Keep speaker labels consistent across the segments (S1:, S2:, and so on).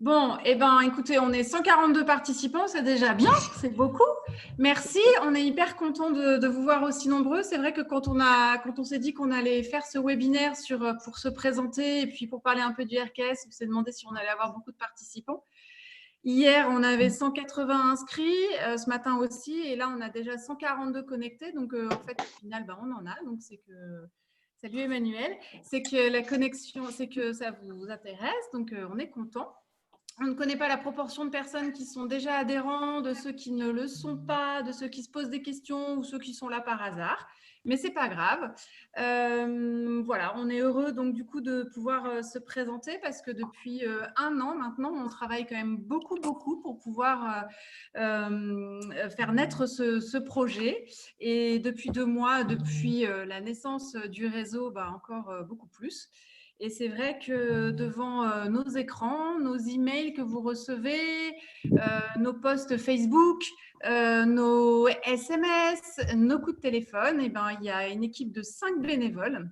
S1: Bon, eh ben, écoutez, on est 142 participants, c'est déjà bien, c'est beaucoup. Merci, on est hyper content de vous voir aussi nombreux. C'est vrai que quand on s'est dit qu'on allait faire ce webinaire pour se présenter et puis pour parler un peu du RKS, on s'est demandé si on allait avoir beaucoup de participants. Hier, on avait 180 inscrits, ce matin aussi, et là, on a déjà 142 connectés. Donc, en fait, au final, on en a. Donc, c'est que… Salut Emmanuel. C'est que la connexion, c'est que ça vous intéresse. Donc, on est content. On ne connaît pas la proportion de personnes qui sont déjà adhérents, de ceux qui ne le sont pas, de ceux qui se posent des questions ou ceux qui sont là par hasard. Mais ce n'est pas grave. Voilà, on est heureux donc du coup de pouvoir se présenter parce que depuis 1 an maintenant, on travaille quand même beaucoup pour pouvoir faire naître ce projet. Et depuis 2 mois, depuis la naissance du réseau, encore beaucoup plus. Et c'est vrai que devant nos écrans, nos emails que vous recevez, nos posts Facebook, nos SMS, nos coups de téléphone, il y a une équipe de 5 bénévoles,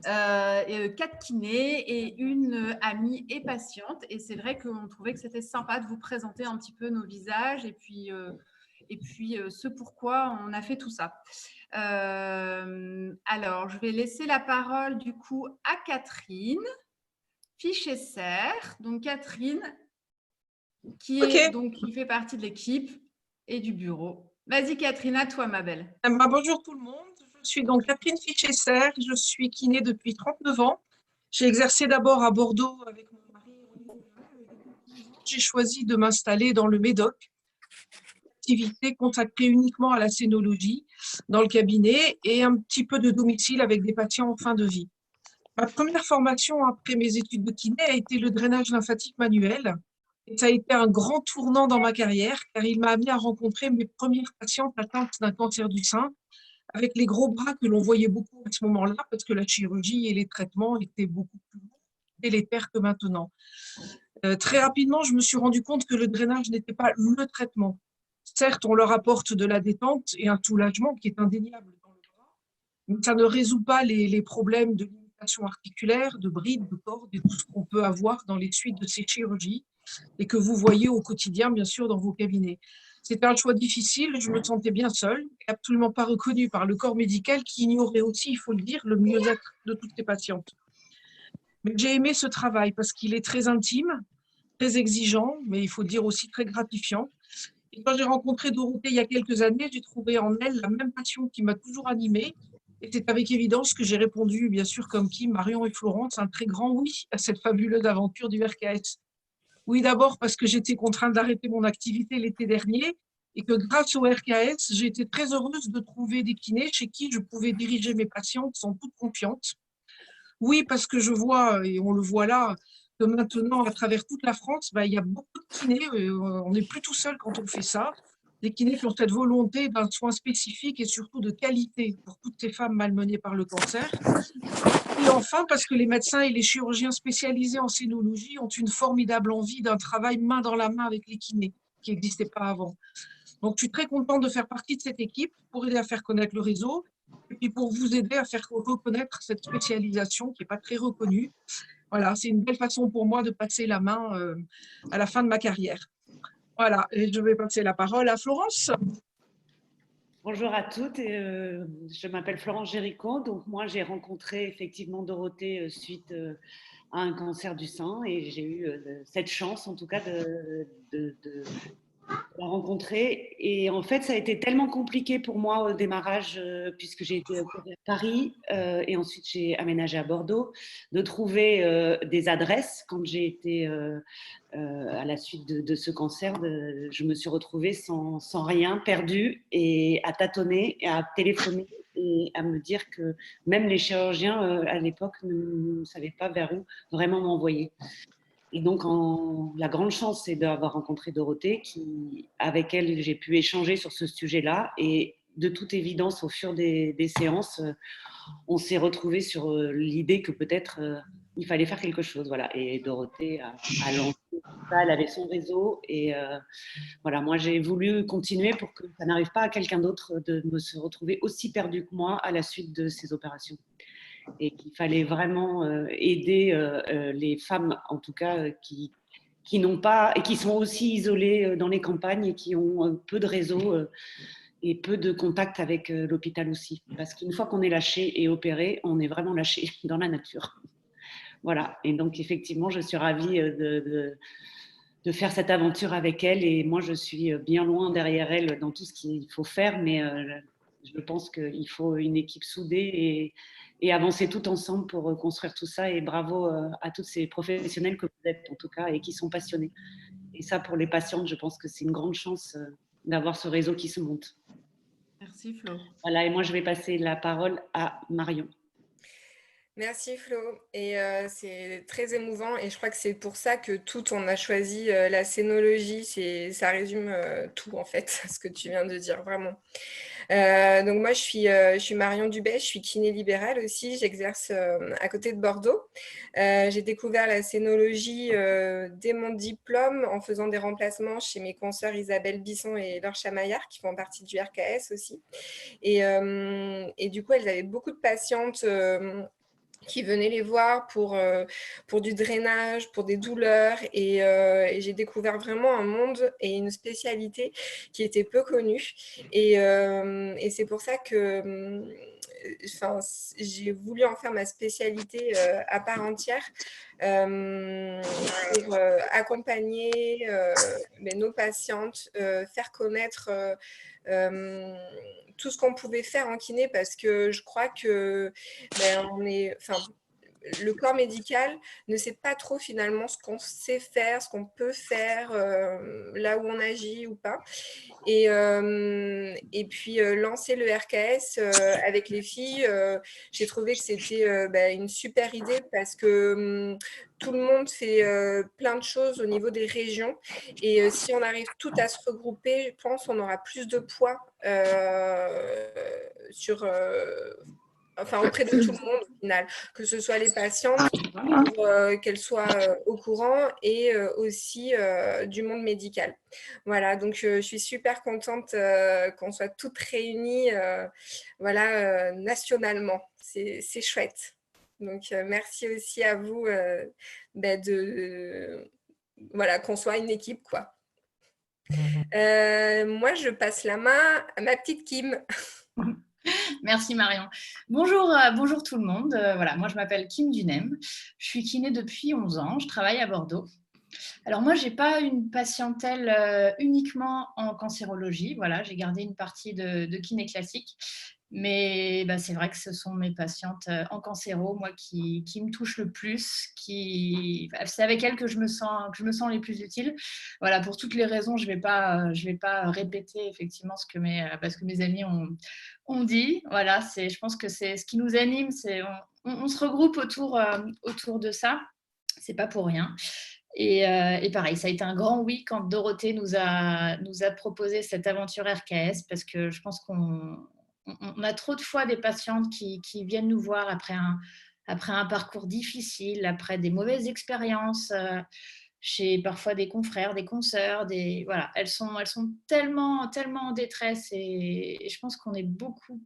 S1: 4 kinés et une amie et patiente. Et c'est vrai qu'on trouvait que c'était sympa de vous présenter un petit peu nos visages et puis ce pourquoi on a fait tout ça. Alors, je vais laisser la parole du coup à Catherine Fichesser. Donc, Catherine, qui fait partie de l'équipe et du bureau. Vas-y, Catherine, à toi, ma belle.
S2: Bonjour tout le monde. Je suis donc Catherine Fichesser. Je suis kiné depuis 39 ans. J'ai exercé d'abord à Bordeaux avec mon mari. J'ai choisi de m'installer dans le Médoc, activité consacrée uniquement à la scénologie dans le cabinet et un petit peu de domicile avec des patients en fin de vie. Ma première formation après mes études de kiné a été le drainage lymphatique manuel. Et ça a été un grand tournant dans ma carrière car il m'a amené à rencontrer mes premières patientes atteintes d'un cancer du sein avec les gros bras que l'on voyait beaucoup à ce moment-là parce que la chirurgie et les traitements étaient beaucoup plus délétères que maintenant. Très rapidement, je me suis rendu compte que le drainage n'était pas le traitement. Certes, on leur apporte de la détente et un soulagement qui est indéniable dans le bras, mais ça ne résout pas les problèmes de limitation articulaire, de brides, de cordes et tout ce qu'on peut avoir dans les suites de ces chirurgies et que vous voyez au quotidien, bien sûr, dans vos cabinets. C'était un choix difficile, je me sentais bien seule, absolument pas reconnue par le corps médical qui ignorait aussi, il faut le dire, le mieux-être de toutes les patientes. Mais j'ai aimé ce travail parce qu'il est très intime, très exigeant, mais il faut dire aussi très gratifiant. Et quand j'ai rencontré Dorothée il y a quelques années, j'ai trouvé en elle la même passion qui m'a toujours animée. Et c'est avec évidence que j'ai répondu, bien sûr, comme Kim, Marion et Florence, un très grand oui à cette fabuleuse aventure du RKS. Oui, d'abord parce que j'étais contrainte d'arrêter mon activité l'été dernier et que grâce au RKS, j'ai été très heureuse de trouver des kinés chez qui je pouvais diriger mes patientes sans toute confiance. Oui, parce que je vois, et on le voit là, que maintenant, à travers toute la France, il y a beaucoup de kinés. On n'est plus tout seul quand on fait ça. Des kinés qui ont cette volonté d'un soin spécifique et surtout de qualité pour toutes ces femmes malmenées par le cancer. Et enfin, parce que les médecins et les chirurgiens spécialisés en scénologie ont une formidable envie d'un travail main dans la main avec les kinés, qui n'existait pas avant. Donc, je suis très contente de faire partie de cette équipe pour aider à faire connaître le réseau et puis pour vous aider à faire reconnaître cette spécialisation qui n'est pas très reconnue. Voilà, c'est une belle façon pour moi de passer la main à la fin de ma carrière. Voilà, et je vais passer la parole à Florence.
S3: Bonjour à toutes, je m'appelle Florence Géricault. Donc moi j'ai rencontré effectivement Dorothée suite à un cancer du sein et j'ai eu cette chance en tout cas de la rencontrer. Et en fait, ça a été tellement compliqué pour moi au démarrage, puisque j'ai été opérée à Paris et ensuite j'ai aménagé à Bordeaux, de trouver des adresses. Quand j'ai été à la suite de ce cancer, je me suis retrouvée sans rien, perdue et à tâtonner et à téléphoner et à me dire que même les chirurgiens à l'époque ne savaient pas vers où vraiment m'envoyer. Et donc, la grande chance, c'est d'avoir rencontré Dorothée, avec elle, j'ai pu échanger sur ce sujet-là. Et de toute évidence, au fur des séances, on s'est retrouvés sur l'idée que peut-être il fallait faire quelque chose. Voilà. Et Dorothée a lancé ça, elle avait son réseau. Et voilà, moi, j'ai voulu continuer pour que ça n'arrive pas à quelqu'un d'autre de me se retrouver aussi perdu que moi à la suite de ces opérations. Et qu'il fallait vraiment aider les femmes, en tout cas, qui qui n'ont pas et qui sont aussi isolés dans les campagnes et qui ont peu de réseau et peu de contact avec l'hôpital aussi. Parce qu'une fois qu'on est lâché et opéré, on est vraiment lâché dans la nature. Voilà. Et donc, effectivement, je suis ravie de faire cette aventure avec elle. Et moi, je suis bien loin derrière elle dans tout ce qu'il faut faire. Mais je pense qu'il faut une équipe soudée et avancer tout ensemble pour construire tout ça. Et bravo à tous ces professionnels que vous êtes, en tout cas, et qui sont passionnés. Et ça, pour les patientes, je pense que c'est une grande chance d'avoir ce réseau qui se monte.
S1: Merci Flo.
S3: Voilà, et moi, je vais passer la parole à Marion.
S4: Merci Flo, et c'est très émouvant et je crois que c'est pour ça que tout on a choisi la scénologie, ça résume tout en fait, ce que tu viens de dire vraiment. Donc moi je suis Marion Dubet, je suis kiné libérale aussi, j'exerce à côté de Bordeaux. J'ai découvert la scénologie dès mon diplôme en faisant des remplacements chez mes consoeurs Isabelle Bisson et Laure Chamaillard qui font partie du RKS aussi. Et du coup elles avaient beaucoup de patientes qui venaient les voir pour du drainage, pour des douleurs. Et j'ai découvert vraiment un monde et une spécialité qui était peu connue. Et c'est pour ça que j'ai voulu en faire ma spécialité à part entière pour accompagner nos patientes, faire connaître tout ce qu'on pouvait faire en kiné parce que je crois que le corps médical ne sait pas trop finalement ce qu'on sait faire, ce qu'on peut faire, là où on agit ou pas. Et puis lancer le RKS avec les filles, j'ai trouvé que c'était une super idée parce que tout le monde fait plein de choses au niveau des régions et si on arrive toutes à se regrouper, je pense qu'on aura plus de poids auprès de tout le monde au final, que ce soit les patientes pour qu'elles soient au courant et aussi du monde médical. Voilà, donc je suis super contente qu'on soit toutes réunies nationalement. C'est chouette. Donc merci aussi à vous qu'on soit une équipe, quoi. Moi, je passe la main à ma petite Kim.
S5: Merci Marion. Bonjour, bonjour tout le monde. Voilà, moi je m'appelle Kim Dunem. Je suis kiné depuis 11 ans. Je travaille à Bordeaux. Alors moi, je n'ai pas une patientèle uniquement en cancérologie. Voilà, j'ai gardé une partie de kiné classique. Mais c'est vrai que ce sont mes patientes en cancéro, moi, qui me touchent le plus. C'est avec elles que je me sens les plus utile. Voilà, pour toutes les raisons, je vais pas répéter effectivement parce que mes amis ont dit. Voilà, je pense que c'est ce qui nous anime. On se regroupe autour de ça. C'est pas pour rien. Et pareil, ça a été un grand oui quand Dorothée nous a proposé cette aventure RKS parce que je pense qu'on a trop de fois des patientes qui viennent nous voir après un parcours difficile, après des mauvaises expériences chez parfois des confrères, des consoeurs. Voilà, elles sont tellement en détresse et je pense qu'on est beaucoup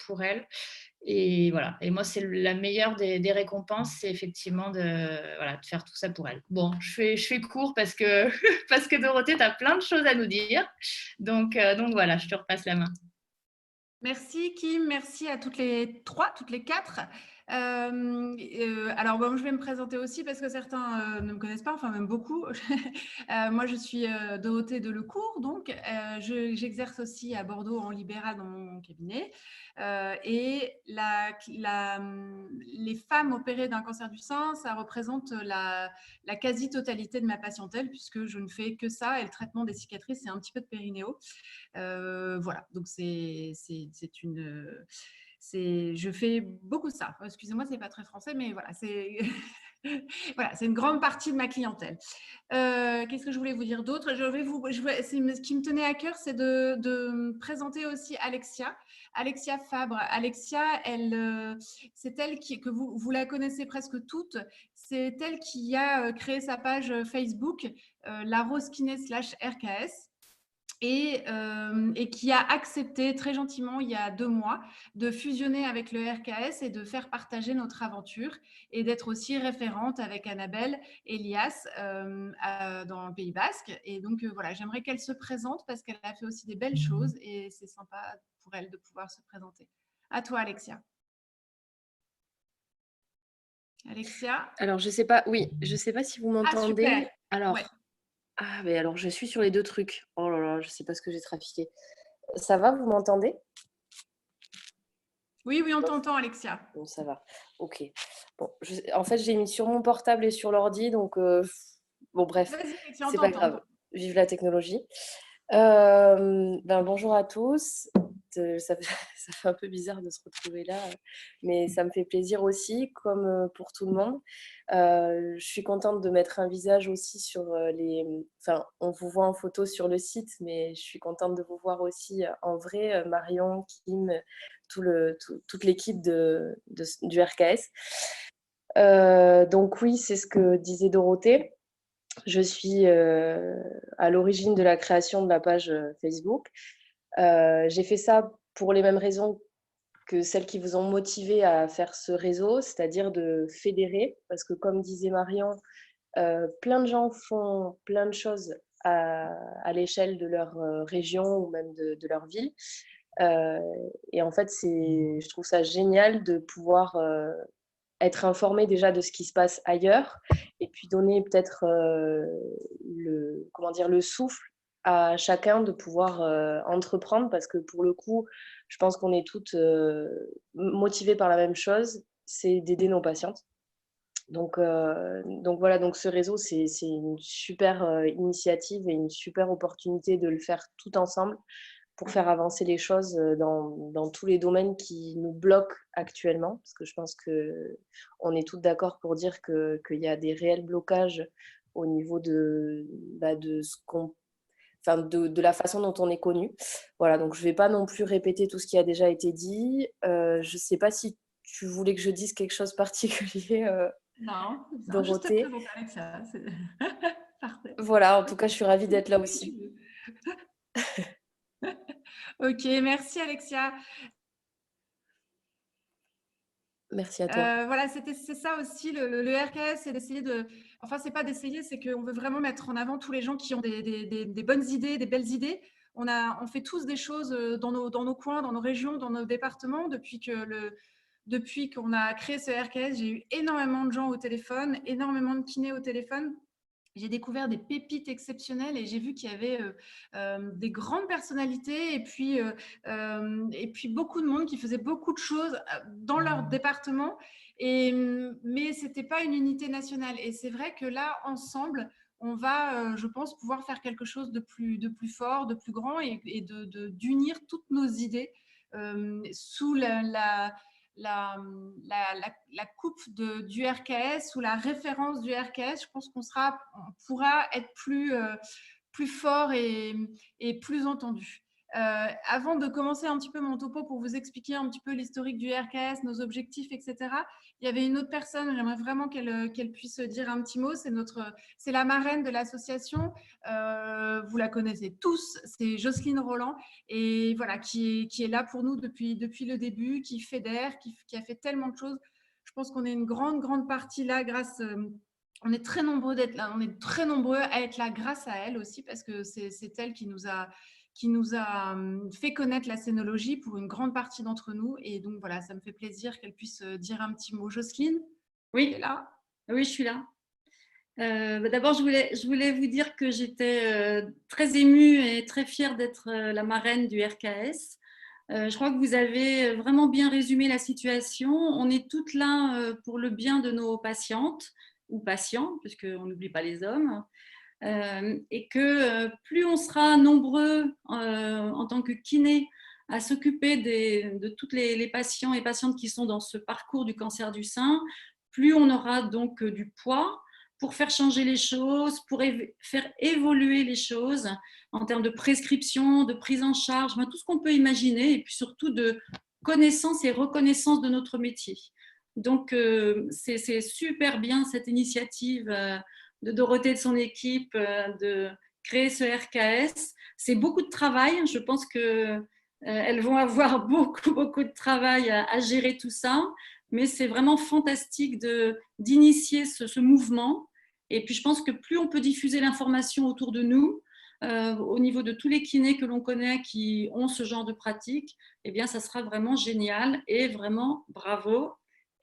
S5: pour elles. Et voilà. Et moi, c'est la meilleure des récompenses, c'est effectivement de faire tout ça pour elles. Bon, je fais court parce que Dorothée, tu as plein de choses à nous dire. Donc voilà, je te repasse la main.
S1: Merci Kim, merci à toutes les quatre. Alors je vais me présenter aussi parce que certains ne me connaissent pas, enfin même beaucoup. Moi je suis Dorothée Delecourt, donc j'exerce aussi à Bordeaux en libéral dans mon cabinet. Et les femmes opérées d'un cancer du sein, ça représente la quasi-totalité de ma patientèle puisque je ne fais que ça et le traitement des cicatrices et un petit peu de périnéo. Voilà, donc je fais beaucoup ça. Excusez-moi, c'est pas très français, mais voilà, c'est une grande partie de ma clientèle. Qu'est-ce que je voulais vous dire d'autre ? Ce qui me tenait à cœur, c'est de présenter aussi Alexia Fabre. Alexia, c'est elle que vous la connaissez presque toutes. C'est elle qui a créé sa page Facebook, La Rose Kiné /RKS. et qui a accepté très gentiment il y a 2 mois de fusionner avec le RKS et de faire partager notre aventure et d'être aussi référente avec Annabelle Elias dans le Pays Basque. Et donc voilà, j'aimerais qu'elle se présente parce qu'elle a fait aussi des belles choses et c'est sympa pour elle de pouvoir se présenter. À toi, Alexia. Alexia.
S6: Alors, je sais pas, oui, je sais pas si vous
S1: Ah, super.
S6: m'entendez. Alors,
S1: Ouais.
S6: mais alors, je suis sur les deux trucs. Oh là là, je sais pas ce que j'ai trafiqué. Ça va, vous m'entendez?
S1: Oui, oui, on t'entend, Alexia.
S6: Bon, ça va. Ok. Bon, en fait, j'ai mis sur mon portable et sur l'ordi, donc bon, bref,
S1: Vas-y, Alexia, on
S6: c'est pas
S1: t'entend.
S6: grave. Vive la technologie. Bonjour à tous. Ça fait un peu bizarre de se retrouver là, mais ça me fait plaisir aussi, comme pour tout le monde. Je suis contente de mettre un visage aussi sur Enfin, on vous voit en photo sur le site, mais je suis contente de vous voir aussi en vrai, Marion, Kim, toute l'équipe du RKS. Donc oui, c'est ce que disait Dorothée. Je suis à l'origine de la création de la page Facebook. J'ai fait ça pour les mêmes raisons que celles qui vous ont motivé à faire ce réseau, c'est-à-dire de fédérer, parce que comme disait Marion, plein de gens font plein de choses à l'échelle de leur région ou même de leur ville. Et en fait, je trouve ça génial de pouvoir être informé déjà de ce qui se passe ailleurs et puis donner peut-être le souffle à chacun de pouvoir entreprendre, parce que pour le coup, je pense qu'on est toutes motivées par la même chose, c'est d'aider nos patientes. Donc voilà, donc ce réseau, c'est une super initiative et une super opportunité de le faire tout ensemble pour faire avancer les choses dans tous les domaines qui nous bloquent actuellement, parce que je pense qu'on est toutes d'accord pour dire qu'il y a des réels blocages au niveau de ce qu'on, enfin de la façon dont on est connu. Voilà, donc je ne vais pas non plus répéter tout ce qui a déjà été dit. Je ne sais pas si tu voulais que je dise quelque chose de particulier,
S1: Non, juste te
S6: Dorothée.
S1: présenter avec ça. C'est parfait.
S6: Voilà, en tout cas, je suis ravie d'être là aussi.
S1: Ok, merci Alexia.
S6: Merci à toi.
S1: Voilà, c'est ça aussi le RKS, c'est d'essayer de. Enfin, c'est pas d'essayer, c'est qu'on veut vraiment mettre en avant tous les gens qui ont des bonnes idées, des belles idées. On fait tous des choses dans nos coins, dans nos régions, dans nos départements. Depuis qu'on a créé ce RKS, j'ai eu énormément de gens au téléphone, énormément de kinés au téléphone. J'ai découvert des pépites exceptionnelles et j'ai vu qu'il y avait des grandes personnalités et puis beaucoup de monde qui faisait beaucoup de choses dans leur département. Mais ce n'était pas une unité nationale. Et c'est vrai que là, ensemble, on va, je pense, pouvoir faire quelque chose de plus fort, de plus grand et d'unir toutes nos idées sous la coupe du RKS ou la référence du RKS. Je pense qu'on pourra être plus fort et plus entendu. Avant de commencer un petit peu mon topo pour vous expliquer un petit peu l'historique du RKS, nos objectifs, etc., il y avait une autre personne, j'aimerais vraiment qu'elle puisse dire un petit mot. C'est la marraine de l'association. Vous la connaissez tous, c'est Jocelyne Roland, et voilà, qui est là pour nous depuis le début, qui fédère, qui a fait tellement de choses. Je pense qu'on est une grande partie là grâce. On est très nombreux d'être là, on est très nombreux à être là grâce à elle aussi, parce que c'est elle qui nous a fait connaître la scénologie pour une grande partie d'entre nous. Et donc voilà, ça me fait plaisir qu'elle puisse dire un petit mot. Jocelyne,
S7: oui,
S1: tu es là?
S7: Oui, je suis là. D'abord, je voulais vous dire que j'étais très émue et très fière d'être la marraine du RKS. Je crois que vous avez vraiment bien résumé la situation. On est toutes là pour le bien de nos patientes ou patients, puisqu'on n'oublie pas les hommes. Et que plus on sera nombreux en tant que kiné à s'occuper de toutes les patients et patientes qui sont dans ce parcours du cancer du sein, plus on aura donc du poids pour faire changer les choses, pour faire évoluer les choses en termes de prescription, de prise en charge, tout ce qu'on peut imaginer, et puis surtout de connaissance et reconnaissance de notre métier. Donc, c'est super bien cette initiative de Dorothée et de son équipe créer ce RKS. C'est beaucoup de travail. Je pense qu'elles vont avoir beaucoup de travail à gérer tout ça. Mais c'est vraiment fantastique d'initier ce mouvement. Et puis, je pense que plus on peut diffuser l'information autour de nous, au niveau de tous les kinés que l'on connaît qui ont ce genre de pratique, eh bien, ça sera vraiment génial et vraiment bravo.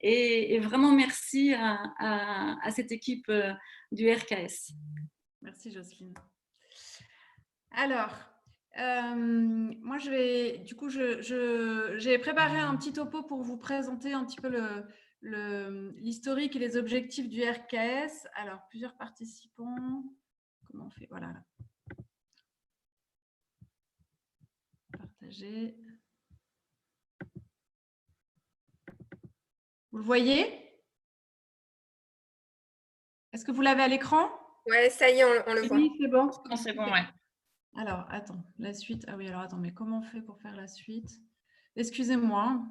S7: Et vraiment merci à cette équipe du RKS.
S1: Merci Jocelyne. Alors, moi j'ai préparé un petit topo pour vous présenter un petit peu l'historique et les objectifs du RKS. Alors, plusieurs participants. Comment on fait? Voilà. Partager. Vous le voyez? Est-ce que vous l'avez à l'écran?
S4: Ouais, ça y est, on le voit.
S1: Oui, c'est bon.
S5: Non, c'est bon, ouais.
S1: Alors, attends, la suite. Ah oui, alors attends, mais comment on fait pour faire la suite? Excusez-moi,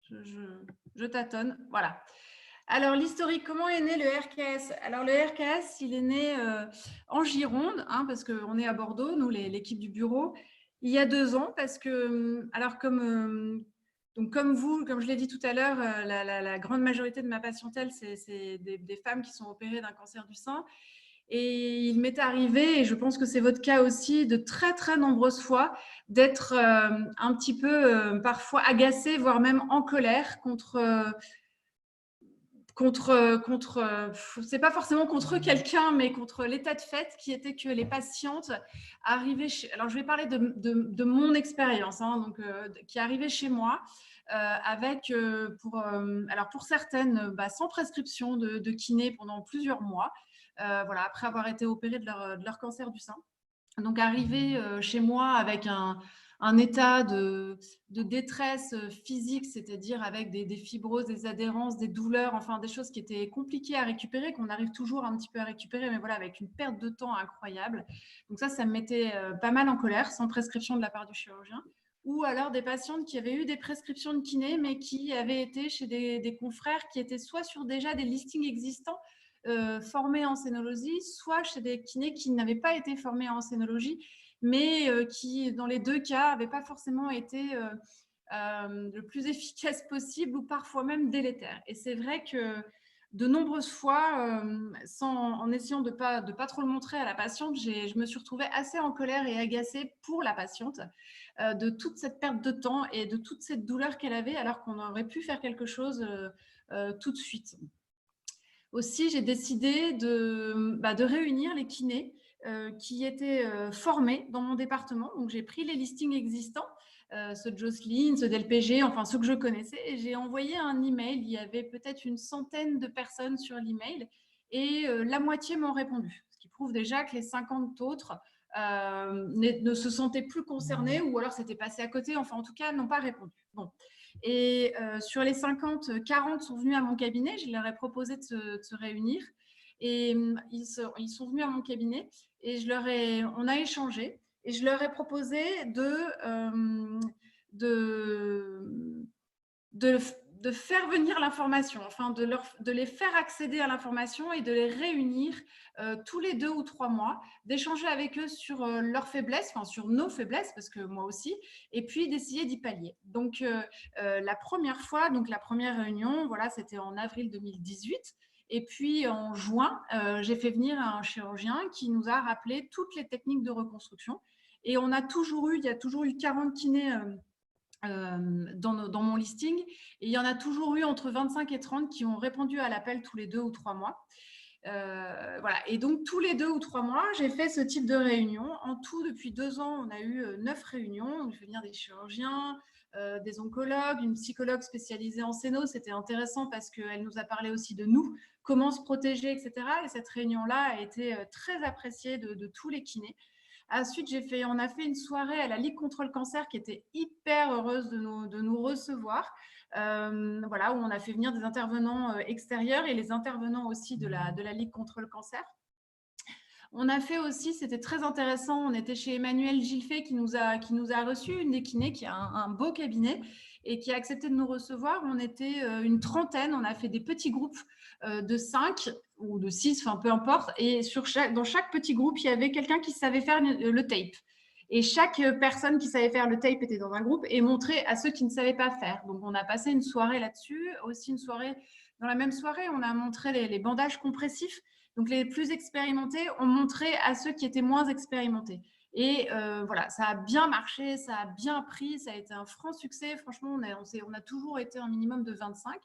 S1: je tâtonne. Voilà. Alors, l'historique, comment est né le RKS? Alors, le RKS, il est né en Gironde, hein, parce qu'on est à Bordeaux, nous, l'équipe du bureau, il y a 2 ans, parce que, alors, comme vous, comme je l'ai dit tout à l'heure, la grande majorité de ma patientèle, c'est des femmes qui sont opérées d'un cancer du sein. Et il m'est arrivé, et je pense que c'est votre cas aussi, de très nombreuses fois, d'être un petit peu parfois agacée, voire même en colère c'est pas forcément contre quelqu'un, mais contre l'état de fait qui était que les patientes arrivaient alors je vais parler de mon expérience, hein, donc, qui arrivaient chez moi avec, alors pour certaines, sans prescription de kiné pendant plusieurs mois, voilà, après avoir été opérées de leur cancer du sein. Donc, arriver chez moi avec un état de détresse physique, c'est-à-dire avec des fibroses, des adhérences, des douleurs, enfin des choses qui étaient compliquées à récupérer, qu'on arrive toujours un petit peu à récupérer, mais voilà, avec une perte de temps incroyable. Donc ça me mettait pas mal en colère, sans prescription de la part du chirurgien. Ou alors des patientes qui avaient eu des prescriptions de kiné, mais qui avaient été chez des confrères qui étaient soit sur déjà des listings existants, formés en scénologie, soit chez des kinés qui n'avaient pas été formés en scénologie, mais qui, dans les 2 cas, n'avaient pas forcément été le plus efficace possible ou parfois même délétères. Et c'est vrai que de nombreuses fois, en essayant de pas trop le montrer à la patiente, je me suis retrouvée assez en colère et agacée pour la patiente de toute cette perte de temps et de toute cette douleur qu'elle avait, alors qu'on aurait pu faire quelque chose tout de suite. Aussi, j'ai décidé de réunir les kinés qui étaient formés dans mon département. Donc, j'ai pris les listings existants, ceux de Jocelyne, ceux d'LPG, enfin ceux que je connaissais, et j'ai envoyé un email. Il y avait peut-être une centaine de personnes sur l'email et la moitié m'ont répondu, ce qui prouve déjà que les 50 autres ne se sentaient plus concernés ou alors c'était passé à côté, enfin en tout cas n'ont pas répondu. Bon. Et sur les 50, 40 sont venus à mon cabinet. Je leur ai proposé de se réunir. Et ils sont venus à mon cabinet et on a échangé. Et je leur ai proposé de faire venir l'information, enfin de les faire accéder à l'information et de les réunir tous les 2 ou 3 mois, d'échanger avec eux sur leurs faiblesses, enfin sur nos faiblesses, parce que moi aussi, et puis d'essayer d'y pallier. Donc la première fois, donc la première réunion, voilà, c'était en avril 2018. Et puis en juin, j'ai fait venir un chirurgien qui nous a rappelé toutes les techniques de reconstruction. Et il y a toujours eu 40 kinés dans mon listing. Et il y en a toujours eu entre 25 et 30 qui ont répondu à l'appel tous les 2 ou 3 mois. Voilà. Et donc, tous les 2 ou 3 mois, j'ai fait ce type de réunion. En tout, depuis 2 ans, on a eu 9 réunions. Je fais venir des chirurgiens, des oncologues, une psychologue spécialisée en scéno. C'était intéressant parce qu'elle nous a parlé aussi de nous, comment se protéger, etc. Et cette réunion-là a été très appréciée de tous les kinés. Ensuite, on a fait une soirée à la Ligue contre le cancer qui était hyper heureuse de nous recevoir. Voilà, où on a fait venir des intervenants extérieurs et les intervenants aussi de la Ligue contre le cancer. On a fait aussi, c'était très intéressant, on était chez Emmanuel Gilfet qui nous a reçus, une des kinés qui a un beau cabinet et qui a accepté de nous recevoir. On était une trentaine, on a fait des petits groupes de 5 ou de 6, enfin peu importe. Et dans chaque petit groupe, il y avait quelqu'un qui savait faire le tape. Et chaque personne qui savait faire le tape était dans un groupe et montrait à ceux qui ne savaient pas faire. Donc, on a passé une soirée là-dessus. Aussi, dans la même soirée, on a montré les bandages compressifs. Donc, les plus expérimentés ont montré à ceux qui étaient moins expérimentés. Et voilà, ça a bien marché, ça a bien pris, ça a été un franc succès. Franchement, on a toujours été un minimum de 25.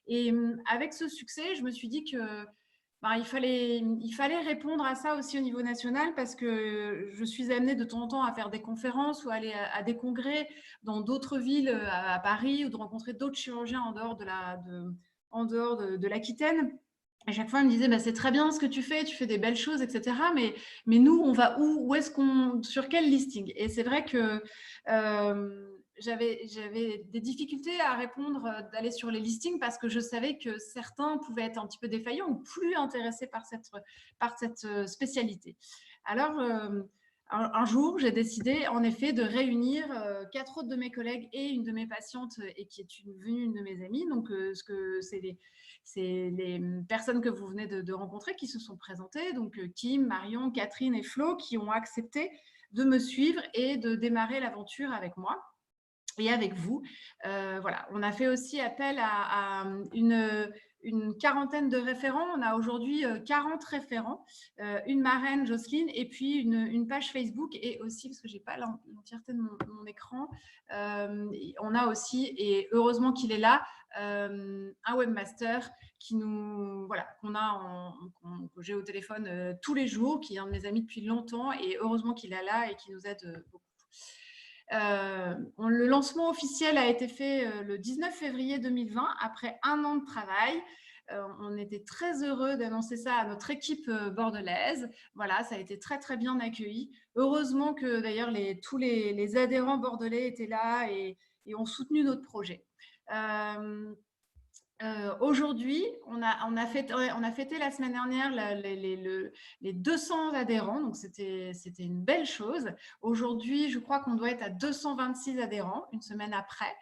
S1: Et avec ce succès, je me suis dit que il fallait répondre à ça aussi au niveau national parce que je suis amenée de temps en temps à faire des conférences ou aller à des congrès dans d'autres villes, à Paris, ou de rencontrer d'autres chirurgiens en dehors de l'Aquitaine. À chaque fois, elle me disait, c'est très bien ce que tu fais des belles choses, etc. Mais nous, on va où est-ce sur quel listing? Et c'est vrai que j'avais des difficultés à répondre, d'aller sur les listings parce que je savais que certains pouvaient être un petit peu défaillants ou plus intéressés par cette spécialité. Alors, un jour, j'ai décidé en effet de réunir 4 autres de mes collègues et une de mes patientes et qui est devenue une de mes amies. Donc, c'est les personnes que vous venez de rencontrer qui se sont présentées, donc Kim, Marion, Catherine et Flo, qui ont accepté de me suivre et de démarrer l'aventure avec moi et avec vous. Voilà, on a fait aussi appel à une quarantaine de référents. On a aujourd'hui 40 référents, une marraine, Jocelyne, et puis une page Facebook, et aussi, parce que je n'ai pas l'entièreté de mon écran, on a aussi, et heureusement qu'il est là, un webmaster que j'ai au téléphone tous les jours, qui est un de mes amis depuis longtemps, et heureusement qu'il est là et qui nous aide beaucoup. Le lancement officiel a été fait le 19 février 2020, après 1 an de travail. On était très heureux d'annoncer ça à notre équipe bordelaise. Voilà, ça a été très, très bien accueilli. Heureusement que d'ailleurs tous les adhérents bordelais étaient là et ont soutenu notre projet. Aujourd'hui, on a fêté la semaine dernière les 200 adhérents, donc c'était une belle chose. Aujourd'hui, je crois qu'on doit être à 226 adhérents, une semaine après.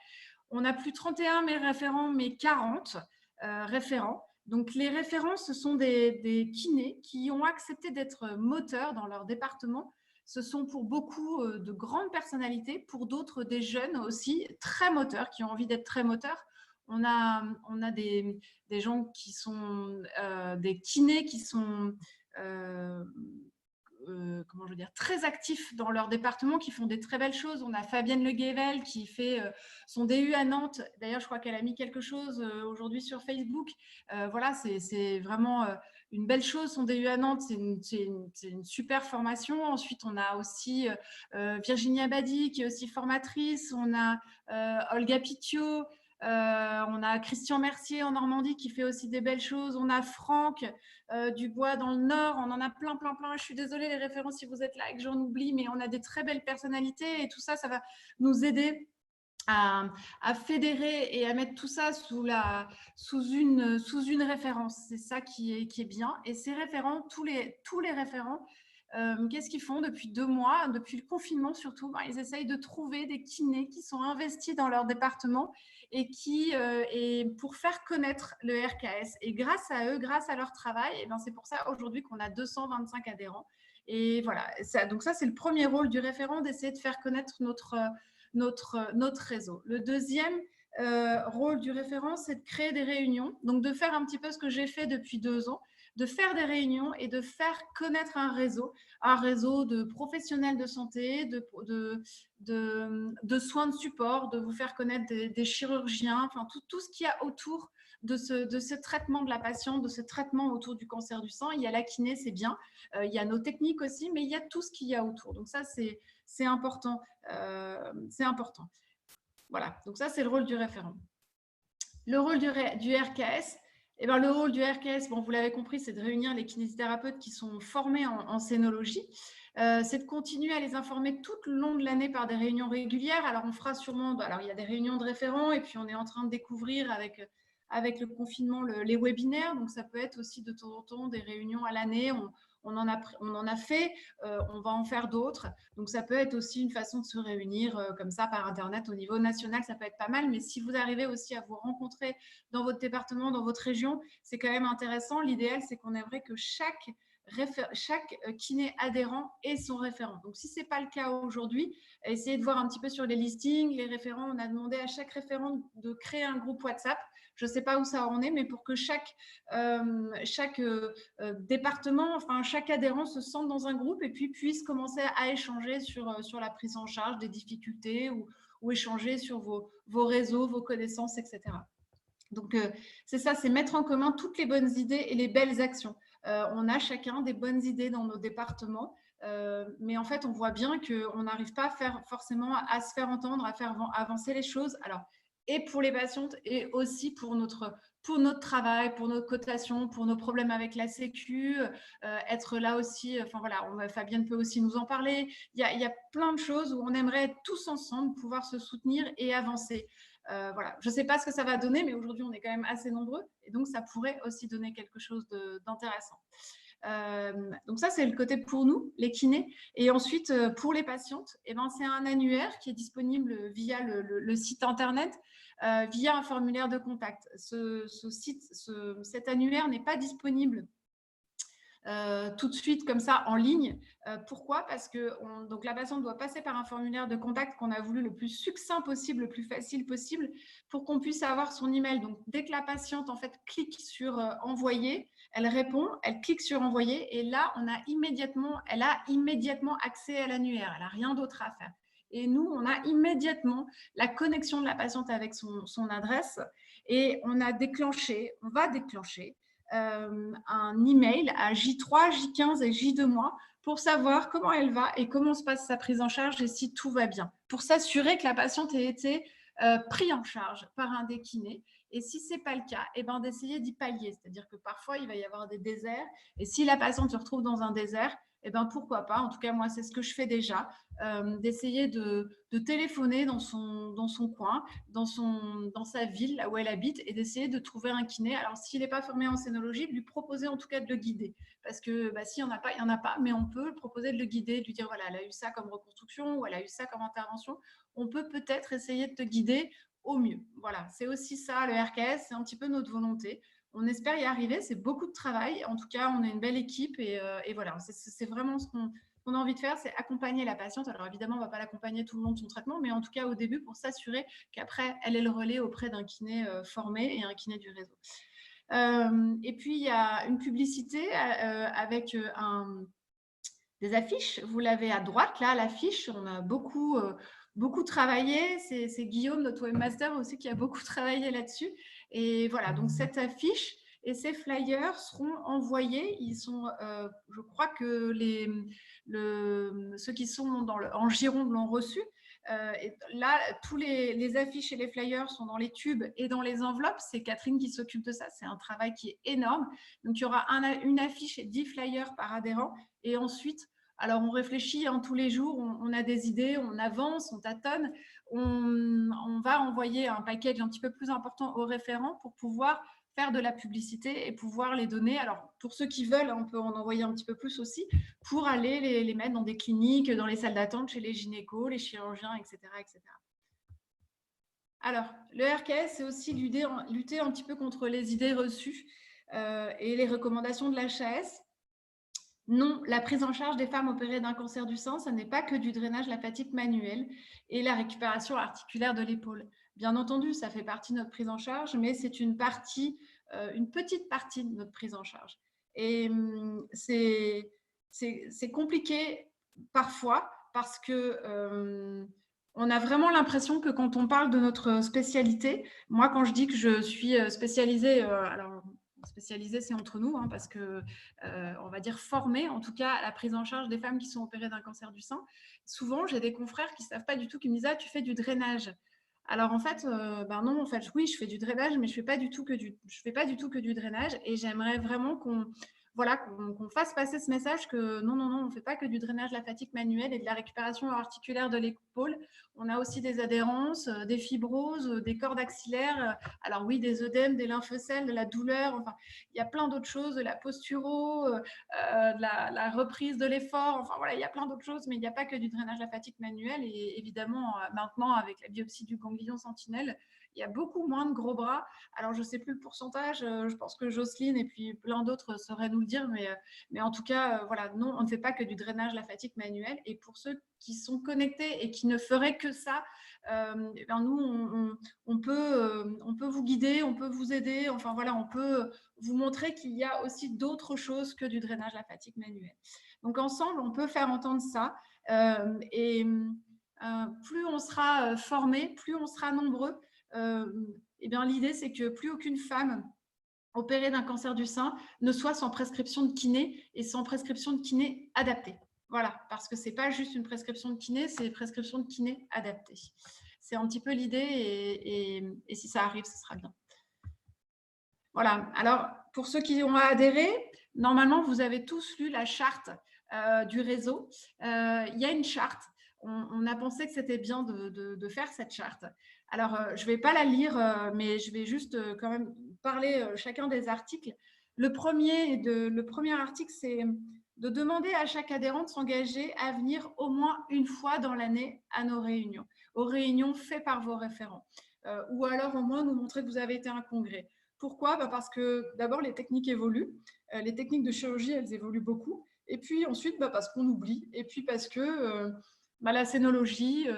S1: On n'a plus 31 référents, mais 40 référents. Donc, les référents, ce sont des kinés qui ont accepté d'être moteurs dans leur département. Ce sont pour beaucoup de grandes personnalités, pour d'autres des jeunes aussi, très moteurs, qui ont envie d'être très moteurs. On a des gens qui sont des kinés qui sont très actifs dans leur département, qui font des très belles choses. On a Fabienne Le Guével qui fait son DU à Nantes. D'ailleurs, je crois qu'elle a mis quelque chose aujourd'hui sur Facebook. Voilà, c'est vraiment une belle chose, son DU à Nantes. C'est une super formation. Ensuite, on a aussi Virginie Abadi qui est aussi formatrice. On a Olga Pitiot. On a Christian Mercier en Normandie qui fait aussi des belles choses. On a Franck Dubois dans le Nord. On en a plein. Je suis désolée les références si vous êtes là et que j'en oublie, mais on a des très belles personnalités et tout ça, ça va nous aider à fédérer et à mettre tout ça sous une référence. C'est ça qui est bien. Et ces référents, tous les référents, qu'est-ce qu'ils font depuis 2 mois, depuis le confinement surtout? Ils essayent de trouver des kinés qui sont investis dans leur département et pour faire connaître le RKS. Et grâce à eux, grâce à leur travail, c'est pour ça aujourd'hui qu'on a 225 adhérents. Et voilà, donc ça, c'est le premier rôle du référent, d'essayer de faire connaître notre réseau. Le deuxième rôle du référent, c'est de créer des réunions, donc de faire un petit peu ce que j'ai fait depuis 2 ans, de faire des réunions et de faire connaître un réseau de professionnels de santé, de soins de support, de vous faire connaître des chirurgiens, enfin tout ce qu'il y a autour de ce traitement de la patiente, de ce traitement autour du cancer du sein. Il y a la kiné, c'est bien, il y a nos techniques aussi, mais il y a tout ce qu'il y a autour. Donc ça, c'est important. C'est important. Voilà, donc ça, c'est le rôle du référent. Le rôle du RKS, le rôle du RKS, vous l'avez compris, c'est de réunir les kinésithérapeutes qui sont formés en scénologie. C'est de continuer à les informer tout le long de l'année par des réunions régulières. Alors, on fera sûrement, il y a des réunions de référents et puis on est en train de découvrir avec le confinement les webinaires. Donc, ça peut être aussi de temps en temps des réunions à l'année. on en a fait, on va en faire d'autres. Donc, ça peut être aussi une façon de se réunir comme ça par Internet au niveau national, ça peut être pas mal. Mais si vous arrivez aussi à vous rencontrer dans votre département, dans votre région, c'est quand même intéressant. L'idéal, c'est qu'on aimerait que chaque kiné adhérent ait son référent. Donc, si ce n'est pas le cas aujourd'hui, essayez de voir un petit peu sur les listings, les référents. On a demandé à chaque référent de créer un groupe WhatsApp. Je ne sais pas où ça en est, mais pour que chaque département, enfin chaque adhérent se sente dans un groupe et puis puisse commencer à échanger sur la prise en charge des difficultés ou échanger sur vos réseaux, vos connaissances, etc. Donc, c'est ça, c'est mettre en commun toutes les bonnes idées et les belles actions. On a chacun des bonnes idées dans nos départements, mais en fait, on voit bien qu'on n'arrive pas forcément à se faire entendre, à faire avancer les choses. Alors, et pour les patientes et aussi pour notre travail, pour notre cotation, pour nos problèmes avec la Sécu, être là aussi, enfin voilà, Fabienne peut aussi nous en parler. Il y a plein de choses où on aimerait être tous ensemble, pouvoir se soutenir et avancer. Voilà. Je ne sais pas ce que ça va donner, mais aujourd'hui, on est quand même assez nombreux et donc ça pourrait aussi donner quelque chose d'intéressant. Donc ça, c'est le côté pour nous, les kinés. Et ensuite, pour les patientes, c'est un annuaire qui est disponible via le site internet, via un formulaire de contact. Cet annuaire n'est pas disponible tout de suite comme ça en ligne. Pourquoi? Parce que donc la patiente doit passer par un formulaire de contact qu'on a voulu le plus succinct possible, le plus facile possible, pour qu'on puisse avoir son email. Donc dès que la patiente en fait clique sur envoyer, elle répond, elle clique sur envoyer et là elle a immédiatement accès à l'annuaire. Elle n'a rien d'autre à faire. Et nous, on a immédiatement la connexion de la patiente avec son adresse et on va déclencher un email à J3, J15 et J2 mois pour savoir comment elle va et comment se passe sa prise en charge et si tout va bien, pour s'assurer que la patiente ait été prise en charge par un des kinés. Et si ce n'est pas le cas, d'essayer d'y pallier. C'est-à-dire que parfois, il va y avoir des déserts. Et si la patiente se retrouve dans un désert, pourquoi pas, en tout cas moi c'est ce que je fais déjà, d'essayer de téléphoner dans son coin, dans sa ville, là où elle habite, et d'essayer de trouver un kiné. Alors s'il n'est pas formé en scénologie, de lui proposer en tout cas de le guider, parce que s'il n'y en a pas, il n'y en a pas, mais on peut proposer de le guider, de lui dire voilà, elle a eu ça comme reconstruction ou elle a eu ça comme intervention, on peut peut-être essayer de te guider au mieux. Voilà, c'est aussi ça le RKS, c'est un petit peu notre volonté. On espère y arriver, c'est beaucoup de travail. En tout cas, on est une belle équipe et voilà, c'est vraiment ce qu'on a envie de faire, c'est accompagner la patiente. Alors évidemment, on ne va pas l'accompagner tout le long de son traitement, mais en tout cas au début pour s'assurer qu'après, elle ait le relais auprès d'un kiné formé et un kiné du réseau. Et puis, il y a une publicité avec des affiches. Vous l'avez à droite, là, l'affiche. On a beaucoup travaillé. C'est Guillaume, notre webmaster aussi, qui a beaucoup travaillé là-dessus. Et voilà, donc cette affiche et ces flyers seront envoyés. Ils sont, je crois que ceux qui sont en Gironde l'ont reçu. Et là, tous les affiches et les flyers sont dans les tubes et dans les enveloppes. C'est Catherine qui s'occupe de ça. C'est un travail qui est énorme. Donc, il y aura une affiche et 10 flyers par adhérent. Et ensuite, alors on réfléchit tous les jours, on a des idées, on avance, on tâtonne. On va envoyer un package un petit peu plus important aux référents pour pouvoir faire de la publicité et pouvoir les donner. Alors, pour ceux qui veulent, on peut en envoyer un petit peu plus aussi pour aller les mettre dans des cliniques, dans les salles d'attente, chez les gynécos, les chirurgiens, etc. etc. Alors, le RKS, c'est aussi lutter un petit peu contre les idées reçues et les recommandations de l'HAS. Non, la prise en charge des femmes opérées d'un cancer du sein, ce n'est pas que du drainage lymphatique manuel et la récupération articulaire de l'épaule. Bien entendu, ça fait partie de notre prise en charge, mais c'est une petite partie de notre prise en charge. Et c'est compliqué parfois parce que on a vraiment l'impression que quand on parle de notre spécialité, moi quand je dis que je suis spécialisée, alors spécialisée c'est entre nous, parce que on va dire formée en tout cas à la prise en charge des femmes qui sont opérées d'un cancer du sein. Souvent j'ai des confrères qui ne savent pas du tout, qui me disent « Ah, tu fais du drainage ». Alors en fait, non, en fait oui, je fais du drainage, mais je fais pas du tout que du drainage, et j'aimerais vraiment voilà, qu'on fasse passer ce message que non, on ne fait pas que du drainage de la fatigue manuelle et de la récupération articulaire de l'épaule. On a aussi des adhérences, des fibroses, des cordes axillaires. Alors oui, des œdèmes, des lymphocèles, de la douleur. Enfin, il y a plein d'autres choses, de la posturo, de la reprise de l'effort. Enfin voilà, il y a plein d'autres choses, mais il n'y a pas que du drainage de la fatigue manuelle. Et évidemment, maintenant, avec la biopsie du ganglion sentinelle, il y a beaucoup moins de gros bras. Alors, je ne sais plus le pourcentage, je pense que Jocelyne et puis plein d'autres sauraient nous le dire, mais en tout cas, voilà, non, on ne fait pas que du drainage de la fatigue manuelle. Et pour ceux qui sont connectés et qui ne feraient que ça, nous, on peut vous guider, on peut vous aider, enfin voilà, on peut vous montrer qu'il y a aussi d'autres choses que du drainage de la fatigue manuelle. Donc, ensemble, on peut faire entendre ça. Plus on sera formés, plus on sera nombreux, eh bien, l'idée, c'est que plus aucune femme opérée d'un cancer du sein ne soit sans prescription de kiné et sans prescription de kiné adaptée. Voilà, parce que ce n'est pas juste une prescription de kiné, c'est une prescription de kiné adaptée. C'est un petit peu l'idée et si ça arrive, ce sera bien. Voilà, alors pour ceux qui ont adhéré, normalement, vous avez tous lu la charte du réseau. Il y a une charte. On a pensé que c'était bien de faire cette charte. Alors, je ne vais pas la lire, mais je vais juste quand même parler chacun des articles. Le premier article, c'est de demander à chaque adhérent de s'engager à venir au moins une fois dans l'année à nos réunions faites par vos référents. Ou alors au moins nous montrer que vous avez été à un congrès. Pourquoi ? Parce que d'abord, les techniques évoluent. Les techniques de chirurgie, elles évoluent beaucoup. Et puis ensuite, parce qu'on oublie. Et puis parce que la scénologie...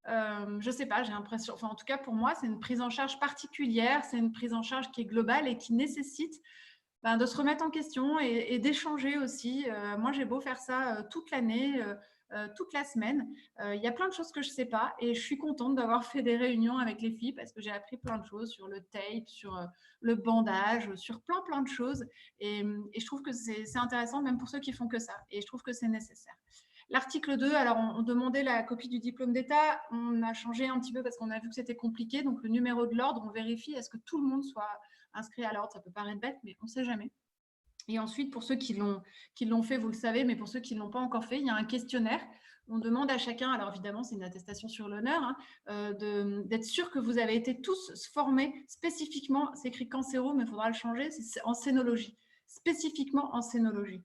S1: je ne sais pas, j'ai l'impression, enfin en tout cas pour moi, c'est une prise en charge particulière, c'est une prise en charge qui est globale et qui nécessite de se remettre en question et d'échanger aussi. Moi, j'ai beau faire ça toute l'année, toute la semaine. Il y a plein de choses que je ne sais pas et je suis contente d'avoir fait des réunions avec les filles parce que j'ai appris plein de choses sur le tape, sur le bandage, sur plein de choses. Et je trouve que c'est intéressant même pour ceux qui font que ça. Et je trouve que c'est nécessaire. L'article 2, alors on demandait la copie du diplôme d'État. On a changé un petit peu parce qu'on a vu que c'était compliqué. Donc, le numéro de l'ordre, on vérifie est-ce que tout le monde soit inscrit à l'ordre. Ça peut paraître bête, mais on ne sait jamais. Et ensuite, pour ceux qui l'ont fait, vous le savez, mais pour ceux qui ne l'ont pas encore fait, il y a un questionnaire. On demande à chacun, alors évidemment, c'est une attestation sur l'honneur, d'être sûr que vous avez été tous formés spécifiquement, c'est écrit cancéro, mais il faudra le changer, c'est en scénologie, spécifiquement en scénologie.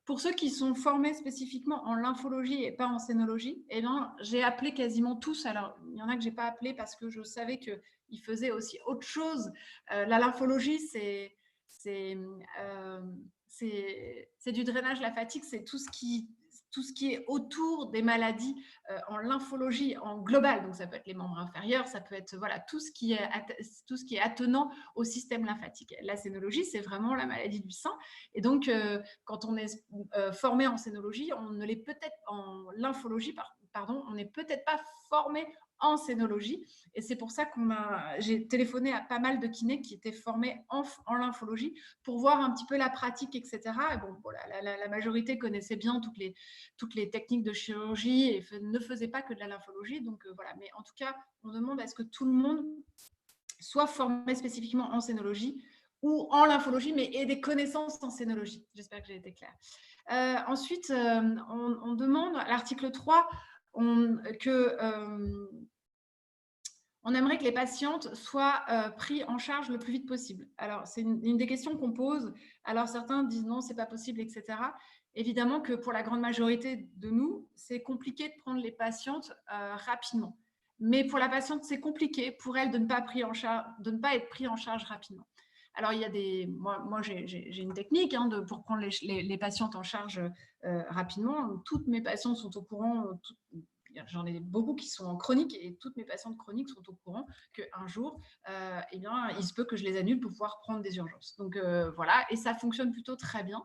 S1: Pour ceux qui sont formés spécifiquement en lymphologie et pas en scénologie, eh bien, j'ai appelé quasiment tous. Alors, il y en a que je n'ai pas appelé parce que je savais qu'ils faisaient aussi autre chose. La lymphologie, c'est du drainage de la fatigue, c'est tout ce qui est autour des maladies en lymphologie, en global. Donc, ça peut être les membres inférieurs, ça peut être voilà, tout ce qui est attenant au système lymphatique. La scénologie, c'est vraiment la maladie du sein. Et donc, quand on est formé en scénologie, on ne l'est peut-être en lymphologie, pardon, on n'est peut-être pas formé en scénologie. Et c'est pour ça j'ai téléphoné à pas mal de kinés qui étaient formés en lymphologie pour voir un petit peu la pratique, etc. Et bon, la majorité connaissait bien toutes les techniques de chirurgie et ne faisait pas que de la lymphologie. Donc, voilà. Mais en tout cas, on demande à ce que tout le monde soit formé spécifiquement en scénologie ou en lymphologie, mais ait des connaissances en scénologie. J'espère que j'ai été claire. Ensuite, on demande à l'article 3 on aimerait que les patientes soient prises en charge le plus vite possible. Alors, c'est une des questions qu'on pose. Alors, certains disent non, c'est pas possible, etc. Évidemment que pour la grande majorité de nous, c'est compliqué de prendre les patientes rapidement. Mais pour la patiente, c'est compliqué pour elle de ne pas être prise en charge rapidement. Alors, il y a moi j'ai une technique pour prendre les patientes en charge rapidement. Toutes mes patientes sont au courant. J'en ai beaucoup qui sont en chronique et toutes mes patientes chroniques sont au courant qu'un jour, eh bien, il se peut que je les annule pour pouvoir prendre des urgences. Donc, voilà, et ça fonctionne plutôt très bien.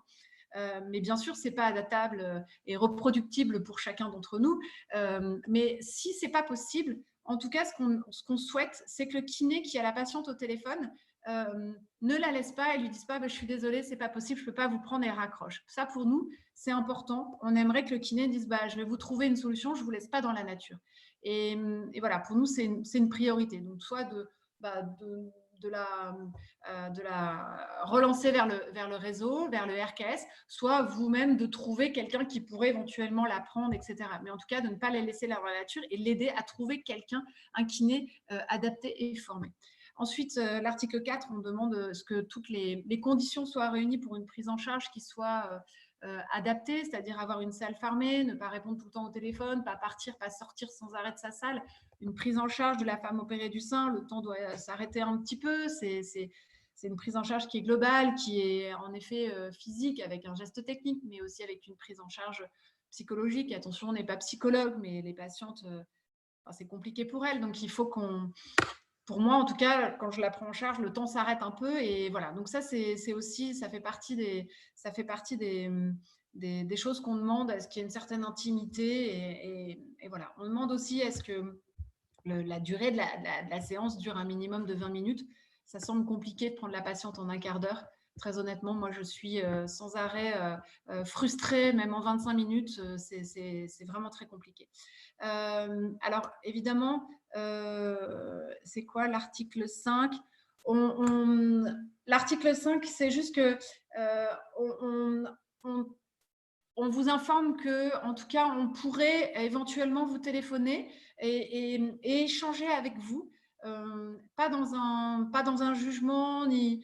S1: Mais bien sûr, ce n'est pas adaptable et reproductible pour chacun d'entre nous. Mais si ce n'est pas possible, en tout cas, ce qu'on souhaite, c'est que le kiné qui a la patiente au téléphone ne la laisse pas et lui dise pas je suis désolée, c'est pas possible, je peux pas vous prendre et raccroche. Ça pour nous c'est important. On aimerait que le kiné dise je vais vous trouver une solution, je vous laisse pas dans la nature. Et voilà, pour nous c'est une priorité. Donc soit relancer vers le réseau, vers le RKS, soit vous-même de trouver quelqu'un qui pourrait éventuellement la prendre, etc. Mais en tout cas, de ne pas les laisser la nature et l'aider à trouver quelqu'un, un kiné adapté et formé. Ensuite, l'article 4, on demande que toutes les conditions soient réunies pour une prise en charge qui soit adaptée, c'est-à-dire avoir une salle fermée, ne pas répondre tout le temps au téléphone, pas partir, pas sortir sans arrêt de sa salle, une prise en charge de la femme opérée du sein, le temps doit s'arrêter un petit peu, c'est une prise en charge qui est globale, qui est en effet physique, avec un geste technique, mais aussi avec une prise en charge psychologique. Attention, on n'est pas psychologue, mais les patientes, c'est compliqué pour elles, donc il faut qu'on... Pour moi, en tout cas, quand je la prends en charge, le temps s'arrête un peu. Et voilà. Donc ça, c'est aussi, ça fait partie des choses qu'on demande. Est-ce qu'il y a une certaine intimité et voilà. On demande aussi, est-ce que la durée de la séance dure un minimum de 20 minutes. Ça semble compliqué de prendre la patiente en un quart d'heure. Très honnêtement, moi, je suis sans arrêt frustrée, même en 25 minutes. C'est vraiment très compliqué. Alors, évidemment, c'est quoi l'article 5 ? L'article 5, c'est juste que on vous informe que, en tout cas, on pourrait éventuellement vous téléphoner et échanger avec vous, pas dans un jugement ni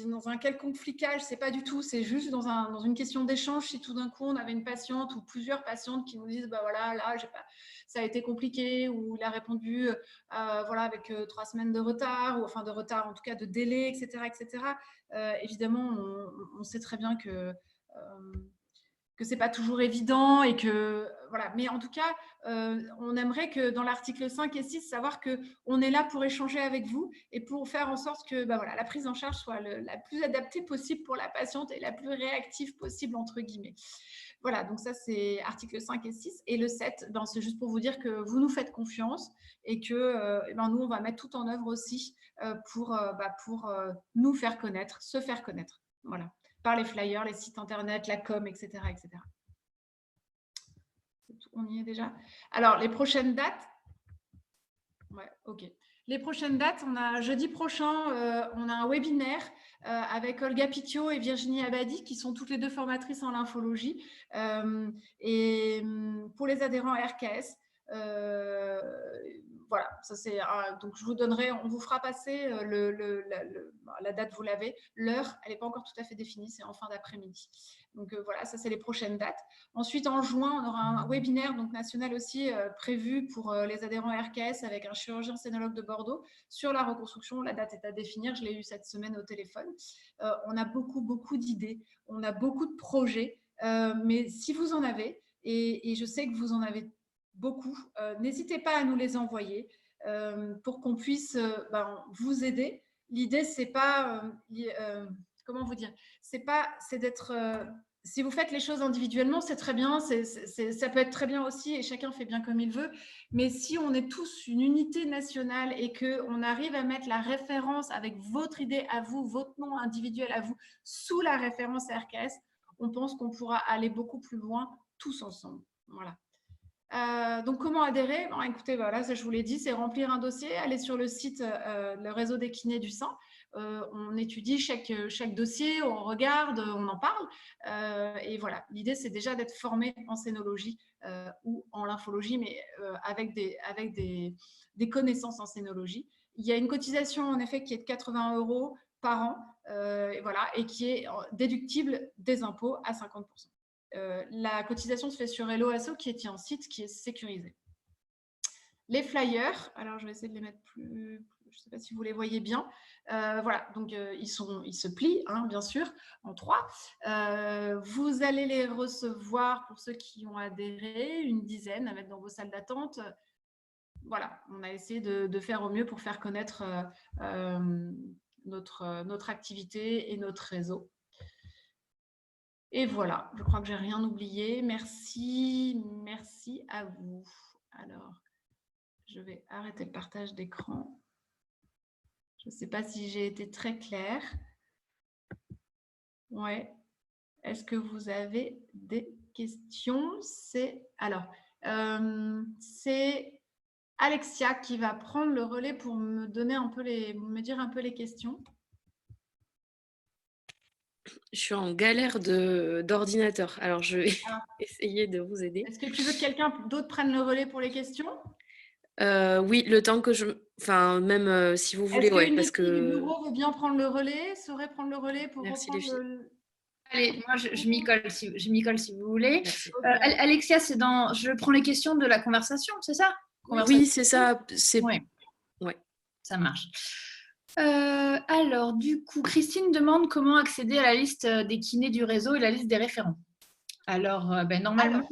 S1: dans un quelconque flicage, c'est pas du tout, c'est juste dans une question d'échange. Si tout d'un coup on avait une patiente ou plusieurs patientes qui nous disent bah voilà, là ça a été compliqué, ou il a répondu voilà, avec 3 semaines de retard, ou enfin de retard en tout cas de délai, etc. Évidemment, on sait très bien que c'est pas toujours évident et que voilà, mais en tout cas on aimerait que dans l'article 5 et 6 savoir que on est là pour échanger avec vous et pour faire en sorte que voilà, la prise en charge soit la plus adaptée possible pour la patiente et la plus réactive possible entre guillemets. Voilà, donc ça c'est article 5 et 6. Et le 7, c'est juste pour vous dire que vous nous faites confiance et que nous on va mettre tout en œuvre aussi pour nous faire connaître, se faire connaître. Voilà, par les flyers, les sites internet, la com, etc. On y est déjà. Alors, les prochaines dates. Ouais, ok. Les prochaines dates, on a jeudi prochain, on a un webinaire avec Olga Pitio et Virginie Abadi, qui sont toutes les deux formatrices en lymphologie. Et pour les adhérents RKS, voilà, ça c'est donc je vous donnerai, on vous fera passer la date, vous l'avez, l'heure, elle n'est pas encore tout à fait définie, c'est en fin d'après-midi. Donc voilà, ça c'est les prochaines dates. Ensuite, en juin, on aura un webinaire donc national aussi prévu pour les adhérents RKS avec un chirurgien scénologue de Bordeaux sur la reconstruction. La date est à définir, je l'ai eu cette semaine au téléphone. On a beaucoup d'idées, on a beaucoup de projets, mais si vous en avez, et je sais que vous en avez beaucoup, n'hésitez pas à nous les envoyer pour qu'on puisse vous aider. L'idée, c'est pas comment vous dire, c'est d'être si vous faites les choses individuellement, c'est très bien, ça peut être très bien aussi et chacun fait bien comme il veut, mais si on est tous une unité nationale et qu'on arrive à mettre la référence avec votre idée à vous, votre nom individuel à vous, sous la référence RKS, on pense qu'on pourra aller beaucoup plus loin tous ensemble. Voilà. Donc, comment adhérer ? Écoutez, voilà, ça je vous l'ai dit, c'est remplir un dossier, aller sur le site, le réseau des kinés du sein. On étudie chaque dossier, on regarde, on en parle. Et voilà, l'idée, c'est déjà d'être formé en scénologie ou en lymphologie, mais avec des connaissances en scénologie. Il y a une cotisation, en effet, qui est de 80 € par an, et voilà, et qui est déductible des impôts à 50%. La cotisation se fait sur Hello Asso, qui est un site qui est sécurisé. Les flyers, alors je vais essayer de les mettre plus, je ne sais pas si vous les voyez bien. Voilà, donc ils se plient, hein, bien sûr, en 3. Vous allez les recevoir, pour ceux qui ont adhéré, une dizaine à mettre dans vos salles d'attente. Voilà, on a essayé de faire au mieux pour faire connaître notre activité et notre réseau. Et voilà, je crois que j'ai rien oublié. Merci à vous. Alors, je vais arrêter le partage d'écran. Je ne sais pas si j'ai été très claire. Ouais. Est-ce que vous avez des questions ? C'est Alexia qui va prendre le relais pour me donner me dire un peu les questions.
S8: Je suis en galère d'ordinateur. Alors, je vais essayer de vous aider.
S1: Est-ce que tu veux que quelqu'un d'autre prenne le relais pour les questions?
S8: Oui, le temps que Enfin, même si vous voulez,
S1: Est-ce qu'une
S8: parce
S1: équipe du
S8: que...
S1: bureau veut bien prendre le relais, saurait prendre le relais pour
S8: Merci, les
S1: reprendre
S8: filles.
S5: Allez, moi, je m'y colle si vous voulez.
S8: Merci.
S5: Alexia, je prends les questions de la conversation, c'est ça?
S8: Oui, c'est ça.
S5: Oui.
S8: Ouais.
S5: Ça marche. Alors, du coup, Christine demande comment accéder à la liste des kinés du réseau et la liste des référents. Alors, normalement,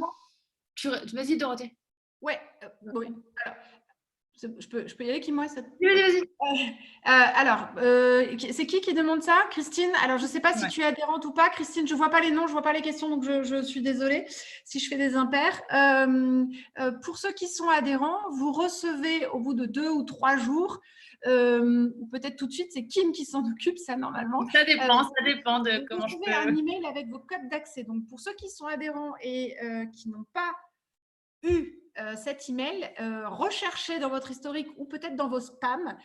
S5: vas-y, Dorothée.
S1: Oui. Alors, je peux y aller, qui moi ça...
S5: Vas-y.
S1: Alors, c'est qui demande ça? Christine? Alors, je ne sais pas si tu es adhérente ou pas. Christine, je ne vois pas les noms, je ne vois pas les questions, donc je suis désolée si je fais des impairs. Pour ceux qui sont adhérents, vous recevez au bout de 2 ou 3 jours, ou peut-être tout de suite, c'est Kim qui s'en occupe, ça, normalement.
S5: Ça dépend de comment je
S1: peux. Vous
S5: peux...
S1: recevez un email avec vos codes d'accès. Donc, pour ceux qui sont adhérents et qui n'ont pas eu cet email, recherchez dans votre historique ou peut-être dans vos spams,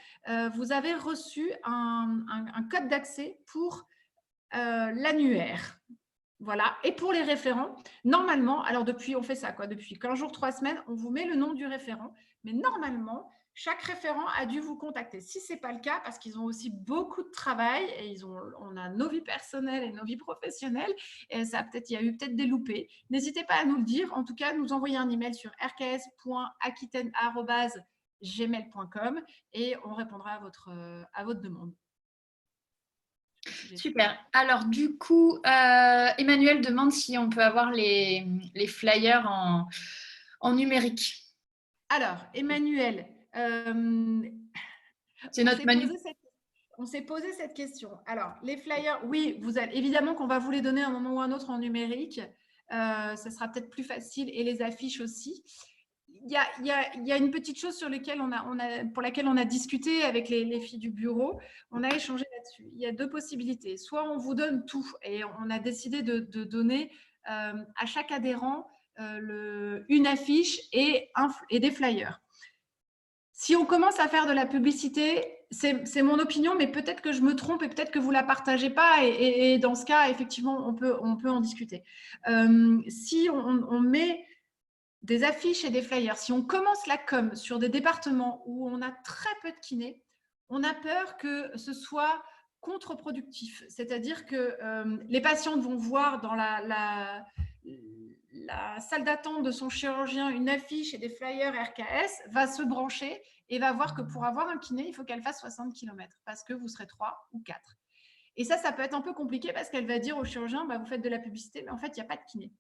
S1: vous avez reçu un code d'accès pour l'annuaire. Voilà. Et pour les référents, normalement, alors on fait ça depuis 15 jours, 3 semaines, on vous met le nom du référent, mais normalement, chaque référent a dû vous contacter. Si ce n'est pas le cas, parce qu'ils ont aussi beaucoup de travail et on a nos vies personnelles et nos vies professionnelles, et il y a eu peut-être des loupés. N'hésitez pas à nous le dire. En tout cas, nous envoyer un email sur rks.aquitaine@gmail.com et on répondra à votre demande.
S5: Super. Alors, du coup, Emmanuel demande si on peut avoir les flyers en numérique.
S1: Alors, Emmanuel,
S5: c'est notre
S1: on s'est posé cette question. Alors, les flyers, oui, évidemment qu'on va vous les donner à un moment ou à un autre en numérique. Ça sera peut-être plus facile, et les affiches aussi. Il y a une petite chose pour laquelle on a discuté avec les filles du bureau. On a échangé là-dessus. Il y a 2 possibilités. Soit on vous donne tout, et on a décidé de donner à chaque adhérent une affiche et des flyers. Si on commence à faire de la publicité, c'est mon opinion, mais peut-être que je me trompe et peut-être que vous ne la partagez pas. Et dans ce cas, effectivement, on peut en discuter. Si on met des affiches et des flyers, si on commence la com sur des départements où on a très peu de kinés, on a peur que ce soit contre-productif. C'est-à-dire que les patientes vont voir dans la salle d'attente de son chirurgien une affiche et des flyers RKS, va se brancher et va voir que pour avoir un kiné, il faut qu'elle fasse 60 km parce que vous serez 3 ou 4. Et ça peut être un peu compliqué parce qu'elle va dire au chirurgien, vous faites de la publicité, mais en fait, il n'y a pas de kiné.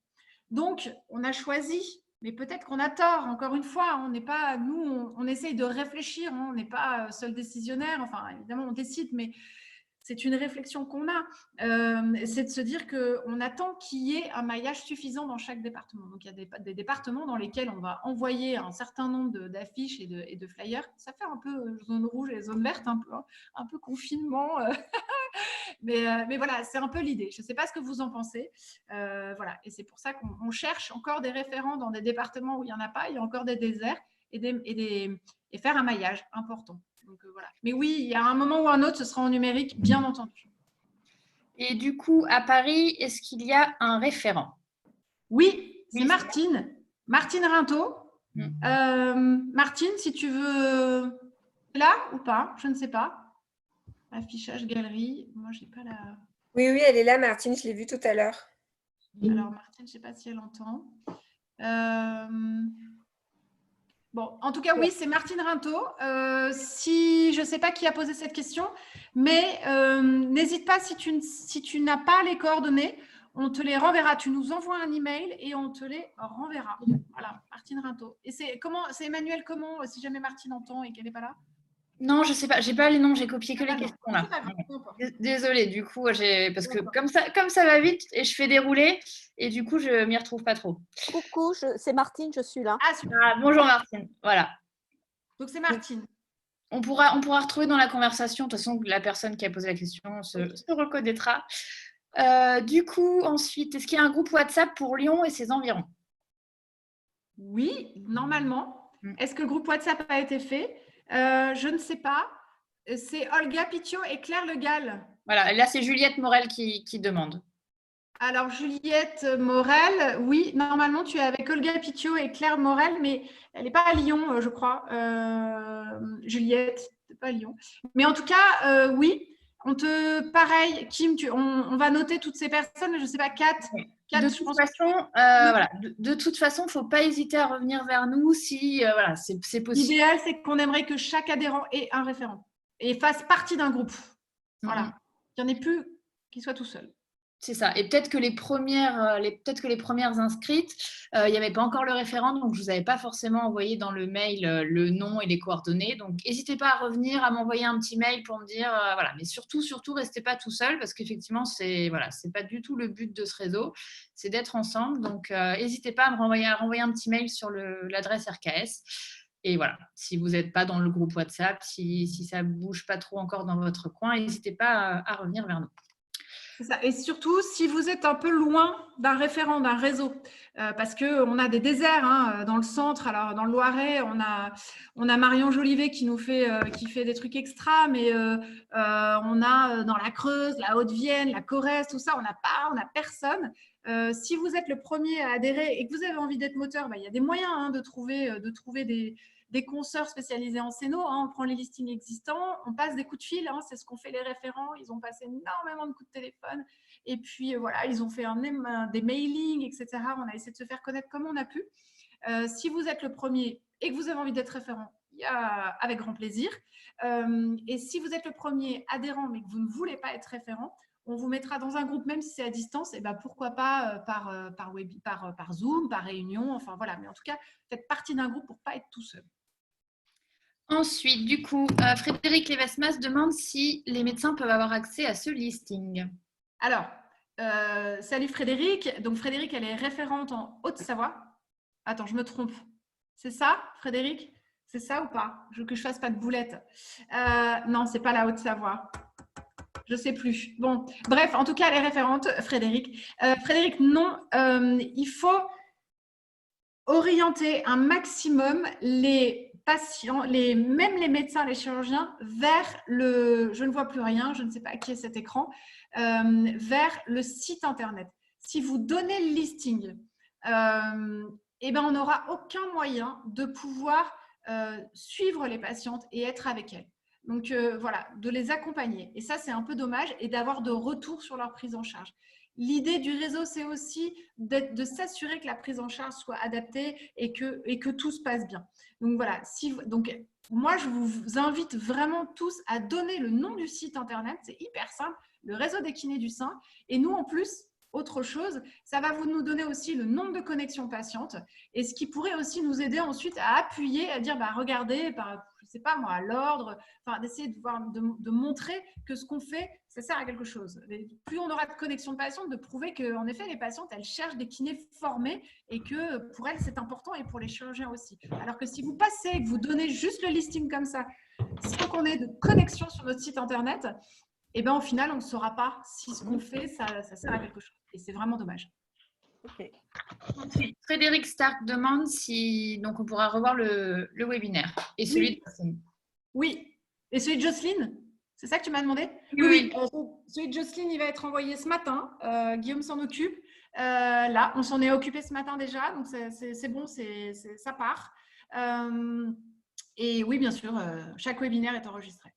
S1: Donc, on a choisi, mais peut-être qu'on a tort. Encore une fois, on n'est pas, nous, on essaye de réfléchir, on n'est pas seul décisionnaire. Enfin, évidemment, on décide, mais c'est une réflexion qu'on a. C'est de se dire qu'on attend qu'il y ait un maillage suffisant dans chaque département. Donc, il y a des départements dans lesquels on va envoyer un certain nombre d'affiches et de flyers. Ça fait un peu zone rouge et zone verte, un peu confinement. Mais voilà, c'est un peu l'idée. Je ne sais pas ce que vous en pensez. Voilà. Et c'est pour ça qu'on cherche encore des référents dans des départements où il n'y en a pas. Il y a encore des déserts et faire un maillage important. Donc, voilà. Mais oui, il y a un moment ou un autre, ce sera en numérique, bien entendu.
S5: Et du coup, à Paris, est-ce qu'il y a un référent?
S1: Oui, c'est Martine. Martine Rintaud. Martine, si tu veux... Là ou pas? Je ne sais pas. Affichage, galerie. Moi, je n'ai pas la...
S4: Oui, elle est là, Martine. Je l'ai vue tout à l'heure.
S1: Alors, Martine, je ne sais pas si elle entend. Bon, en tout cas, oui, c'est Martine Rintaud. Je ne sais pas qui a posé cette question, mais n'hésite pas, si tu n'as pas les coordonnées, on te les renverra. Tu nous envoies un email et on te les renverra. Voilà, Martine Rintaud. Et c'est Emmanuel comment, si jamais Martine entend et qu'elle n'est pas là?
S5: Non, je ne sais pas. Je n'ai pas les noms. J'ai copié que les questions là. Désolée, du coup, parce que comme ça va vite et je fais dérouler et du coup, je ne m'y retrouve pas trop.
S9: Coucou, c'est Martine, je suis là.
S1: Ah, super.
S5: Bonjour Martine. Voilà.
S1: Donc, c'est Martine.
S5: On pourra retrouver dans la conversation. De toute façon, la personne qui a posé la question se reconnaîtra. Du coup, ensuite, est-ce qu'il y a un groupe WhatsApp pour Lyon et ses environs?
S1: Oui, normalement. Est-ce que le groupe WhatsApp a été fait? Je ne sais pas. C'est Olga Pitiot et Claire Le Gall.
S5: Voilà, là, c'est Juliette Morel qui demande.
S1: Alors, Juliette Morel, oui, normalement, tu es avec Olga Pitiot et Claire Morel, mais elle n'est pas à Lyon, je crois. Juliette, c'est pas à Lyon. Mais en tout cas, oui, pareil, Kim, on va noter toutes ces personnes, je ne sais pas, Kat.
S5: De toute façon, il ne faut pas hésiter à revenir vers nous si voilà, c'est possible.
S1: L'idéal, c'est qu'on aimerait que chaque adhérent ait un référent et fasse partie d'un groupe. Voilà. Il n'y en ait plus qui soit tout seul.
S5: C'est ça. Et peut-être que les premières inscrites, il n'y avait pas encore le référent, donc je ne vous avais pas forcément envoyé dans le mail le nom et les coordonnées. Donc, n'hésitez pas à revenir, à m'envoyer un petit mail pour me dire, voilà. Mais surtout, restez pas tout seul parce qu'effectivement, c'est pas du tout le but de ce réseau, c'est d'être ensemble. Donc, n'hésitez pas à me renvoyer un petit mail sur l'adresse RKS. Et voilà, si vous n'êtes pas dans le groupe WhatsApp, si ça ne bouge pas trop encore dans votre coin, n'hésitez pas à revenir vers nous.
S1: C'est ça. Et surtout, si vous êtes un peu loin d'un référent, d'un réseau, parce qu'on a des déserts dans le centre. Alors, dans le Loiret, on a Marion Jolivet qui fait des trucs extra, mais on a dans la Creuse, la Haute-Vienne, la Corrèze, tout ça, on n'a personne. Si vous êtes le premier à adhérer et que vous avez envie d'être moteur, il y a des moyens de trouver des consoeurs spécialisés en Céno. On prend les listings existants, on passe des coups de fil, c'est ce qu'ont fait les référents. Ils ont passé énormément de coups de téléphone. Et puis, voilà, ils ont fait des mailings, etc. On a essayé de se faire connaître comme on a pu. Si vous êtes le premier et que vous avez envie d'être référent, avec grand plaisir. Et si vous êtes le premier adhérent, mais que vous ne voulez pas être référent, on vous mettra dans un groupe, même si c'est à distance, et pourquoi pas par Zoom, par réunion, enfin voilà. Mais en tout cas, faites partie d'un groupe pour ne pas être tout seul.
S5: Ensuite, du coup, Frédéric Levesmas demande si les médecins peuvent avoir accès à ce listing.
S1: Alors, salut Frédéric. Donc Frédéric, elle est référente en Haute-Savoie. Attends, je me trompe. C'est ça, Frédéric? C'est ça ou pas? Que je fasse pas de boulette. Non, c'est pas la Haute-Savoie. Je ne sais plus. Bon, bref, en tout cas, elle est référente, Frédéric. Frédéric, non, il faut orienter un maximum les patients, même les médecins, les chirurgiens, vers je ne vois plus rien, je ne sais pas à qui est cet écran, vers le site Internet. Si vous donnez le listing, on n'aura aucun moyen de pouvoir suivre les patientes et être avec elles. Donc, voilà, de les accompagner. Et ça, c'est un peu dommage et d'avoir de retour sur leur prise en charge. L'idée du réseau, c'est aussi de s'assurer que la prise en charge soit adaptée et que tout se passe bien. Donc, voilà. Donc, moi, je vous invite vraiment tous à donner le nom du site Internet. C'est hyper simple, le réseau des kinés du sein. Et nous, en plus, autre chose, ça va nous donner aussi le nombre de connexions patientes et ce qui pourrait aussi nous aider ensuite à appuyer, à dire, regardez, je sais pas moi, à l'ordre, d'essayer de montrer que ce qu'on fait, ça sert à quelque chose. Et plus on aura de connexions de patientes, de prouver qu'en effet, les patientes, elles cherchent des kinés formés et que pour elles, c'est important et pour les chirurgiens aussi. Alors que si vous passez et que vous donnez juste le listing comme ça, sans qu'on ait de connexion sur notre site Internet, au final, on ne saura pas si ce qu'on fait, ça sert à quelque chose. Et c'est vraiment dommage.
S5: Okay. Ensuite, Frédéric Stark demande si on pourra revoir le webinaire et celui de Jocelyne.
S1: Oui. Et celui de Jocelyne? C'est ça que tu m'as demandé?
S5: Oui.
S1: Celui de Jocelyne, il va être envoyé ce matin. Guillaume s'en occupe. Là, on s'en est occupé ce matin déjà. Donc, c'est bon, ça part. Et oui, bien sûr, chaque webinaire est enregistré.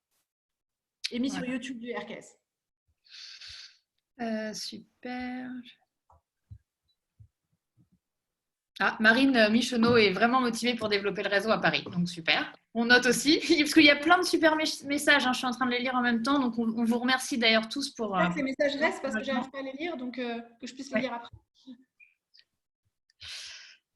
S1: Et mis sur YouTube du RKS.
S5: Super. Marine Michonneau est vraiment motivée pour développer le réseau à Paris. Donc, super. On note aussi, parce qu'il y a plein de super messages. Je suis en train de les lire en même temps. Donc, on vous remercie d'ailleurs tous pour…
S1: Ces messages restent parce que je n'arrive pas à les lire, donc que je puisse les lire après.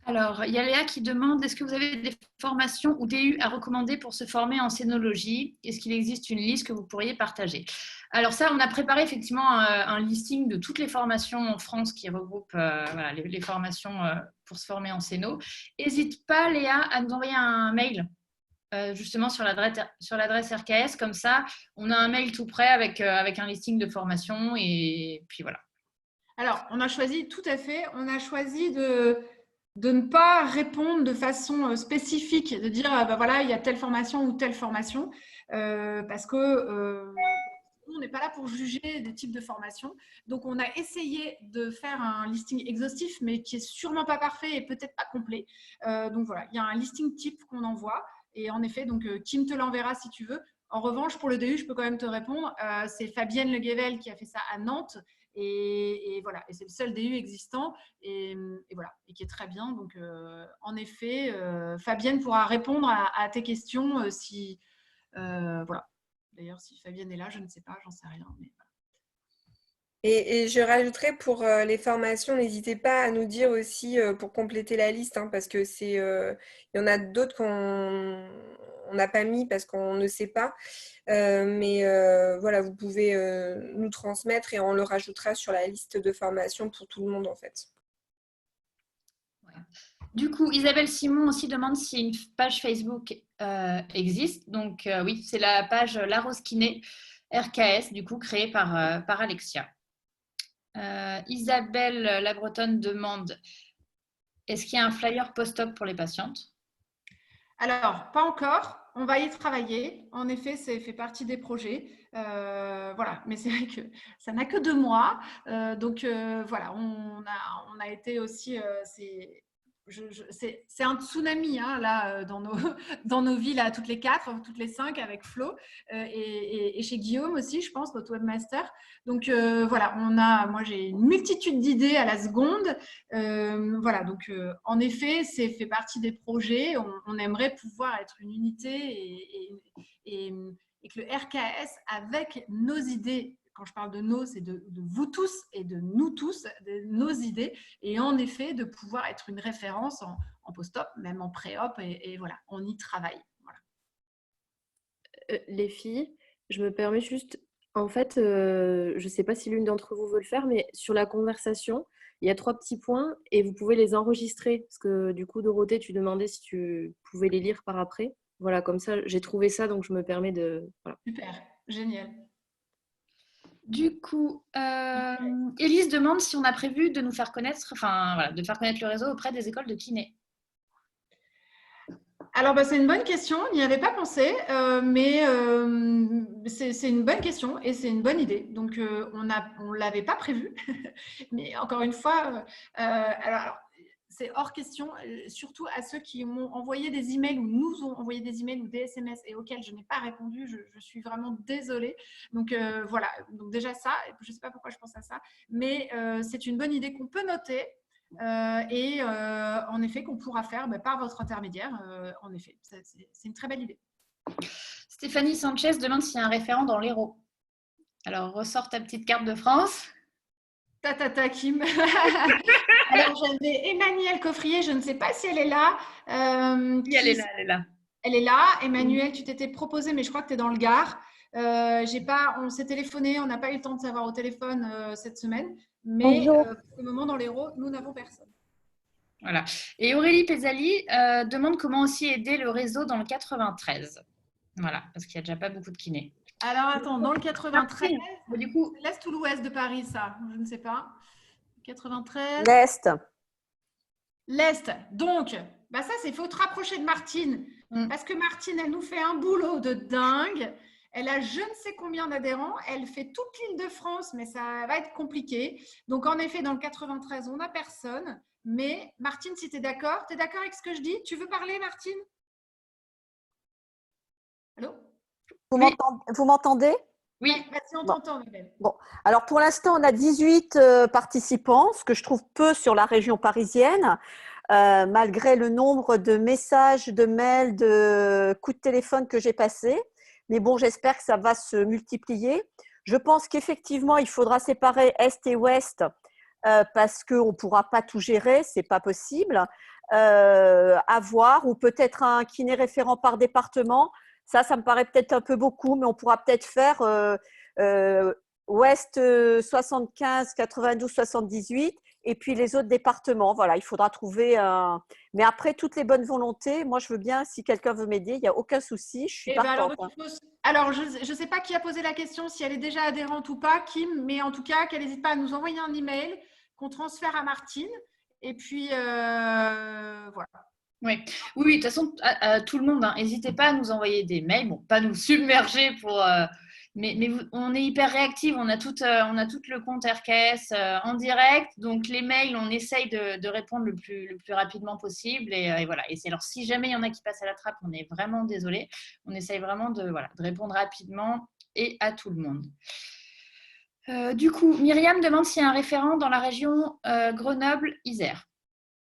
S5: Alors, il y a Léa qui demande, est-ce que vous avez des formations ou TU à recommander pour se former en scénologie? Est-ce qu'il existe une liste que vous pourriez partager? Alors ça, on a préparé effectivement un listing de toutes les formations en France qui regroupent les formations pour se former en scéno. N'hésite pas, Léa, à nous envoyer un mail justement sur l'adresse RKS. Comme ça, on a un mail tout prêt avec un listing de formations et puis voilà.
S1: Alors, on a choisi, tout à fait, on a choisi de ne pas répondre de façon spécifique, de dire bah voilà, il y a telle formation ou telle formation, parce que on n'est pas là pour juger des types de formations. Donc, on a essayé de faire un listing exhaustif, mais qui est sûrement pas parfait et peut-être pas complet. Donc, voilà, il y a un listing type qu'on envoie. Et en effet, donc, Kim te l'enverra si tu veux. En revanche, pour le DU, je peux quand même te répondre. C'est Fabienne Le Guével qui a fait ça à Nantes. Et voilà, et c'est le seul DU existant et voilà, et qui est très bien. Donc, en effet, Fabienne pourra répondre à tes questions si voilà. D'ailleurs, si Fabienne est là, je ne sais pas, j'en sais rien. Mais...
S4: Et je rajouterais pour les formations, n'hésitez pas à nous dire aussi pour compléter la liste, hein, parce que il y en a d'autres qu'on n'a pas mis parce qu'on ne sait pas. Mais voilà, vous pouvez nous transmettre et on le rajoutera sur la liste de formation pour tout le monde en fait.
S5: Ouais. Du coup, Isabelle Simon aussi demande si une page Facebook existe. Donc oui, c'est la page La Rose Kiné RKS, du coup créée par Alexia. Isabelle La Bretonne demande est-ce qu'il y a un flyer post-op pour les patientes?
S1: Alors, pas encore. On va y travailler. En effet, ça fait partie des projets. Voilà, mais c'est vrai que ça n'a que 2 mois. Donc, voilà, on a été aussi… c'est un tsunami là dans nos villes, là, toutes les 4, toutes les 5 avec Flo et chez Guillaume aussi, je pense, notre webmaster. Donc voilà, moi j'ai une multitude d'idées à la seconde. Voilà, donc en effet, c'est fait partie des projets. On aimerait pouvoir être une unité et que le RKS, avec nos idées, quand je parle de nos, c'est de vous tous et de nous tous, de nos idées, et en effet, de pouvoir être une référence en post-op, même en pré-op, et voilà, on y travaille. Voilà.
S6: Les filles, je me permets juste, en fait, je ne sais pas si l'une d'entre vous veut le faire, mais sur la conversation, il y a 3 petits points et vous pouvez les enregistrer. Parce que du coup, Dorothée, tu demandais si tu pouvais les lire par après. Voilà, comme ça, j'ai trouvé ça, donc je me permets de… Voilà.
S1: Super, génial.
S5: Du coup, Élise demande si on a prévu de nous faire connaître, enfin voilà, de faire connaître le réseau auprès des écoles de kiné.
S1: Alors, c'est une bonne question. On n'y avait pas pensé, mais c'est une bonne question et c'est une bonne idée. Donc, on ne l'avait pas prévu. Mais encore une fois, alors, c'est hors question, surtout à ceux qui m'ont envoyé des emails ou nous ont envoyé des emails ou des SMS et auxquels je n'ai pas répondu. Je suis vraiment désolée. Donc, voilà. Donc, déjà ça, je ne sais pas pourquoi je pense à ça, mais c'est une bonne idée qu'on peut noter. Et en effet, qu'on pourra faire par votre intermédiaire. En effet, c'est une très belle idée.
S5: Stéphanie Sanchez demande s'il y a un référent dans l'Hérault. Alors, ressort ta petite carte de France.
S1: Kim. Alors, j'avais Emmanuelle Coffrier, je ne sais pas si elle est là.
S5: Oui, elle est là, elle est là.
S1: Elle est là. Emmanuelle, tu t'étais proposée, mais je crois que tu es dans le Gard. On s'est téléphoné, on n'a pas eu le temps de savoir au téléphone cette semaine. Mais pour le moment, dans l'Hérault, nous n'avons personne.
S5: Voilà. Et Aurélie Pézali demande comment aussi aider le réseau dans le 93. Voilà, parce qu'il n'y a déjà pas beaucoup de kinés.
S1: Alors, attends, dans le 93,
S5: du coup,
S1: l'Est ou l'Ouest de Paris, ça? Je ne sais pas. 93.
S9: L'Est.
S1: L'Est. Donc, ça, il faut te rapprocher de Martine. Parce que Martine, elle nous fait un boulot de dingue. Elle a je ne sais combien d'adhérents. Elle fait toute l'Île-de-France, mais ça va être compliqué. Donc, en effet, dans le 93, on n'a personne. Mais Martine, si tu es d'accord avec ce que je dis? Tu veux parler, Martine? Allô?
S9: Vous m'entendez?
S1: Oui, vas-y, on t'entend, Mabel.
S9: Bon, alors pour l'instant, on a 18 participants, ce que je trouve peu sur la région parisienne, malgré le nombre de messages, de mails, de coups de téléphone que j'ai passés. Mais bon, j'espère que ça va se multiplier. Je pense qu'effectivement, il faudra séparer Est et Ouest parce qu'on ne pourra pas tout gérer, ce n'est pas possible. À voir, ou peut-être un kiné référent par département. Ça me paraît peut-être un peu beaucoup, mais on pourra peut-être faire Ouest 75, 92, 78 et puis les autres départements. Voilà, il faudra trouver un… Mais après, toutes les bonnes volontés, moi, je veux bien, si quelqu'un veut m'aider, il n'y a aucun souci, je suis partante.
S1: Alors, je ne sais pas qui a posé la question, si elle est déjà adhérente ou pas, Kim, mais en tout cas, qu'elle n'hésite pas à nous envoyer un email qu'on transfère à Martine. Et puis, voilà.
S5: Oui, oui, oui, de toute façon, à tout le monde, n'hésitez pas à nous envoyer des mails, bon, pas nous submerger mais on est hyper réactifs, on a tout le compte RKS en direct, donc les mails, on essaye de répondre le plus rapidement possible et voilà. Et alors, si jamais il y en a qui passent à la trappe, on est vraiment désolé, on essaye vraiment de répondre rapidement et à tout le monde. Du coup, Myriam demande s'il y a un référent dans la région Grenoble-Isère.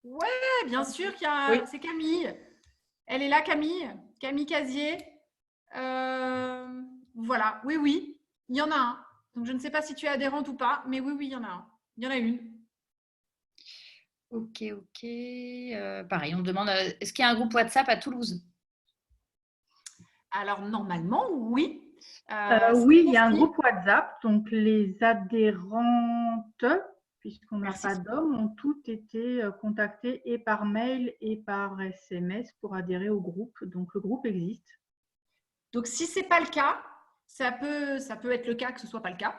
S1: Ouais, bien sûr qu'il y a.
S2: Oui.
S1: C'est Camille. Elle est là, Camille. Camille Casier. Voilà. Oui, oui. Il y en a un. Donc, je ne sais pas si tu es adhérente ou pas, mais oui, oui, il y en a un. Il y en a une.
S5: Ok. Pareil, on demande est-ce qu'il y a un groupe WhatsApp à Toulouse?
S1: Alors, normalement, oui.
S10: Oui, il y a un groupe WhatsApp. Donc, les adhérentes, puisqu'on n'a pas d'hommes, ont toutes été contactées et par mail et par SMS pour adhérer au groupe. Donc, le groupe existe.
S1: Donc, si ce n'est pas le cas, ça peut être le cas que ce ne soit pas le cas.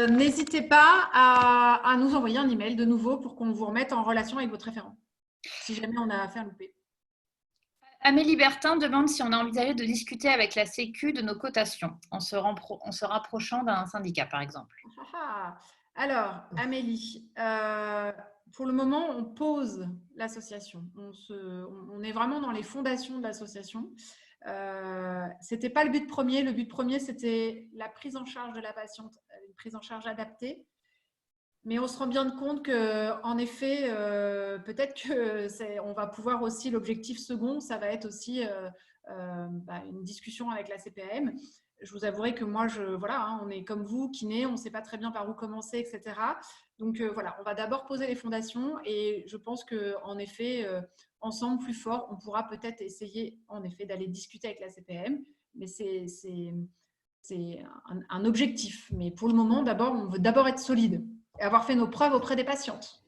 S1: N'hésitez pas à nous envoyer un email de nouveau pour qu'on vous remette en relation avec votre référent, si jamais on a affaire loupée.
S5: Amélie Bertin demande si on a envisagé de discuter avec la Sécu de nos cotations en se rapprochant d'un syndicat, par exemple.
S1: Alors, Amélie, pour le moment, on pose l'association. On est vraiment dans les fondations de l'association. Ce n'était pas le but premier. Le but premier, c'était la prise en charge de la patiente, une prise en charge adaptée. Mais on se rend bien compte qu'en effet, peut-être qu'on va pouvoir aussi, l'objectif second, ça va être aussi une discussion avec la CPAM. Je vous avouerai que moi, on est comme vous, kiné, on ne sait pas très bien par où commencer, etc. Donc voilà, on va d'abord poser les fondations et je pense qu'en effet, ensemble, plus fort, on pourra peut-être essayer en effet d'aller discuter avec la CPAM. Mais c'est un objectif. Mais pour le moment, on veut d'abord être solide et avoir fait nos preuves auprès des patientes.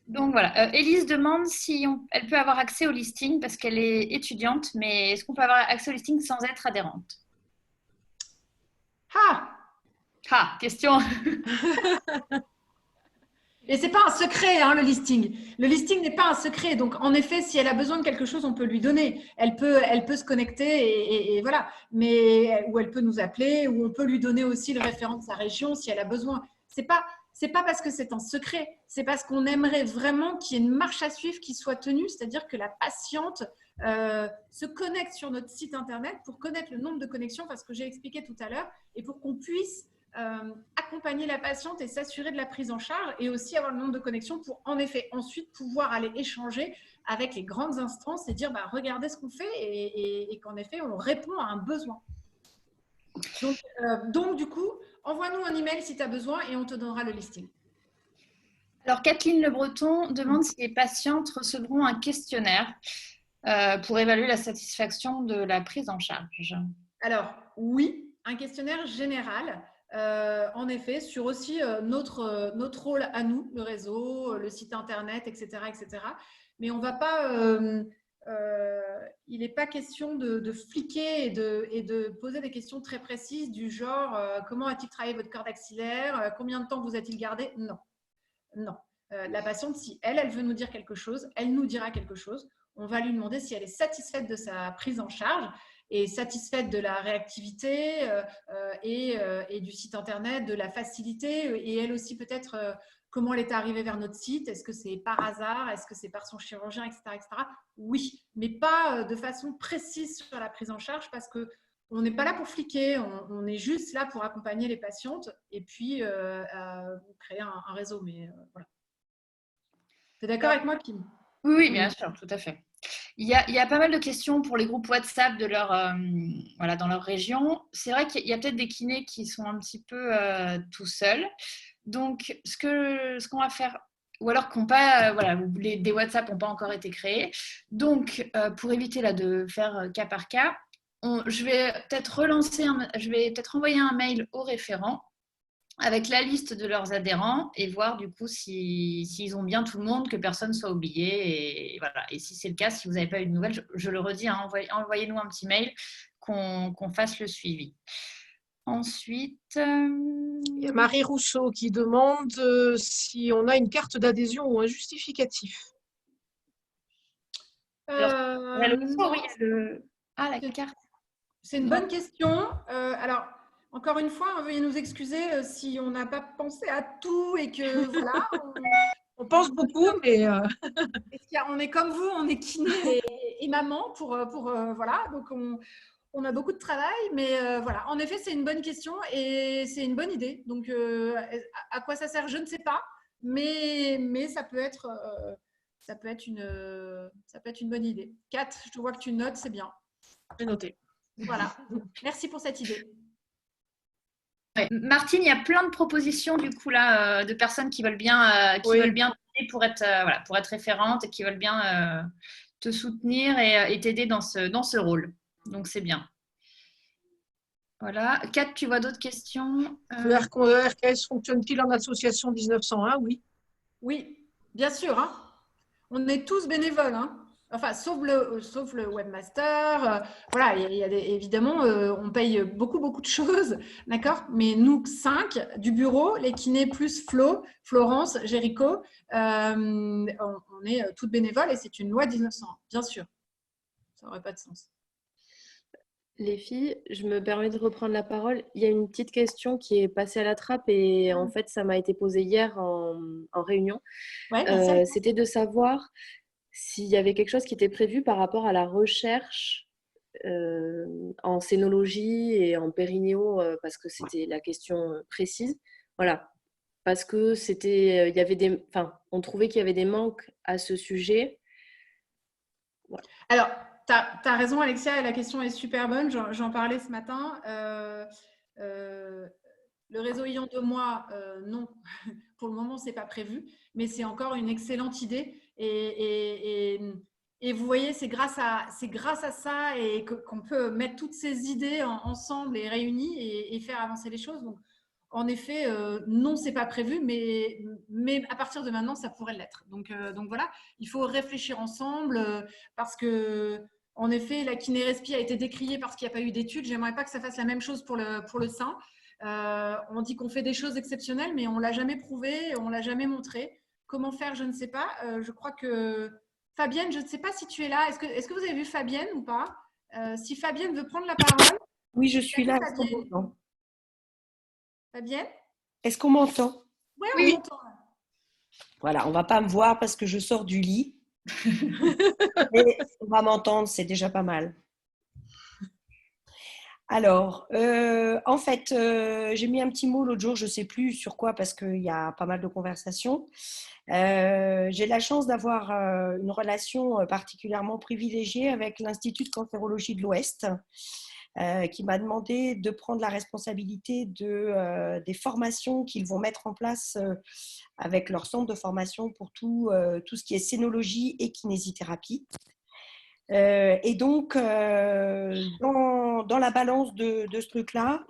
S5: Donc voilà, Élise demande si elle peut avoir accès au listing parce qu'elle est étudiante, mais est-ce qu'on peut avoir accès au listing sans être adhérente? Question.
S1: Et ce n'est pas un secret, le listing. Le listing n'est pas un secret. Donc, en effet, si elle a besoin de quelque chose, on peut lui donner. Elle peut se connecter et voilà. Ou elle peut nous appeler, ou on peut lui donner aussi le référent de sa région si elle a besoin. C'est pas parce que c'est un secret. C'est parce qu'on aimerait vraiment qu'il y ait une marche à suivre qui soit tenue. C'est-à-dire que la patiente se connecte sur notre site internet pour connaître le nombre de connexions, parce que j'ai expliqué tout à l'heure, et pour qu'on puisse accompagner la patiente et s'assurer de la prise en charge et aussi avoir le nombre de connexions pour en effet ensuite pouvoir aller échanger avec les grandes instances et dire regardez ce qu'on fait et qu'en effet on répond à un besoin. Donc du coup, envoie-nous un email si tu as besoin et on te donnera le listing.
S5: Alors Kathleen Le Breton demande si les patientes recevront un questionnaire pour évaluer la satisfaction de la prise en charge.
S1: Alors oui, un questionnaire général. En effet, sur aussi notre rôle à nous, le réseau, le site internet, etc. Mais on va pas, il n'est pas question de fliquer et de poser des questions très précises du genre comment a-t-il travaillé votre corde axillaire, combien de temps vous a-t-il gardé? Non. La patiente, si elle veut nous dire quelque chose, elle nous dira quelque chose. On va lui demander si elle est satisfaite de sa prise en charge et satisfaite de la réactivité et du site internet, de la facilité, et elle aussi peut-être comment elle est arrivée vers notre site. Est-ce que c'est par hasard? Est-ce que c'est par son chirurgien, etc. Oui, mais pas de façon précise sur la prise en charge parce qu'on n'est pas là pour fliquer, on est juste là pour accompagner les patientes et puis créer un réseau. Mais voilà. Tu es d'accord avec moi, Kim?
S5: Oui, bien sûr, tout à fait. Il y a pas mal de questions pour les groupes WhatsApp dans leur région. C'est vrai qu'il y a peut-être des kinés qui sont un petit peu tout seuls. Donc, ce qu'on va faire, ou alors des WhatsApp n'ont pas encore été créés. Donc, pour éviter de faire cas par cas, je vais peut-être envoyer un mail aux référents avec la liste de leurs adhérents et voir du coup s'ils ont bien tout le monde, que personne ne soit oublié. Et voilà. Et si c'est le cas, si vous n'avez pas eu de nouvelles, je le redis, envoyez-nous un petit mail qu'on fasse le suivi. Ensuite,
S2: Il y a Marie Rousseau qui demande si on a une carte d'adhésion ou un justificatif.
S1: Non,
S5: oui, il y a la carte.
S1: c'est une bonne question. Alors, encore une fois, veuillez nous excuser si on n'a pas pensé à tout et que voilà.
S2: On pense beaucoup, mais
S1: On est comme vous, on est kiné et maman pour voilà. Donc on a beaucoup de travail, mais voilà. En effet, c'est une bonne question et c'est une bonne idée. Donc à quoi ça sert, je ne sais pas, mais ça peut être une bonne idée. Kat, je vois que tu notes, c'est bien.
S2: j'ai noté.
S1: Voilà. Merci pour cette idée.
S5: Ouais. Martine, il y a plein de propositions du coup là de personnes qui veulent bien t'aider pour être référente et qui veulent bien te soutenir et t'aider dans ce rôle. Donc c'est bien. Voilà. Kat, tu vois d'autres questions?
S2: Le RKS fonctionne-t-il en association 1901? Oui.
S1: Oui, bien sûr. Hein. On est tous bénévoles. Hein. Enfin, sauf le webmaster. Voilà, évidemment, on paye beaucoup de choses, d'accord. Mais nous 5 du bureau, les kinés plus Flo, Florence, Jéricho, on est toutes bénévoles et c'est une loi 1901, bien sûr. Ça n'aurait pas de sens.
S6: Les filles, je me permets de reprendre la parole. Il y a une petite question qui est passée à la trappe et en fait, ça m'a été posé hier en réunion.
S1: Ouais, merci.
S6: C'était de savoir s'il y avait quelque chose qui était prévu par rapport à la recherche en scénologie et en périnéo, parce que c'était la question précise. Voilà, parce que c'était, il y avait on trouvait qu'il y avait des manques à ce sujet.
S1: Voilà. Alors, tu as raison, Alexia, et la question est super bonne. J'en parlais ce matin. Le réseau ayant 2 mois, non, pour le moment, ce n'est pas prévu, mais c'est encore une excellente idée. Et vous voyez, c'est grâce à ça et qu'on peut mettre toutes ces idées ensemble et réunies et faire avancer les choses. Donc, en effet, non, ce n'est pas prévu, mais à partir de maintenant, ça pourrait l'être. Donc voilà, il faut réfléchir ensemble parce que, en effet, la kiné-respi a été décriée parce qu'il n'y a pas eu d'études. J'aimerais pas que ça fasse la même chose pour le sein. On dit qu'on fait des choses exceptionnelles, mais on ne l'a jamais prouvé, on ne l'a jamais montré. Comment faire, je ne sais pas. Je crois que Fabienne, je ne sais pas si tu es là. Est-ce que vous avez vu Fabienne ou pas? Si Fabienne veut prendre la parole.
S11: Oui, je suis là.
S1: Fabienne?
S11: Est-ce qu'on m'entend?
S1: Oui, on m'entend.
S11: Voilà, on ne va pas me voir parce que je sors du lit. Mais on va m'entendre, c'est déjà pas mal. Alors, en fait, j'ai mis un petit mot l'autre jour, je ne sais plus sur quoi parce qu'il y a pas mal de conversations. J'ai la chance d'avoir une relation particulièrement privilégiée avec l'Institut de cancérologie de l'Ouest qui m'a demandé de prendre la responsabilité des formations qu'ils vont mettre en place avec leur centre de formation pour tout ce qui est scénologie et kinésithérapie. Et donc, dans la balance de ce truc-là,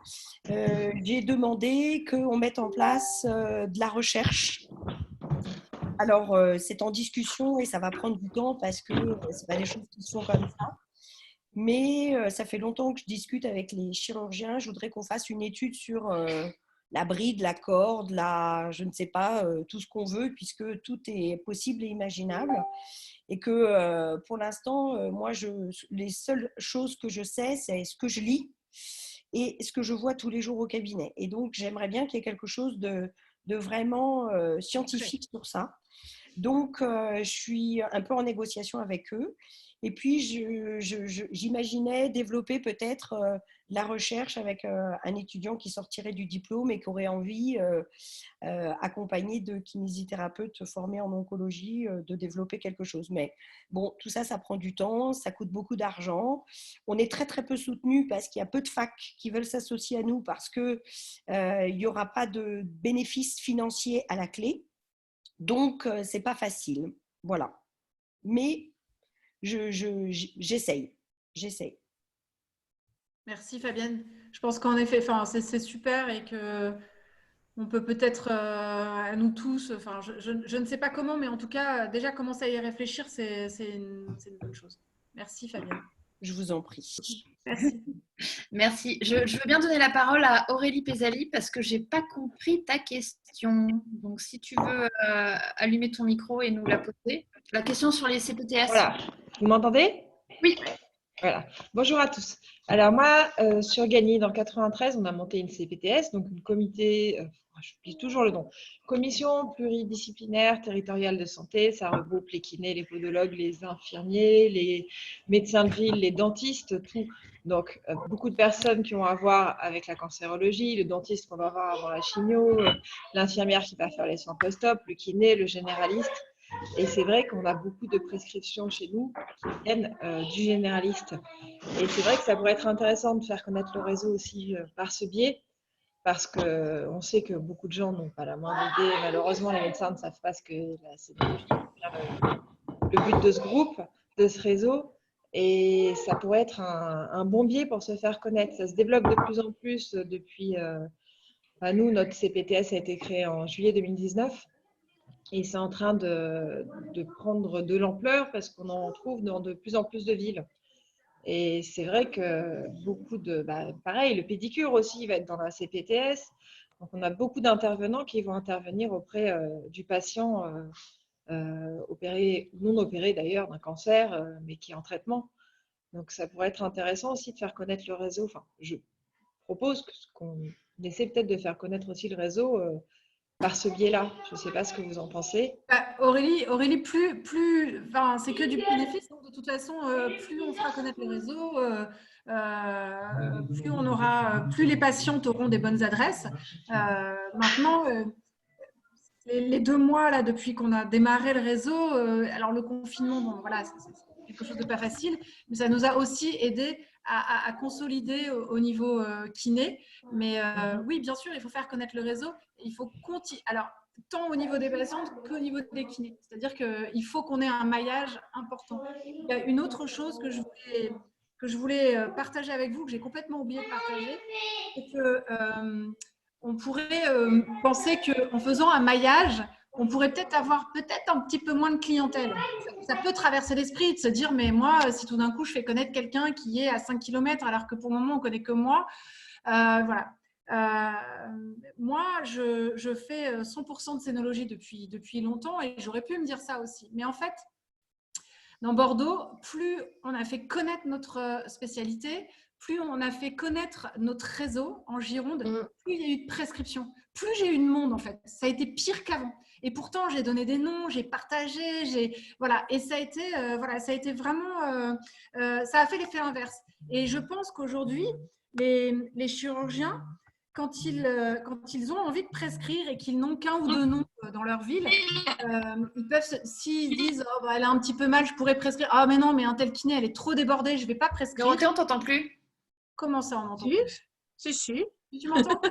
S11: j'ai demandé qu'on mette en place de la recherche. Alors, c'est en discussion et ça va prendre du temps parce que ce pas des choses qui se font comme ça. Mais ça fait longtemps que je discute avec les chirurgiens. Je voudrais qu'on fasse une étude sur la bride, la corde, je ne sais pas, tout ce qu'on veut, puisque tout est possible et imaginable. Et que pour l'instant, moi, les seules choses que je sais, c'est ce que je lis et ce que je vois tous les jours au cabinet. Et donc, j'aimerais bien qu'il y ait quelque chose de vraiment scientifique sur ça. Donc, je suis un peu en négociation avec eux. Et puis, j'imaginais développer peut-être la recherche avec un étudiant qui sortirait du diplôme et qui aurait envie, accompagné de kinésithérapeutes formés en oncologie, de développer quelque chose. Mais bon, tout ça, ça prend du temps, ça coûte beaucoup d'argent. On est très, très peu soutenus parce qu'il y a peu de facs qui veulent s'associer à nous parce qu'il n'y aura pas de bénéfices financiers à la clé. Donc, ce n'est pas facile. Voilà. Mais j'essaye.
S1: Merci Fabienne. Je pense qu'en effet, c'est super et que on peut peut-être à nous tous, je ne sais pas comment, mais en tout cas, déjà commencer à y réfléchir, c'est une bonne chose. Merci Fabienne.
S11: Je vous en prie.
S1: Merci.
S5: Merci. Je veux bien donner la parole à Aurélie Pézali parce que je n'ai pas compris ta question. Donc, si tu veux allumer ton micro et nous la poser. La question sur les CPTS.
S12: Voilà. Vous m'entendez?
S5: Oui.
S12: Voilà. Bonjour à tous. Alors moi, sur Gagny, dans le 93, on a monté une CPTS, donc une comité, j'oublie toujours le nom, commission pluridisciplinaire territoriale de santé. Ça regroupe les kinés, les podologues, les infirmiers, les médecins de ville, les dentistes, tout. Donc, beaucoup de personnes qui ont à voir avec la cancérologie, le dentiste qu'on va voir avant la chimio, l'infirmière qui va faire les soins post-op, le kiné, le généraliste. Et c'est vrai qu'on a beaucoup de prescriptions chez nous qui viennent du généraliste. Et c'est vrai que ça pourrait être intéressant de faire connaître le réseau aussi par ce biais, parce qu'on sait que beaucoup de gens n'ont pas la moindre idée. Malheureusement, les médecins ne savent pas ce que la sénologie est. Le but de ce groupe, de ce réseau, et ça pourrait être un bon biais pour se faire connaître. Ça se développe de plus en plus depuis… nous, notre CPTS a été créé en juillet 2019. Et c'est en train de prendre de l'ampleur parce qu'on en trouve dans de plus en plus de villes. Et c'est vrai que beaucoup de… pareil, le pédicure aussi va être dans la CPTS. Donc, on a beaucoup d'intervenants qui vont intervenir auprès du patient opéré ou non opéré d'ailleurs d'un cancer, mais qui est en traitement. Donc, ça pourrait être intéressant aussi de faire connaître le réseau. Enfin, je propose qu'on essaie peut-être de faire connaître aussi le réseau par ce biais-là. Je ne sais pas ce que vous en pensez.
S1: Aurélie, c'est que du bénéfice. De toute façon, plus on fera connaître le réseau, plus les patientes auront des bonnes adresses. Maintenant, les 2 mois là, depuis qu'on a démarré le réseau, alors le confinement, bon, voilà, c'est quelque chose de pas facile, mais ça nous a aussi aidé à consolider au niveau kiné. Mais oui, bien sûr, il faut faire connaître le réseau. Il faut continuer. Alors, tant au niveau des patientes qu'au niveau des kinés. C'est-à-dire qu'il faut qu'on ait un maillage important. Il y a une autre chose que je voulais partager avec vous, que j'ai complètement oublié de partager, c'est que on pourrait penser qu'en faisant un maillage, on pourrait peut-être avoir un petit peu moins de clientèle. Ça peut traverser l'esprit de se dire, mais moi, si tout d'un coup, je fais connaître quelqu'un qui est à 5 km, alors que pour le moment, on ne connaît que moi, voilà. Moi, je fais 100% de scénologie depuis longtemps et j'aurais pu me dire ça aussi. Mais en fait, dans Bordeaux, plus on a fait connaître notre spécialité, plus on a fait connaître notre réseau en Gironde, plus il y a eu de prescriptions, plus j'ai eu de monde en fait. Ça a été pire qu'avant. Et pourtant, j'ai donné des noms, j'ai partagé, voilà. Et ça a été vraiment, ça a fait l'effet inverse. Et je pense qu'aujourd'hui, les chirurgiens, quand ils ont envie de prescrire et qu'ils n'ont qu'un ou 2 noms dans leur ville, ils peuvent, s'ils disent oh, elle a un petit peu mal, je pourrais prescrire. Ah, mais non, mais un tel kiné, elle est trop débordée, je ne vais pas prescrire.
S5: Dorothée, on ne t'entend plus.
S1: Comment ça, on entend
S2: Si.
S1: Tu m'entends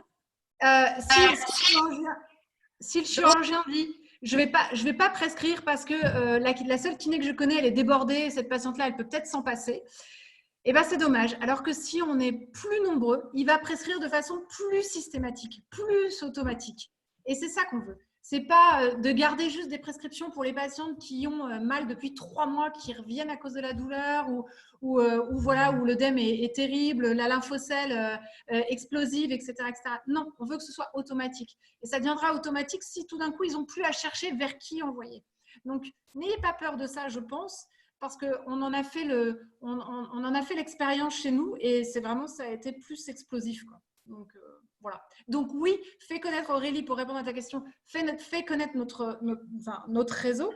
S1: si le chirurgien dit je vais pas prescrire parce que la seule kiné que je connais, elle est débordée, cette patiente-là, elle peut peut-être s'en passer. Eh ben, c'est dommage. Alors que si on est plus nombreux, il va prescrire de façon plus systématique, plus automatique. Et c'est ça qu'on veut. C'est pas de garder juste des prescriptions pour les patientes qui ont mal depuis 3 mois, qui reviennent à cause de la douleur ou voilà, où l'œdème est terrible, la lymphocèle explosive, etc., etc. Non, on veut que ce soit automatique. Et ça deviendra automatique si tout d'un coup, ils n'ont plus à chercher vers qui envoyer. Donc, n'ayez pas peur de ça, je pense. Parce qu'on en a fait on en a fait l'expérience chez nous et c'est vraiment, ça a été plus explosif, quoi. Donc, voilà. Donc, oui, fais connaître, Aurélie, pour répondre à ta question, fais connaître notre réseau,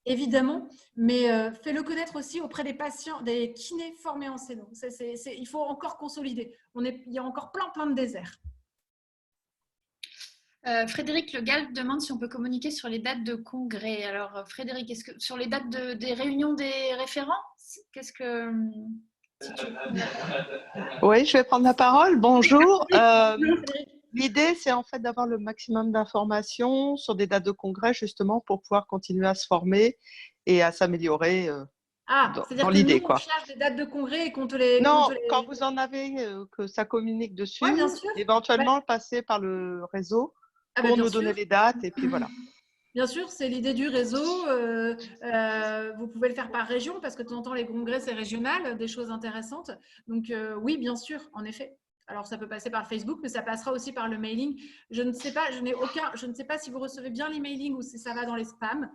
S1: évidemment, mais fais-le connaître aussi auprès des patients, des kinés formés en scéno. Il faut encore consolider. Il y a encore plein de déserts.
S5: Frédéric Le Gall demande si on peut communiquer sur les dates de congrès. Alors, Frédéric, est-ce que sur les dates des réunions des référents, qu'est-ce que…
S13: Oui, je vais prendre la parole. Bonjour. L'idée, c'est en fait d'avoir le maximum d'informations sur des dates de congrès, justement, pour pouvoir continuer à se former et à s'améliorer dans l'idée.
S1: On cherche des dates de congrès et qu'on te les…
S13: Non, quand vous en avez, que ça communique dessus,
S1: ouais, bien sûr.
S13: éventuellement passer par le réseau pour nous donner les dates et puis voilà.
S1: Bien sûr, c'est l'idée du réseau. Vous pouvez le faire par région parce que de temps en temps, les congrès, c'est régional, des choses intéressantes. Donc, oui, bien sûr, en effet. Alors, ça peut passer par Facebook, mais ça passera aussi par le mailing. Je ne sais pas, je ne sais pas si vous recevez bien les mailings ou si ça va dans les spams.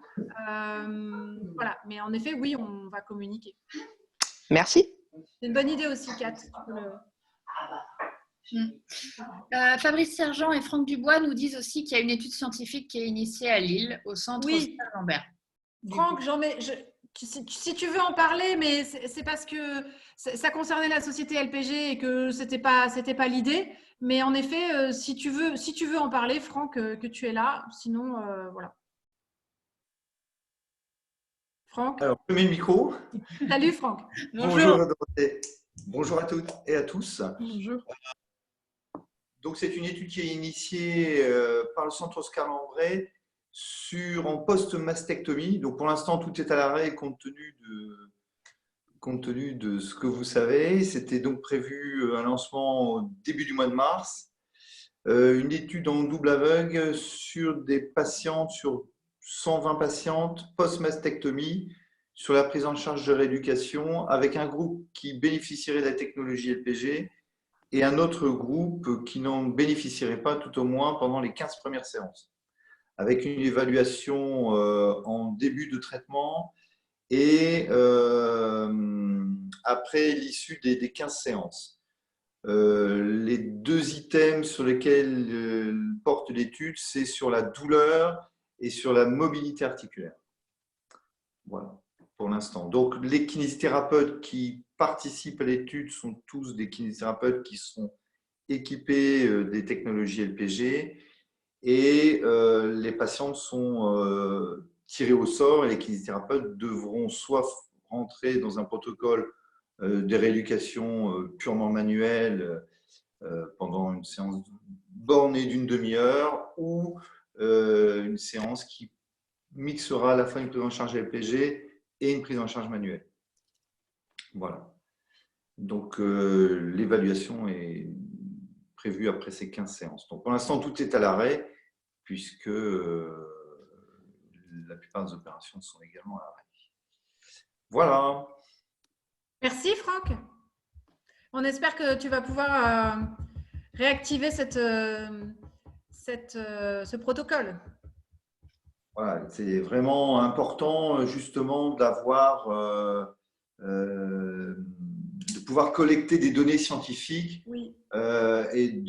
S1: Voilà, mais en effet, oui, on va communiquer.
S13: Merci.
S1: C'est une bonne idée aussi, Kat.
S5: Fabrice Sergent et Franck Dubois nous disent aussi qu'il y a une étude scientifique qui est initiée à Lille, au centre Lambert.
S1: Franck, si tu veux en parler, mais c'est parce que ça concernait la société LPG et que c'était pas l'idée. Mais en effet, si tu veux en parler, Franck, que tu es là. Sinon, voilà. Franck.
S14: Alors, je mets le micro.
S1: Salut Franck.
S14: Bonjour Dorothée. Bonjour à toutes et à tous.
S1: Bonjour.
S14: Donc, c'est une étude qui est initiée par le centre Oscar Lambret en post-mastectomie. Donc, pour l'instant, tout est à l'arrêt compte tenu de ce que vous savez. C'était donc prévu un lancement au début du mois de mars. Une étude en double aveugle sur des patientes, sur 120 patientes post-mastectomie, sur la prise en charge de rééducation, avec un groupe qui bénéficierait de la technologie LPG et un autre groupe qui n'en bénéficierait pas, tout au moins pendant les 15 premières séances, avec une évaluation en début de traitement et après l'issue des 15 séances. Les deux items sur lesquels porte l'étude, c'est sur la douleur et sur la mobilité articulaire. Voilà, pour l'instant. Donc, les kinésithérapeutes qui participent à l'étude sont tous des kinésithérapeutes qui sont équipés des technologies LPG et les patientes sont tirées au sort et les kinésithérapeutes devront soit rentrer dans un protocole de rééducation purement manuelle pendant une séance bornée d'une demi-heure ou une séance qui mixera à la fois une prise en charge LPG et une prise en charge manuelle. Voilà. Donc, l'évaluation est prévue après ces 15 séances. Donc, pour l'instant, tout est à l'arrêt puisque la plupart des opérations sont également à l'arrêt. Voilà.
S1: Merci Franck. On espère que tu vas pouvoir réactiver ce protocole.
S14: Voilà, c'est vraiment important justement d'avoir, de pouvoir collecter des données scientifiques
S1: oui.
S14: Et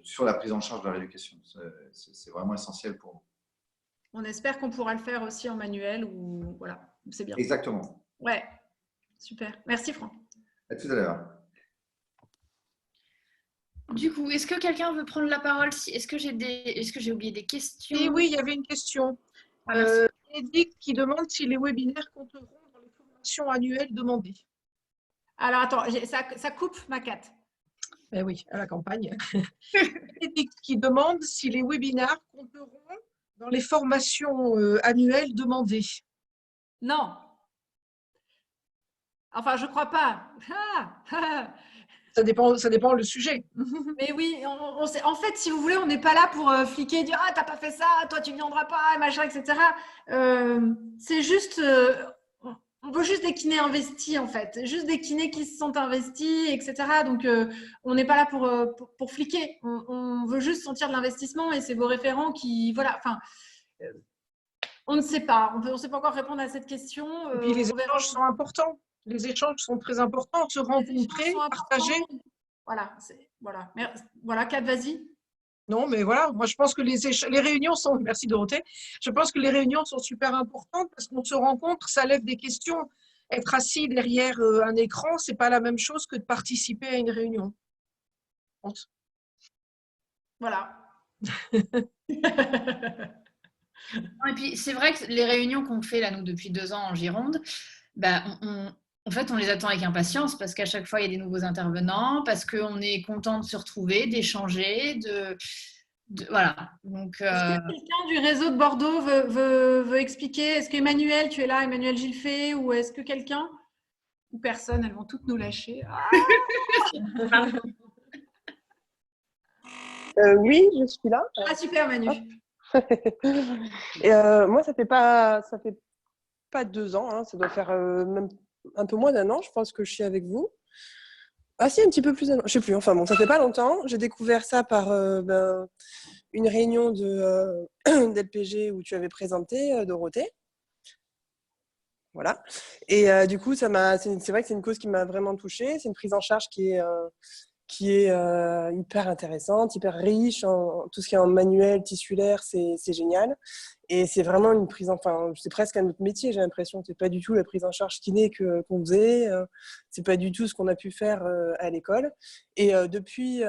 S14: sur la prise en charge de la rééducation. C'est vraiment essentiel pour nous.
S1: On espère qu'on pourra le faire aussi en manuel ou voilà, c'est bien.
S14: Exactement.
S1: Ouais, super. Merci Franck.
S14: À tout à l'heure.
S5: Du coup, est-ce que quelqu'un veut prendre la parole? Est-ce que j'ai oublié des questions?
S2: Et oui, il y avait une question. Bénédicte qui demande si les webinaires compteront dans les formations annuelles demandées.
S1: Alors, attends, ça coupe ma Kat.
S2: Ben oui, à la campagne. Bénédicte qui demande si les webinaires compteront dans les formations annuelles demandées.
S1: Non. Enfin, je crois pas.
S2: Ça dépend le sujet.
S1: Mais oui, en fait, si vous voulez, on n'est pas là pour fliquer, dire « Ah, t'as pas fait ça, toi, tu ne viendras pas, machin, etc. » C'est juste… on veut juste des kinés investis, en fait. Juste des kinés qui se sont investis, etc. Donc, on n'est pas là pour fliquer. On veut juste sentir de l'investissement et c'est vos référents qui… Voilà, enfin… on ne sait pas. On ne sait pas encore répondre à cette question.
S2: Et puis, les échanges sont importants. Les échanges sont très importants. Se rencontrer, partager.
S1: Voilà, Kat, vas-y.
S2: Non, mais voilà, moi je pense que les réunions sont… Merci Dorothée. Je pense que les réunions sont super importantes parce qu'on se rencontre, ça lève des questions. Être assis derrière un écran, ce n'est pas la même chose que de participer à une réunion.
S1: Voilà.
S5: Et puis, c'est vrai que les réunions qu'on fait là, nous, depuis 2 ans en Gironde, en fait, on les attend avec impatience parce qu'à chaque fois, il y a des nouveaux intervenants, parce qu'on est content de se retrouver, d'échanger, voilà. Donc,
S1: est-ce que quelqu'un du réseau de Bordeaux veut expliquer? Est-ce qu'Emmanuel, tu es là, Emmanuel Gilfet, ou est-ce que quelqu'un? Ou personne, elles vont toutes nous lâcher.
S6: Oui, je suis là.
S1: Ah, super, Manu.
S15: Et moi, ça fait pas 2 ans, hein, ça doit faire même un peu moins d'1 an, je pense que je suis avec vous. Ah si, un petit peu plus d'1 an, je sais plus. Enfin bon, ça fait pas longtemps. J'ai découvert ça par une réunion d'LPG où tu avais présenté, Dorothée. Voilà. Et du coup, c'est vrai que c'est une cause qui m'a vraiment touchée. C'est une prise en charge qui est hyper intéressante, hyper riche. Tout ce qui est en manuel, tissulaire, c'est génial. Et c'est vraiment une prise c'est presque un autre métier, j'ai l'impression. C'est pas du tout la prise en charge kiné qu'on faisait. C'est pas du tout ce qu'on a pu faire à l'école. Et depuis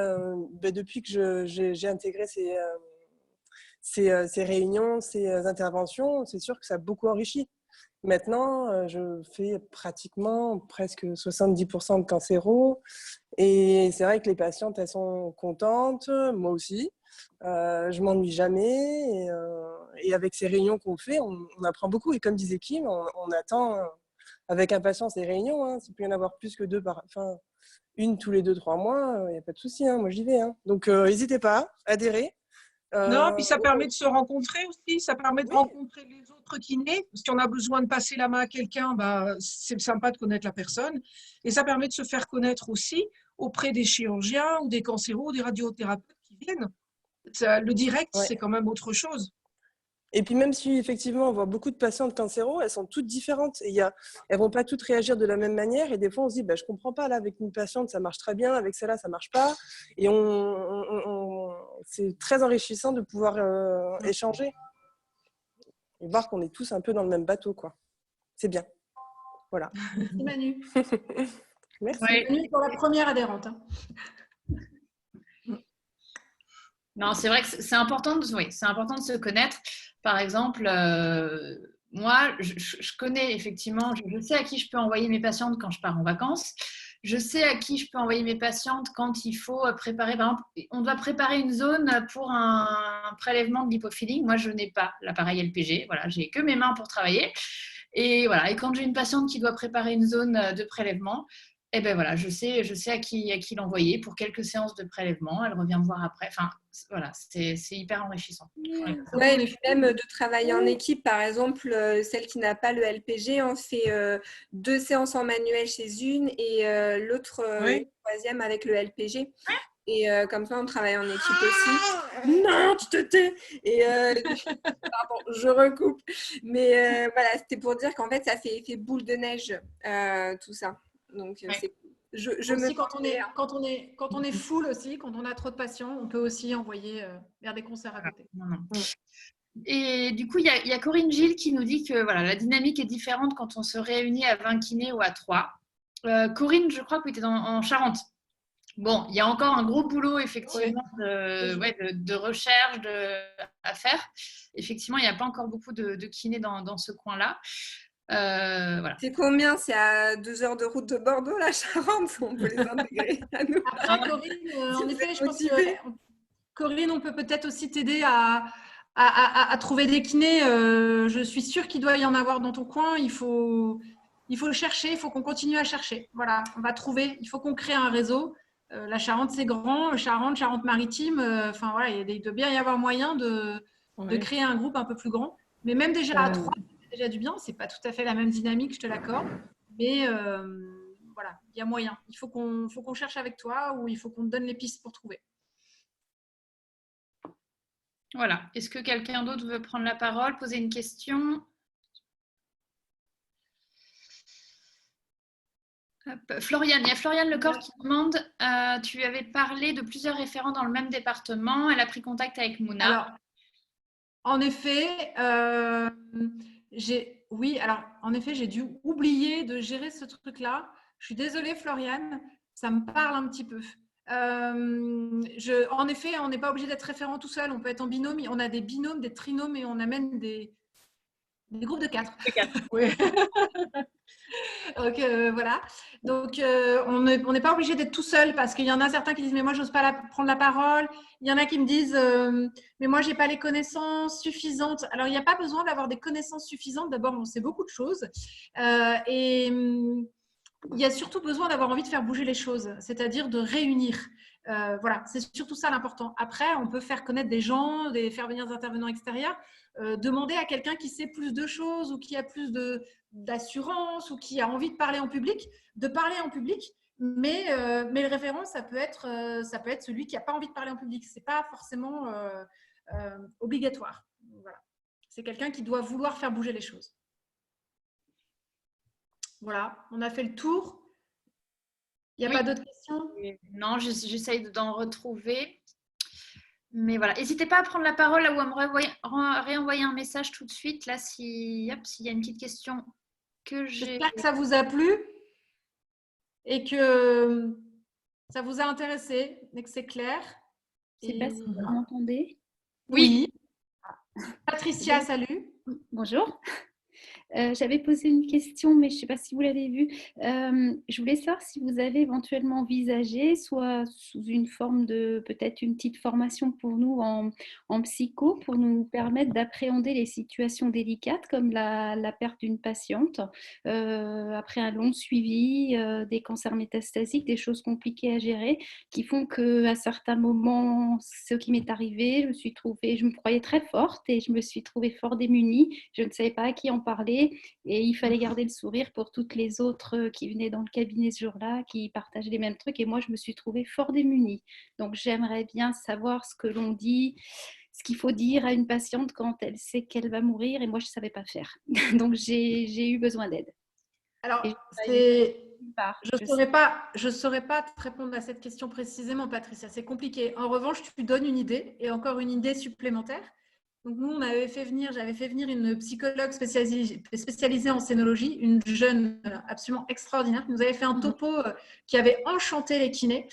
S15: que j'ai intégré ces réunions, ces interventions, c'est sûr que ça a beaucoup enrichi. Maintenant, je fais pratiquement presque 70% de cancéro. Et c'est vrai que les patientes, elles sont contentes, moi aussi. Je m'ennuie jamais. Et avec ces réunions qu'on fait, on apprend beaucoup. Et comme disait Kim, on attend avec impatience les réunions. Hein. S'il peut y en avoir plus que une tous les 2-3 mois, il n'y a pas de souci. Hein. Moi, j'y vais. Hein. Donc, n'hésitez pas, adhérez.
S2: Non, puis ça permet de se rencontrer aussi, ça permet de rencontrer les autres kinés, parce qu'on a besoin de passer la main à quelqu'un, c'est sympa de connaître la personne, et ça permet de se faire connaître aussi auprès des chirurgiens ou des cancéros, des radiothérapeutes qui viennent. Le direct, c'est quand même autre chose.
S15: Et puis même si effectivement on voit beaucoup de patientes cancéro, elles sont toutes différentes. Et elles vont pas toutes réagir de la même manière. Et des fois on se dit, je comprends pas, là avec une patiente ça marche très bien, avec celle-là ça marche pas. Et c'est très enrichissant de pouvoir échanger et voir qu'on est tous un peu dans le même bateau, quoi. C'est bien. Voilà.
S1: Merci Manu.
S15: Merci.
S1: Manu pour la première adhérente. Hein.
S5: Non, c'est vrai que c'est important de se connaître. Par exemple, moi, je connais effectivement, je sais à qui je peux envoyer mes patientes quand je pars en vacances. Je sais à qui je peux envoyer mes patientes quand il faut préparer. Par exemple, on doit préparer une zone pour un prélèvement de lipofilling. Moi, je n'ai pas l'appareil LPG. Voilà, j'ai que mes mains pour travailler. Et voilà. Et quand j'ai une patiente qui doit préparer une zone de prélèvement, eh ben voilà, je sais à qui l'envoyer pour quelques séances de prélèvement. Elle revient me voir après. Enfin, voilà, c'est hyper enrichissant.
S4: Ouais, et puis même de travailler en équipe, par exemple, celle qui n'a pas le LPG, on fait 2 séances en manuel chez une et l'autre, troisième avec le LPG. Et comme ça, on travaille en équipe aussi. Non, tu te tais. Et pardon, je recoupe. Mais voilà, c'était pour dire qu'en fait, ça fait effet boule de neige, tout ça. Donc,
S1: aussi, quand on est full aussi, quand on a trop de patients, on peut aussi envoyer vers des concerts à côté.
S5: Et du coup, il y a Corinne Gilles qui nous dit que voilà, la dynamique est différente quand on se réunit à 20 kinés ou à 3. Corinne, je crois que tu es en Charente. Bon, il y a encore un gros boulot effectivement de recherche à faire. Effectivement, il n'y a pas encore beaucoup de kinés dans ce coin-là. Voilà.
S4: C'est combien? C'est à 2 heures de route de Bordeaux, la Charente? On peut les intégrer à nous.
S1: Après, Corinne, en effet, je pense que Corinne, on peut peut-être aussi t'aider à trouver des kinés. Je suis sûre qu'il doit y en avoir dans ton coin. Il faut le chercher, il faut qu'on continue à chercher. Voilà, on va trouver. Il faut qu'on crée un réseau. La Charente, c'est grand. Charente-Maritime. Enfin voilà, il doit bien y avoir moyen de créer un groupe un peu plus grand. Mais même déjà à 3. Déjà du bien, c'est pas tout à fait la même dynamique, je te l'accorde, mais voilà, il y a moyen. Il faut qu'on cherche avec toi ou il faut qu'on te donne les pistes pour trouver.
S5: Voilà. Est-ce que quelqu'un d'autre veut prendre la parole, poser une question? Floriane, il y a Floriane Lecor qui demande, tu avais parlé de plusieurs référents dans le même département, elle a pris contact avec Mouna.
S1: Alors, en effet, j'ai dû oublier de gérer ce truc-là. Je suis désolée, Floriane, ça me parle un petit peu. En effet, on n'est pas obligé d'être référent tout seul. On peut être en binôme. On a des binômes, des trinômes et on amène des groupes de 4. Oui. Donc, voilà. Donc, on n'est pas obligé d'être tout seul parce qu'il y en a certains qui disent « mais moi, je n'ose pas prendre la parole ». Il y en a qui me disent « mais moi, je n'ai pas les connaissances suffisantes ». Alors, il n'y a pas besoin d'avoir des connaissances suffisantes. D'abord, on sait beaucoup de choses. Et il y a surtout besoin d'avoir envie de faire bouger les choses, c'est-à-dire de réunir. Voilà, c'est surtout ça l'important. Après, on peut faire connaître des gens, faire venir des intervenants extérieurs, demander à quelqu'un qui sait plus de choses ou qui a plus d'assurance ou qui a envie de parler en public, mais le référent, ça peut être celui qui n'a pas envie de parler en public. Ce n'est pas forcément obligatoire. Voilà. C'est quelqu'un qui doit vouloir faire bouger les choses. Voilà, on a fait le tour. Il n'y a pas d'autres questions?
S5: Non, j'essaye d'en retrouver. Mais voilà, n'hésitez pas à prendre la parole là, ou à me réenvoyer un message tout de suite. Là, s'il y a une petite question que j'ai.
S1: J'espère que ça vous a plu et que ça vous a intéressé et que c'est clair.
S16: Je ne sais pas si vous m'entendez.
S1: Oui. Patricia, salut.
S16: Bonjour. J'avais posé une question, mais je ne sais pas si vous l'avez vue. Je voulais savoir si vous avez éventuellement envisagé, soit sous une forme de peut-être une petite formation pour nous en psycho, pour nous permettre d'appréhender les situations délicates comme la perte d'une patiente, après un long suivi, des cancers métastasiques, des choses compliquées à gérer, qui font qu'à certains moments, ce qui m'est arrivé, je me croyais très forte et je me suis trouvée fort démunie. Je ne savais pas à qui en parler. Et il fallait garder le sourire pour toutes les autres qui venaient dans le cabinet ce jour-là, qui partageaient les mêmes trucs. Et moi, je me suis trouvée fort démunie. Donc, j'aimerais bien savoir ce que l'on dit, ce qu'il faut dire à une patiente quand elle sait qu'elle va mourir. Et moi, je ne savais pas faire. Donc, j'ai eu besoin d'aide.
S1: Alors, je ne saurais pas te répondre à cette question précisément, Patricia. C'est compliqué. En revanche, tu donnes une idée, et encore une idée supplémentaire. Donc, nous, j'avais fait venir une psychologue spécialisée en scénologie, une jeune absolument extraordinaire, qui nous avait fait un topo qui avait enchanté les kinés.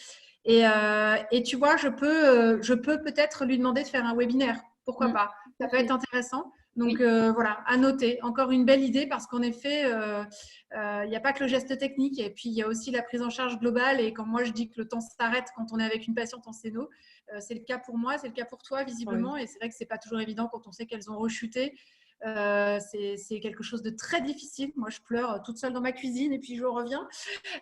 S1: Et tu vois, je peux peut-être lui demander de faire un webinaire. Pourquoi pas? Ça peut être intéressant. Donc, voilà, à noter. Encore une belle idée parce qu'en effet, il n'y a pas que le geste technique et puis il y a aussi la prise en charge globale. Et quand moi, je dis que le temps s'arrête quand on est avec une patiente en scéno, c'est le cas pour moi, c'est le cas pour toi, visiblement. Oui. Et c'est vrai que ce n'est pas toujours évident quand on sait qu'elles ont rechuté. C'est quelque chose de très difficile. Moi, je pleure toute seule dans ma cuisine et puis je reviens.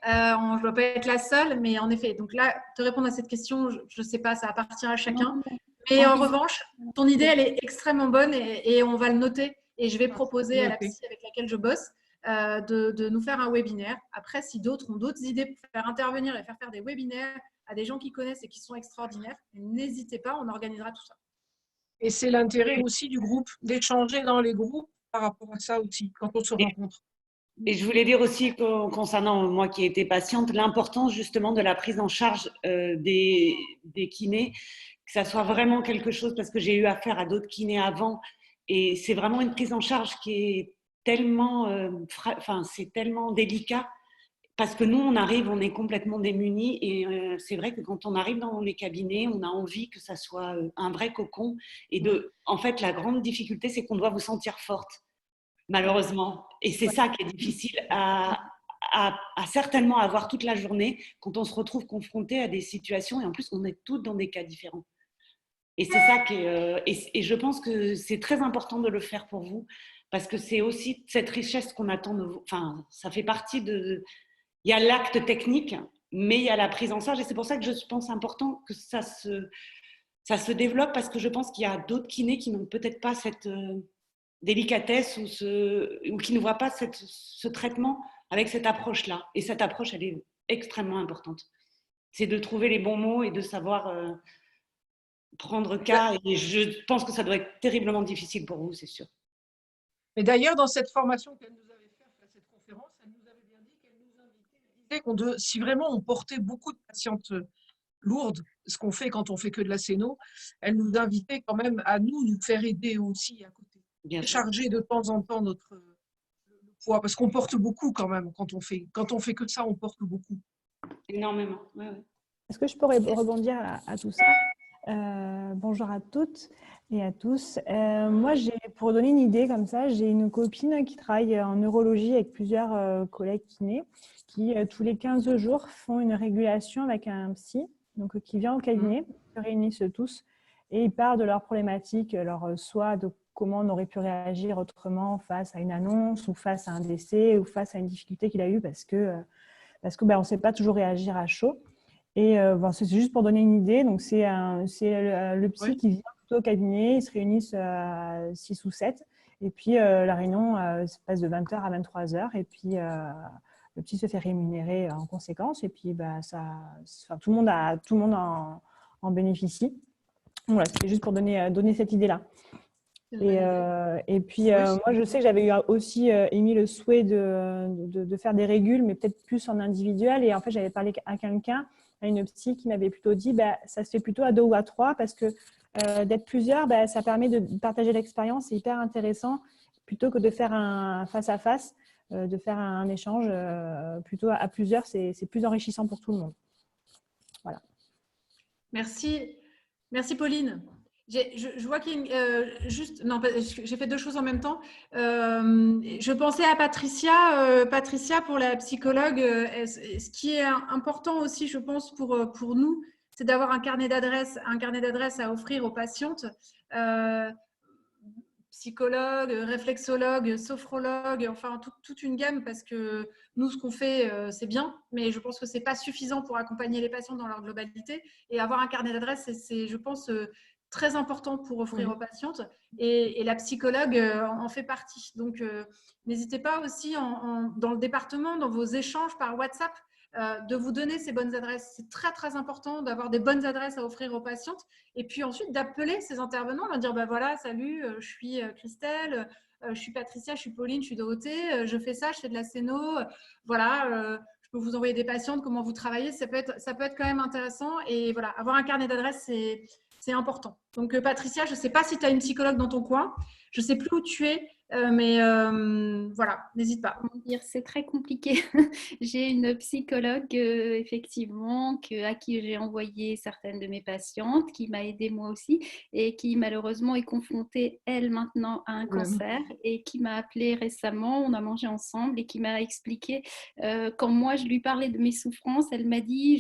S1: Je ne dois pas être la seule, mais en effet. Donc là, te répondre à cette question, je ne sais pas, ça appartient à chacun. Mais en revanche, ton idée, elle est extrêmement bonne et on va le noter. Et je vais proposer à la psy avec laquelle je bosse de nous faire un webinaire. Après, si d'autres ont d'autres idées pour faire intervenir et faire des webinaires à des gens qui connaissent et qui sont extraordinaires, n'hésitez pas, on organisera tout ça.
S2: Et c'est l'intérêt aussi du groupe, d'échanger dans les groupes par rapport à ça aussi, quand on se rencontre.
S3: Et je voulais dire aussi, concernant moi qui ai été patiente, l'importance justement de la prise en charge des kinés, que ça soit vraiment quelque chose, parce que j'ai eu affaire à d'autres kinés avant, et c'est vraiment une prise en charge qui est tellement, c'est tellement délicat, parce que nous, on arrive, on est complètement démunis, et c'est vrai que quand on arrive dans les cabinets, on a envie que ça soit un vrai cocon, et en fait, la grande difficulté, c'est qu'on doit vous sentir forte, malheureusement, et c'est ça qui est difficile à certainement avoir toute la journée quand on se retrouve confronté à des situations, et en plus, on est toutes dans des cas différents. Et c'est ça qui est, et je pense que c'est très important de le faire pour vous, parce que c'est aussi cette richesse qu'on attend de vous. Enfin, ça fait partie de... Il y a l'acte technique, mais il y a la prise en charge. Et c'est pour ça que je pense important que ça se développe, parce que je pense qu'il y a d'autres kinés qui n'ont peut-être pas cette délicatesse ou qui ne voient pas ce traitement avec cette approche-là. Et cette approche, elle est extrêmement importante. C'est de trouver les bons mots et de savoir prendre cas. Et je pense que ça doit être terriblement difficile pour vous, c'est sûr.
S2: Mais d'ailleurs, dans cette formation qu'elle nous avait faite, cette conférence, elle nous avait bien dit qu'elle nous invitait, si vraiment on portait beaucoup de patientes lourdes, ce qu'on fait quand on fait que de la scéno, elle nous invitait quand même à nous faire aider aussi à côté. Bien charger de temps en temps notre poids, parce qu'on porte beaucoup quand même quand on fait que ça, on porte beaucoup.
S3: Énormément.
S17: Ouais. Est-ce que je peux rebondir à tout ça? Bonjour à toutes et à tous. Moi, pour donner une idée comme ça, j'ai une copine qui travaille en neurologie avec plusieurs collègues kinés qui, tous les 15 jours, font une régulation avec un psy, donc qui vient au cabinet, se réunissent tous et ils parlent de leurs problématiques, soit de comment on aurait pu réagir autrement face à une annonce ou face à un décès ou face à une difficulté qu'il a eue parce que on ne sait pas toujours réagir à chaud. Et bon, c'est juste pour donner une idée. Donc, c'est le psy
S1: Oui.
S17: qui vient plutôt au cabinet. Ils se réunissent à 6 ou 7. Et puis, la réunion se passe de 20h à 23h. Et puis, le psy se fait rémunérer en conséquence. Et puis, bah, tout le monde en bénéficie. Voilà, c'était juste pour donner cette idée-là. Et puis, moi, je sais que j'avais aussi émis le souhait de faire des régules, mais peut-être plus en individuel. Et en fait, j'avais parlé à quelqu'un, à une psy, qui m'avait plutôt dit bah, ça se fait plutôt à 2 ou à 3 parce que d'être plusieurs, bah, ça permet de partager l'expérience. C'est hyper intéressant plutôt que de faire un face-à-face, de faire un échange plutôt à plusieurs. C'est plus enrichissant pour tout le monde. Voilà.
S1: Merci. Merci, Pauline. Je vois qu'il y a non, j'ai fait 2 choses en même temps. Je pensais à Patricia. Patricia, pour la psychologue, ce qui est important aussi, je pense, pour nous, c'est d'avoir un carnet d'adresses à offrir aux patientes. Psychologue, réflexologue, sophrologue, enfin toute une gamme, parce que nous, ce qu'on fait, c'est bien, mais je pense que ce n'est pas suffisant pour accompagner les patients dans leur globalité. Et avoir un carnet d'adresses, c'est, je pense, très important pour offrir aux patientes. Et la psychologue en fait partie. Donc, n'hésitez pas aussi dans le département, dans vos échanges par WhatsApp, de vous donner ces bonnes adresses. C'est très, très important d'avoir des bonnes adresses à offrir aux patientes. Et puis ensuite, d'appeler ces intervenants, leur dire, bah voilà, salut, je suis Christelle, je suis Patricia, je suis Pauline, je suis Dorothée, je fais ça, je fais de la scéno, voilà, je peux vous envoyer des patientes, comment vous travaillez, ça peut être quand même intéressant. Et voilà, avoir un carnet d'adresses, c'est important. Donc, Patricia, je ne sais pas si tu as une psychologue dans ton coin, je ne sais plus où tu es, mais voilà, n'hésite pas.
S16: C'est très compliqué. J'ai une psychologue, effectivement, à qui j'ai envoyé certaines de mes patientes, qui m'a aidée moi aussi, et qui malheureusement est confrontée, elle, maintenant, à un cancer, et qui m'a appelée récemment, on a mangé ensemble, et qui m'a expliqué, quand moi je lui parlais de mes souffrances, elle m'a dit,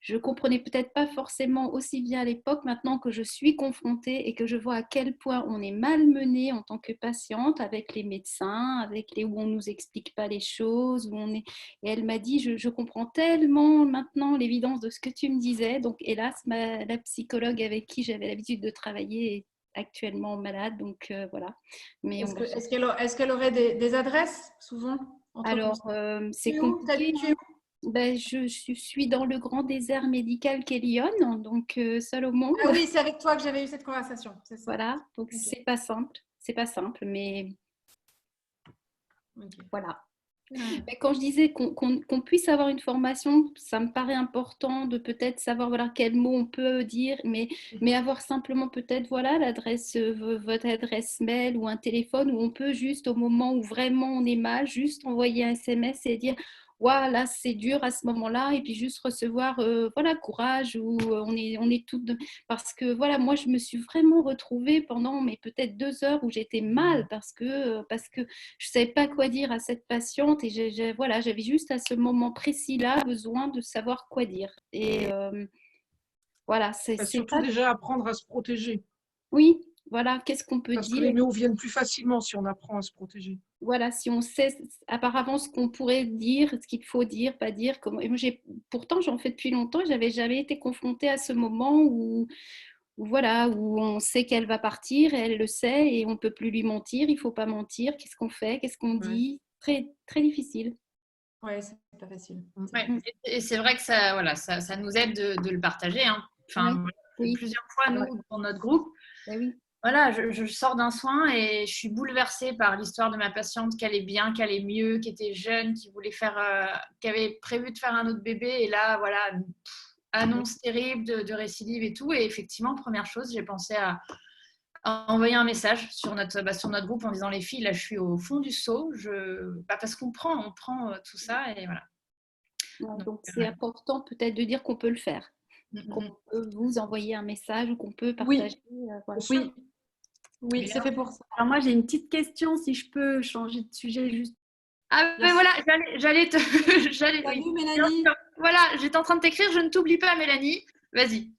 S16: je comprenais peut-être pas forcément aussi bien à l'époque, maintenant que je suis confrontée et que je vois à quel point on est malmené en tant que patiente avec les médecins, où on nous explique pas les choses, Et elle m'a dit, je comprends tellement maintenant l'évidence de ce que tu me disais. Donc, hélas, la psychologue avec qui j'avais l'habitude de travailler est actuellement malade. Donc, voilà. Mais
S1: Est-ce qu'elle aurait des adresses, souvent?
S16: Alors, c'est compliqué. Ben, je suis dans le grand désert médical qu'est Lyon, donc seule au monde.
S1: Ah oui, c'est avec toi que j'avais eu cette conversation. C'est ça.
S16: Voilà, donc c'est pas simple, mais voilà. Mais quand je disais qu'on puisse avoir une formation, ça me paraît important de peut-être savoir voilà, quels mots on peut dire, mais avoir simplement peut-être voilà, votre adresse mail ou un téléphone où on peut juste au moment où vraiment on est mal, juste envoyer un SMS et dire voilà, c'est dur à ce moment-là, et puis juste recevoir voilà, courage, ou on est toutes parce que voilà, moi je me suis vraiment retrouvée pendant peut-être 2 heures où j'étais mal parce que je savais pas quoi dire à cette patiente, et voilà, j'avais juste à ce moment précis-là besoin de savoir quoi dire. Et voilà, c'est
S2: surtout déjà apprendre à se protéger.
S16: Oui, voilà, qu'est-ce qu'on peut dire?
S2: Parce que les mots viennent plus facilement si on apprend à se protéger.
S16: Voilà, si on sait apparemment ce qu'on pourrait dire, ce qu'il faut dire, pas dire. Et moi, pourtant, j'en fais depuis longtemps, je n'avais jamais été confrontée à ce moment où on sait qu'elle va partir, et elle le sait, et on ne peut plus lui mentir, il ne faut pas mentir. Qu'est-ce qu'on fait? Qu'est-ce qu'on dit? Très, très difficile.
S1: Oui, c'est pas facile.
S5: Ouais. Et c'est vrai que ça nous aide de le partager. Hein. Enfin, plusieurs fois, nous, dans notre groupe, voilà, je sors d'un soin et je suis bouleversée par l'histoire de ma patiente, qu'elle est bien, qu'elle est mieux, qui était jeune, qui avait prévu de faire un autre bébé. Et là, voilà, annonce terrible de récidive et tout. Et effectivement, première chose, j'ai pensé à envoyer un message sur notre groupe en disant les filles, là, je suis au fond du seau. Parce qu'on prend tout ça et voilà.
S16: Donc, c'est important peut-être de dire qu'on peut le faire. Qu'on peut vous envoyer un message ou qu'on peut partager. Voilà.
S1: Oui, c'est fait pour ça.
S7: Alors moi, j'ai une petite question, si je peux changer de sujet juste.
S5: Ah ben voilà, j'allais
S1: Salut Mélanie.
S5: Voilà, j'étais en train de t'écrire, je ne t'oublie pas Mélanie. Vas-y.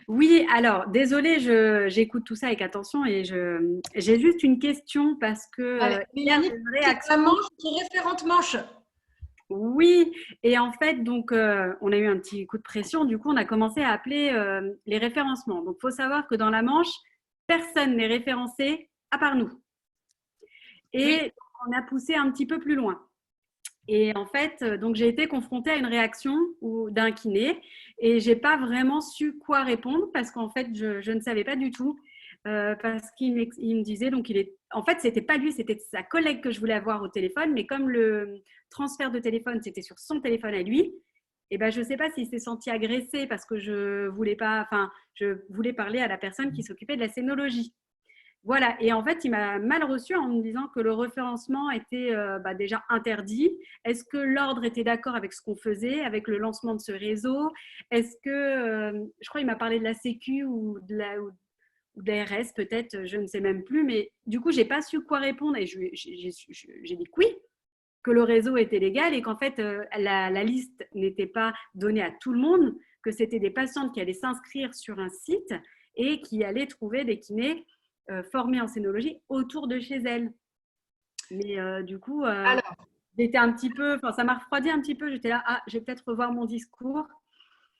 S7: Oui, alors, désolée, j'écoute tout ça avec attention et j'ai juste une question parce que…
S1: Mélanie, qui référente manche.
S18: Oui, et en fait, donc, on a eu un petit coup de pression. Du coup, on a commencé à appeler les référencements. Donc, il faut savoir que dans la Manche, personne n'est référencé à part nous. Et on a poussé un petit peu plus loin. Et en fait, donc j'ai été confrontée à une réaction d'un kiné et j'ai pas vraiment su quoi répondre parce qu'en fait, je ne savais pas du tout. Parce qu'il me disait, donc en fait, c'était pas lui, c'était sa collègue que je voulais avoir au téléphone, mais comme le transfert de téléphone, c'était sur son téléphone à lui, et ben, je sais pas s'il s'est senti agressé parce que je voulais parler à la personne qui s'occupait de la scénologie. Voilà, et en fait, il m'a mal reçu en me disant que le référencement était déjà interdit. Est-ce que l'ordre était d'accord avec ce qu'on faisait, avec le lancement de ce réseau? Est-ce que, je crois qu'il m'a parlé de la Sécu ou de l'ARS peut-être, je ne sais même plus, mais du coup, je n'ai pas su quoi répondre et j'ai dit que oui, que le réseau était légal et qu'en fait, la liste n'était pas donnée à tout le monde, que c'était des patientes qui allaient s'inscrire sur un site et qui allaient trouver des kinés formés en scénologie autour de chez elles. Mais du coup, j'étais un petit peu, ça m'a refroidi un petit peu, j'étais là, je vais peut-être revoir mon discours.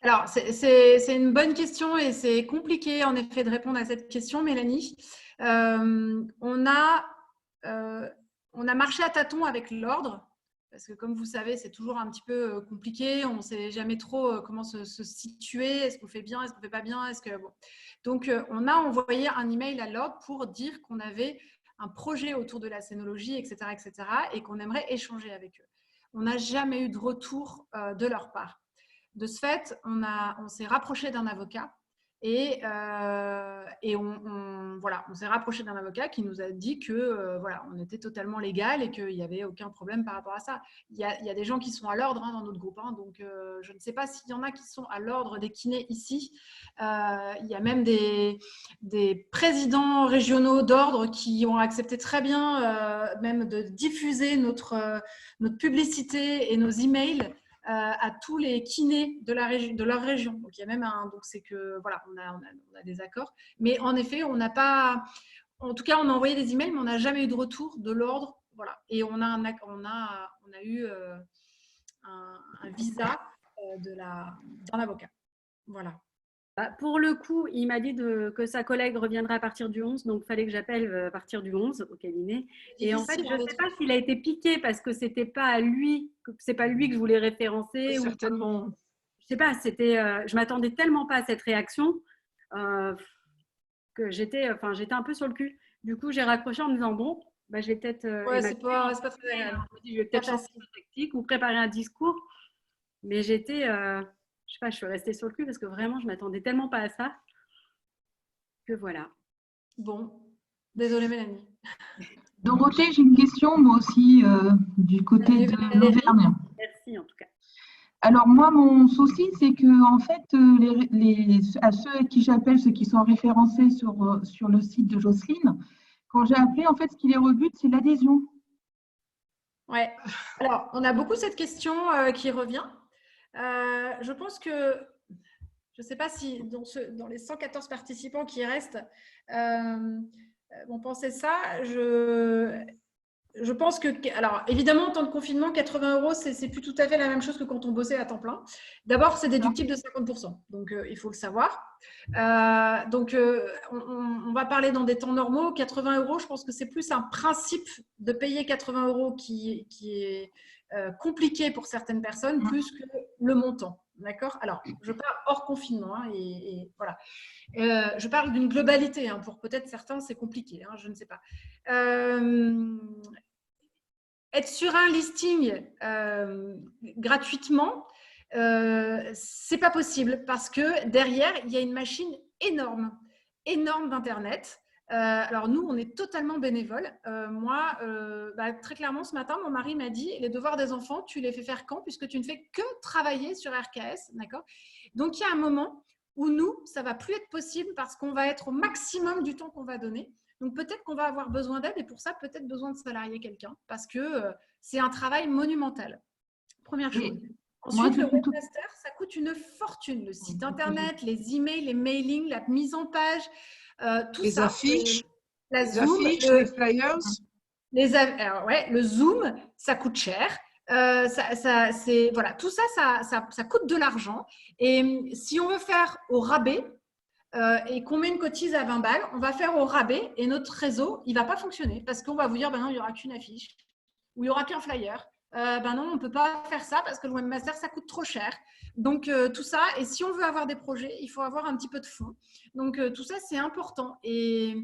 S1: Alors, c'est une bonne question et c'est compliqué en effet de répondre à cette question, Mélanie. On a marché à tâtons avec l'ordre parce que comme vous savez, c'est toujours un petit peu compliqué. On ne sait jamais trop comment se situer. Est-ce qu'on fait bien? Est-ce qu'on ne fait pas bien? Donc, on a envoyé un email à l'ordre pour dire qu'on avait un projet autour de la scénologie, etc., et qu'on aimerait échanger avec eux. On n'a jamais eu de retour de leur part. De ce fait, on s'est rapproché d'un avocat et on s'est rapproché d'un avocat qui nous a dit que on était totalement légal et qu'il n'y avait aucun problème par rapport à ça. Il y a des gens qui sont à l'ordre dans notre groupe, donc je ne sais pas s'il y en a qui sont à l'ordre des kinés ici. Il y a même des présidents régionaux d'ordre qui ont accepté très bien même de diffuser notre publicité et nos emails à tous les kinés de leur région. Donc, il y a même donc c'est que, voilà, on a des accords. Mais en effet, on n'a pas... En tout cas, on a envoyé des emails, mais on n'a jamais eu de retour de l'ordre. Voilà. Et on a eu un visa d'un avocat. Voilà.
S18: Pour le coup, il m'a dit que sa collègue reviendra à partir du 11, donc il fallait que j'appelle à partir du 11 au cabinet. Et en fait, je ne sais pas s'il a été piqué parce que c'était pas à lui, c'est pas lui que je voulais référencer.
S2: Certainement.
S18: Je sais pas, je m'attendais tellement pas à cette réaction que j'étais un peu sur le cul. Du coup, j'ai raccroché en me disant bon, je vais peut-être.
S1: C'est pas très agréable.
S18: Je vais peut-être changer de tactique ou préparer un discours, mais j'étais. Je sais pas, je suis restée sur le cul parce que vraiment, je m'attendais tellement pas à ça que voilà.
S1: Bon, désolée Mélanie.
S19: Dorothée, j'ai une question moi aussi du côté de l'Auvergne.
S18: Merci en tout cas.
S19: Alors moi, mon souci, c'est que en fait, à ceux à qui j'appelle, ceux qui sont référencés sur le site de Jocelyne, quand j'ai appelé, en fait, ce qui les rebute, c'est l'adhésion.
S1: Ouais. Alors, on a beaucoup cette question qui revient. Je pense que, je ne sais pas si dans les 114 participants qui restent vont penser ça. Je pense que, alors évidemment, en temps de confinement, 80 €, c'est plus tout à fait la même chose que quand on bossait à temps plein. D'abord, c'est déductible de 50%, donc il faut le savoir. On va parler dans des temps normaux. 80 €, je pense que c'est plus un principe de payer 80 € qui est compliqué pour certaines personnes, plus que le montant. D'accord? Alors, je parle hors confinement et voilà. Je parle d'une globalité. Pour peut-être certains, c'est compliqué. Je ne sais pas. Être sur un listing gratuitement, c'est pas possible parce que derrière, il y a une machine énorme d'Internet. Alors nous, on est totalement bénévoles. Moi, très clairement, ce matin, mon mari m'a dit, les devoirs des enfants, tu les fais faire quand? Puisque tu ne fais que travailler sur RKS. D'accord? Donc, il y a un moment où nous, ça ne va plus être possible parce qu'on va être au maximum du temps qu'on va donner. Donc, peut-être qu'on va avoir besoin d'aide et pour ça, peut-être besoin de salarier quelqu'un parce que c'est un travail monumental. Première chose. Ensuite, le webmaster, ça coûte une fortune. Le site Internet, les emails, les mailings, la mise en page, tout
S2: les
S1: ça.
S2: Affiches,
S1: les
S2: affiches, les flyers.
S1: Le Zoom, ça coûte cher. Voilà, tout ça, ça coûte de l'argent. Et si on veut faire au rabais et qu'on met une cotise à 20 balles, on va faire au rabais et notre réseau, il ne va pas fonctionner parce qu'on va vous dire, ben non, il n'y aura qu'une affiche ou il n'y aura qu'un flyer. Ben non, on ne peut pas faire ça parce que le webmaster, ça coûte trop cher. Donc, tout ça, et si on veut avoir des projets, il faut avoir un petit peu de fonds. Donc, tout ça, c'est important. Et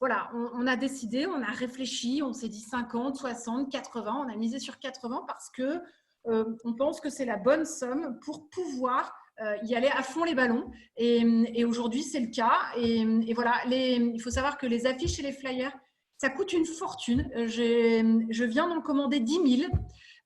S1: voilà, on a décidé, on a réfléchi, on s'est dit 50, 60, 80. On a misé sur 80 parce que on pense que c'est la bonne somme pour pouvoir y aller à fond les ballons. Et aujourd'hui, c'est le cas. Et voilà, il faut savoir que les affiches et les flyers, ça coûte une fortune. Je viens d'en commander 10 000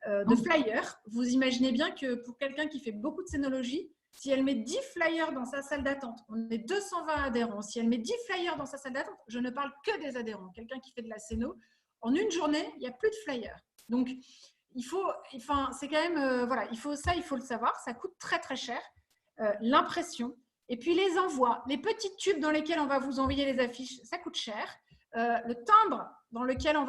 S1: de flyers. Vous imaginez bien que pour quelqu'un qui fait beaucoup de scénologie, si elle met 10 flyers dans sa salle d'attente, on est 220 adhérents. Si elle met 10 flyers dans sa salle d'attente, je ne parle que des adhérents. Quelqu'un qui fait de la scéno, en une journée, il n'y a plus de flyers. Donc, il faut, enfin, c'est quand même, voilà, il faut le savoir. Ça coûte très, très cher. L'impression. Et puis, les envois. Les petits tubes dans lesquels on va vous envoyer les affiches, ça coûte cher. Le timbre pour lequel on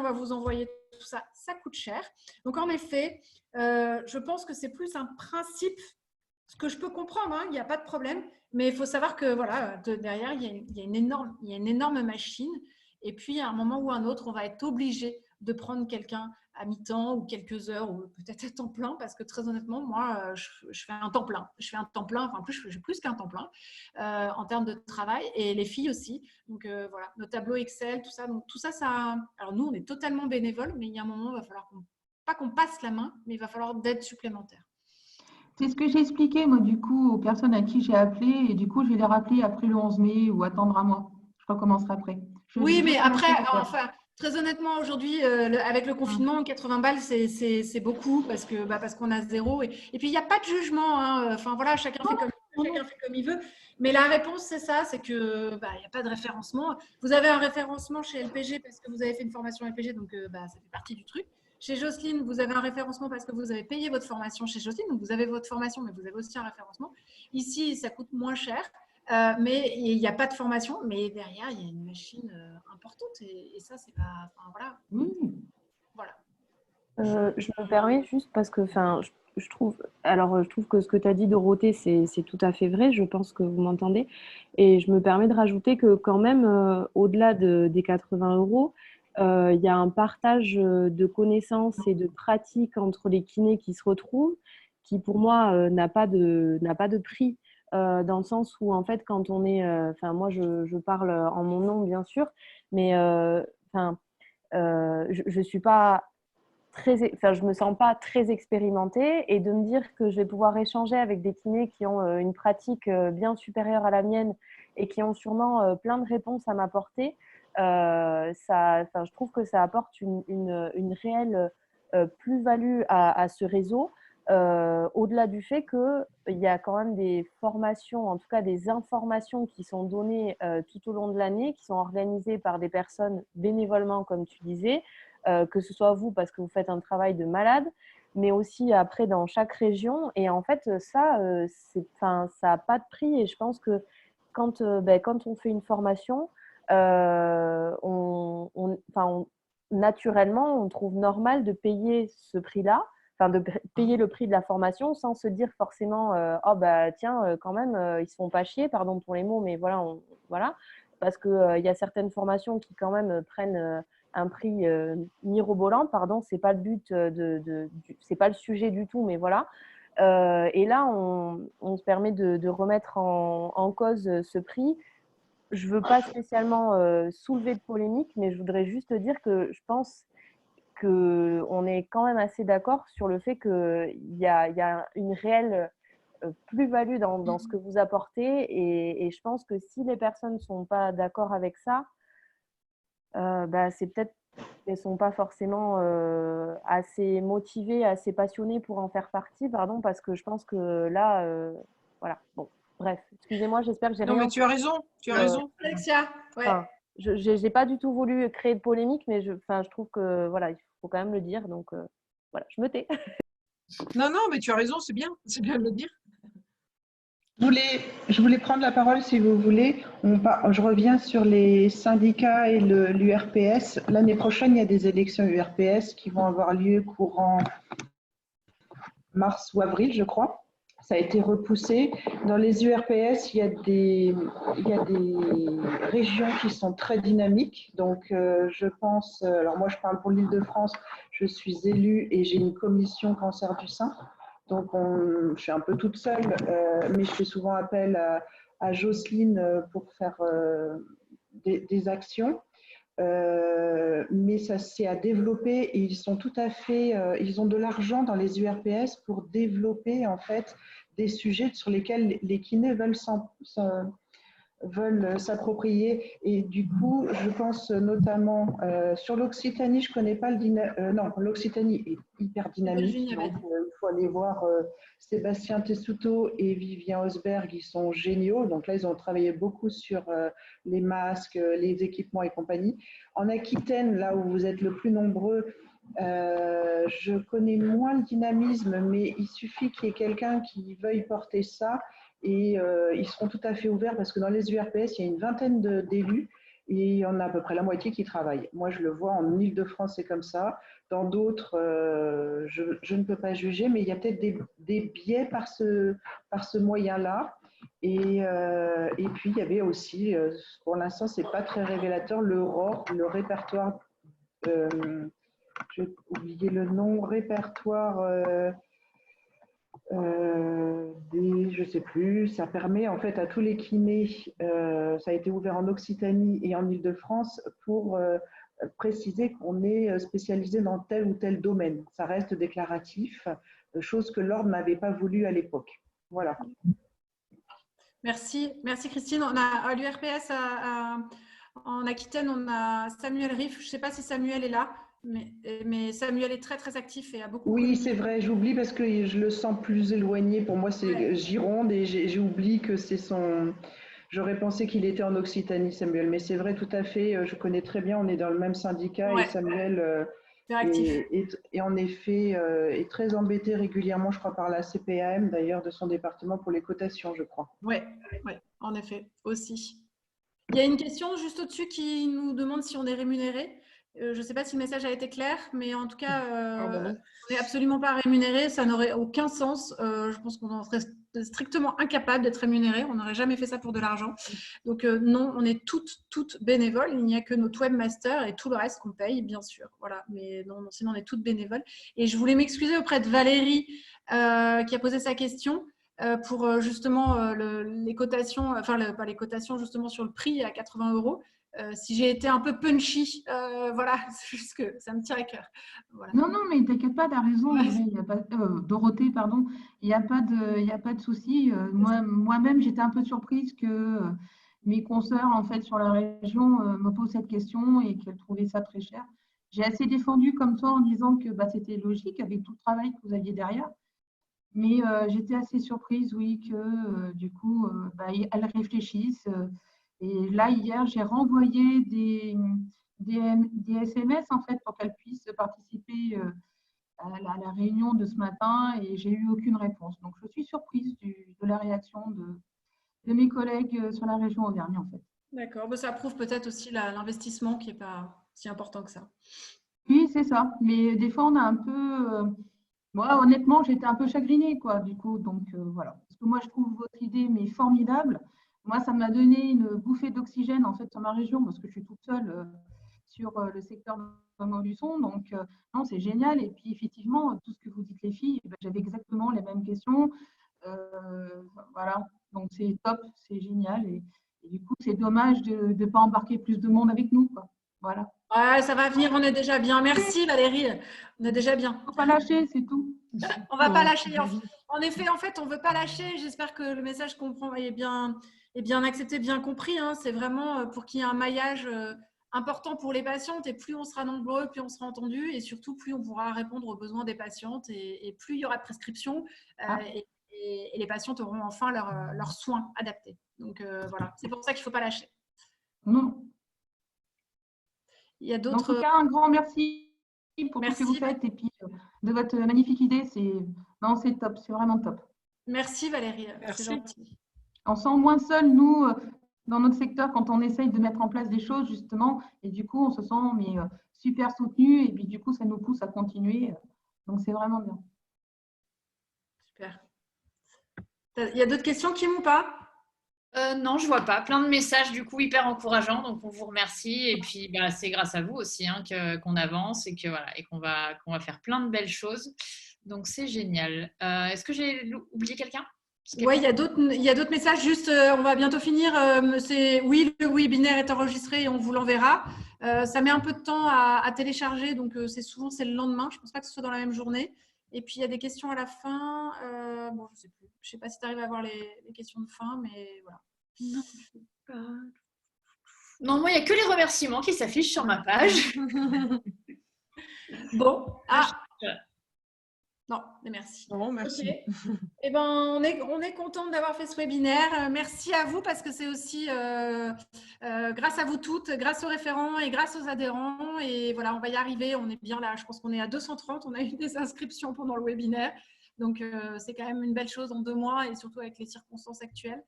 S1: va vous envoyer tout ça, ça coûte cher. Donc, en effet, je pense que c'est plus un principe, ce que je peux comprendre, hein, il n'y a pas de problème, mais il faut savoir que voilà, derrière, il y a une énorme machine. Et puis, à un moment ou à un autre, on va être obligé de prendre quelqu'un à mi-temps ou quelques heures ou peut-être à temps plein parce que très honnêtement, moi, je fais un temps plein. Je fais un temps plein, enfin plus, je fais plus qu'un temps plein en termes de travail et les filles aussi. Donc voilà, nos tableaux Excel, tout ça. Donc tout ça, alors nous, on est totalement bénévoles, mais il y a un moment, il va falloir pas qu'on passe la main, mais il va falloir d'aide supplémentaire.
S19: C'est ce que j'ai expliqué, moi, du coup, aux personnes à qui j'ai appelé. Et du coup, je vais les rappeler après le 11 mai ou attendre un mois. Je recommencerai après.
S1: Oui, mais après, enfin, très honnêtement, aujourd'hui, avec le confinement, 80 balles, c'est beaucoup parce qu'on a zéro. Et puis, il n'y a pas de jugement. Hein. Enfin, voilà, chacun fait comme il veut. Mais la réponse, c'est ça, c'est qu'il n'y a pas de référencement. Vous avez un référencement chez LPG parce que vous avez fait une formation LPG, donc ça fait partie du truc. Chez Jocelyne, vous avez un référencement parce que vous avez payé votre formation chez Jocelyne. Donc, vous avez votre formation, mais vous avez aussi un référencement. Ici, ça coûte moins cher. Mais il n'y a pas de formation, mais derrière, il y a une machine importante et ça, c'est pas… Enfin, voilà. Voilà.
S6: Je me permets juste parce que je trouve que ce que tu as dit, Dorothée, c'est tout à fait vrai. Je pense que vous m'entendez. Et je me permets de rajouter que quand même, au-delà des 80 €, il y a un partage de connaissances et de pratiques entre les kinés qui se retrouvent, qui pour moi n'a pas de prix. Dans le sens où en fait quand on est, moi je parle en mon nom bien sûr, mais je suis pas je me sens pas très expérimentée et de me dire que je vais pouvoir échanger avec des kinés qui ont une pratique bien supérieure à la mienne et qui ont sûrement plein de réponses à m'apporter, je trouve que ça apporte une réelle plus-value à ce réseau. Au-delà du fait qu'il y a quand même des formations, en tout cas des informations qui sont données tout au long de l'année, qui sont organisées par des personnes bénévolement, comme tu disais, que ce soit vous parce que vous faites un travail de malade, mais aussi après dans chaque région. Et en fait, ça n'a pas de prix. Et je pense que quand on fait une formation, naturellement, on trouve normal de payer ce prix-là, de payer le prix de la formation sans se dire forcément oh bah tiens quand même ils se font pas chier, pardon pour les mots, mais voilà, parce que il y a certaines formations qui quand même prennent un prix mirobolant, pardon, c'est pas le but c'est pas le sujet du tout, mais voilà. Et là on se permet de remettre en cause ce prix. Je veux pas spécialement soulever de polémique, mais je voudrais juste dire que je pense qu'on est quand même assez d'accord sur le fait qu'il y a une réelle plus-value dans ce que vous apportez. Et je pense que si les personnes ne sont pas d'accord avec ça, c'est peut-être qu'elles ne sont pas forcément assez motivées, assez passionnées pour en faire partie, pardon, parce que je pense que là, voilà, bon, bref, excusez-moi, j'espère que j'ai rien…
S2: Non, mais tu as raison,
S1: Alexia, ouais.
S6: Je n'ai pas du tout voulu créer de polémique, mais je trouve que voilà, il faut quand même le dire. Donc voilà, je me tais.
S2: Non, mais tu as raison, c'est bien de le dire.
S20: Je voulais prendre la parole si vous voulez. Je reviens sur les syndicats et l'URPS. L'année prochaine, il y a des élections URPS qui vont avoir lieu courant mars ou avril, je crois. Ça a été repoussé. Dans les URPS, il y a des régions qui sont très dynamiques. Donc, je pense, alors moi, je parle pour l'Île-de-France, je suis élue et j'ai une commission cancer du sein. Donc, je suis un peu toute seule, mais je fais souvent appel à Jocelyne pour faire des actions. Mais ça c'est à développer et ils sont tout à fait, ils ont de l'argent dans les URPS pour développer en fait des sujets sur lesquels les kinés veulent s'approprier. Et du coup, je pense notamment sur l'Occitanie, je ne connais pas non, l'Occitanie est hyper dynamique. Donc, il faut aller voir Sébastien Tessuto et Vivien Osberg, ils sont géniaux. Donc là, ils ont travaillé beaucoup sur les masques, les équipements et compagnie. En Aquitaine, là où vous êtes le plus nombreux, je connais moins le dynamisme, mais il suffit qu'il y ait quelqu'un qui veuille porter ça. Et ils seront tout à fait ouverts parce que dans les URPS, il y a une vingtaine d'élus et il y en a à peu près la moitié qui travaillent. Moi, je le vois en Île-de-France, c'est comme ça. Dans d'autres, je ne peux pas juger, mais il y a peut-être des biais par ce moyen-là. Et puis, il y avait aussi, pour l'instant, ce n'est pas très révélateur, le ROR, le répertoire, j'ai oublié le nom, répertoire... je ne sais plus, ça permet en fait à tous les kinés, ça a été ouvert en Occitanie et en Île-de-France pour préciser qu'on est spécialisé dans tel ou tel domaine. Ça reste déclaratif, chose que l'ordre n'avait pas voulu à l'époque. Voilà.
S1: Merci Christine. On a à l'URPS en Aquitaine, on a Samuel Riff. Je ne sais pas si Samuel est là. Mais Samuel est très très actif et a beaucoup.
S20: Oui, c'est vrai, j'oublie parce que je le sens plus éloigné. Pour moi, c'est Gironde et j'ai oublié que c'est son. J'aurais pensé qu'il était en Occitanie, Samuel, mais c'est vrai, tout à fait. Je connais très bien, on est dans le même syndicat et Samuel est en effet est très embêté régulièrement, je crois, par la CPAM d'ailleurs de son département pour les cotations, je crois.
S1: Oui, en effet, aussi. Il y a une question juste au-dessus qui nous demande si on est rémunéré. Je ne sais pas si le message a été clair, mais en tout cas, on n'est absolument pas rémunéré. Ça n'aurait aucun sens. Je pense qu'on en serait strictement incapable d'être rémunéré. On n'aurait jamais fait ça pour de l'argent. Donc non, on est toutes bénévoles. Il n'y a que notre webmaster et tout le reste qu'on paye, bien sûr. Voilà. Mais non, sinon, on est toutes bénévoles. Et je voulais m'excuser auprès de Valérie qui a posé sa question. Pour justement les cotations, pas les cotations, justement sur le prix à 80 €. Si j'ai été un peu punchy, voilà, c'est juste que ça me tient à cœur. Voilà.
S19: Non, mais t'inquiète pas, tu as raison, il y a pas, Dorothée, pardon, il n'y a pas de souci. Moi-même, j'étais un peu surprise que mes consoeurs en fait, sur la région me posent cette question et qu'elles trouvaient ça très cher. J'ai assez défendu comme toi en disant que c'était logique avec tout le travail que vous aviez derrière. Mais j'étais assez surprise, oui, que du coup, elles réfléchissent. Et là, hier, j'ai renvoyé des SMS en fait pour qu'elles puissent participer à la réunion de ce matin et j'ai eu aucune réponse. Donc, je suis surprise de la réaction de mes collègues sur la région Auvergne en fait.
S1: D'accord, ça prouve peut-être aussi l'investissement qui n'est pas si important que ça.
S19: Oui, c'est ça. Mais des fois, on a un peu… moi, honnêtement, j'étais un peu chagrinée, quoi, du coup. Donc, voilà. Parce que moi, je trouve votre idée mais formidable. Moi, ça m'a donné une bouffée d'oxygène en fait sur ma région parce que je suis toute seule sur le secteur de Montluçon. Donc, non, c'est génial. Et puis, effectivement, tout ce que vous dites, les filles, j'avais exactement les mêmes questions. Voilà. Donc, c'est top, c'est génial. Et du coup, c'est dommage de ne pas embarquer plus de monde avec nous, quoi. Voilà.
S1: Ouais, ça va venir, on est déjà bien. Merci Valérie, on est déjà bien.
S19: On ne va pas lâcher, c'est tout.
S1: On ne va pas lâcher. En effet, on ne veut pas lâcher. J'espère que le message est bien accepté, bien compris. Hein. C'est vraiment pour qu'il y ait un maillage important pour les patientes. Et plus on sera nombreux, plus on sera entendu. Et surtout, plus on pourra répondre aux besoins des patientes. Et plus il y aura de prescriptions. Et les patientes auront enfin leurs soins adaptés. Donc voilà, c'est pour ça qu'il ne faut pas lâcher.
S19: Non.
S1: Il y a d'autres…
S19: En tout cas, un grand merci pour tout ce que vous faites et puis de votre magnifique idée. C'est top, c'est vraiment top.
S1: Merci Valérie, c'est gentil.
S19: On se sent moins seul, nous, dans notre secteur, quand on essaye de mettre en place des choses, justement, et du coup, on se sent super soutenu, et puis du coup, ça nous pousse à continuer. Donc, c'est vraiment bien.
S1: Super. Il y a d'autres questions, Kim, ou pas?
S5: Non, je vois pas. Plein de messages du coup hyper encourageants, donc on vous remercie. Et puis c'est grâce à vous aussi hein, qu'on avance et qu'on va faire plein de belles choses. Donc c'est génial. Est-ce que j'ai oublié quelqu'un?
S1: Oui, il y a d'autres messages. Juste, on va bientôt finir. Oui, le webinaire est enregistré et on vous l'enverra. Ça met un peu de temps à télécharger, donc souvent c'est le lendemain. Je ne pense pas que ce soit dans la même journée. Et puis il y a des questions à la fin. Bon, je sais plus. Je sais pas si tu arrives à voir les questions de fin, mais voilà.
S5: Non, je sais pas. Non, moi il n'y a que les remerciements qui s'affichent sur ma page.
S1: Bon. Non, mais merci.
S12: Non, merci.
S1: Okay. Eh ben, on est content d'avoir fait ce webinaire. Merci à vous parce que c'est aussi grâce à vous toutes, grâce aux référents et grâce aux adhérents. Et voilà, on va y arriver. On est bien là. Je pense qu'on est à 230. On a eu des inscriptions pendant le webinaire. Donc, c'est quand même une belle chose en 2 mois et surtout avec les circonstances actuelles.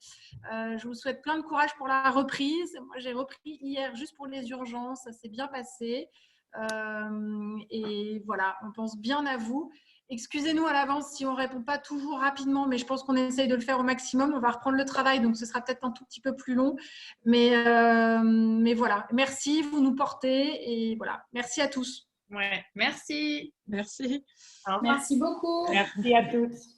S1: Je vous souhaite plein de courage pour la reprise. Moi, j'ai repris hier juste pour les urgences. Ça s'est bien passé. Et voilà, on pense bien à vous. Excusez-nous à l'avance si on ne répond pas toujours rapidement, mais je pense qu'on essaye de le faire au maximum. On va reprendre le travail, donc ce sera peut-être un tout petit peu plus long. Mais voilà, merci, vous nous portez et voilà, merci à tous.
S5: Ouais, merci.
S12: Merci.
S5: Merci beaucoup.
S3: Merci à tous.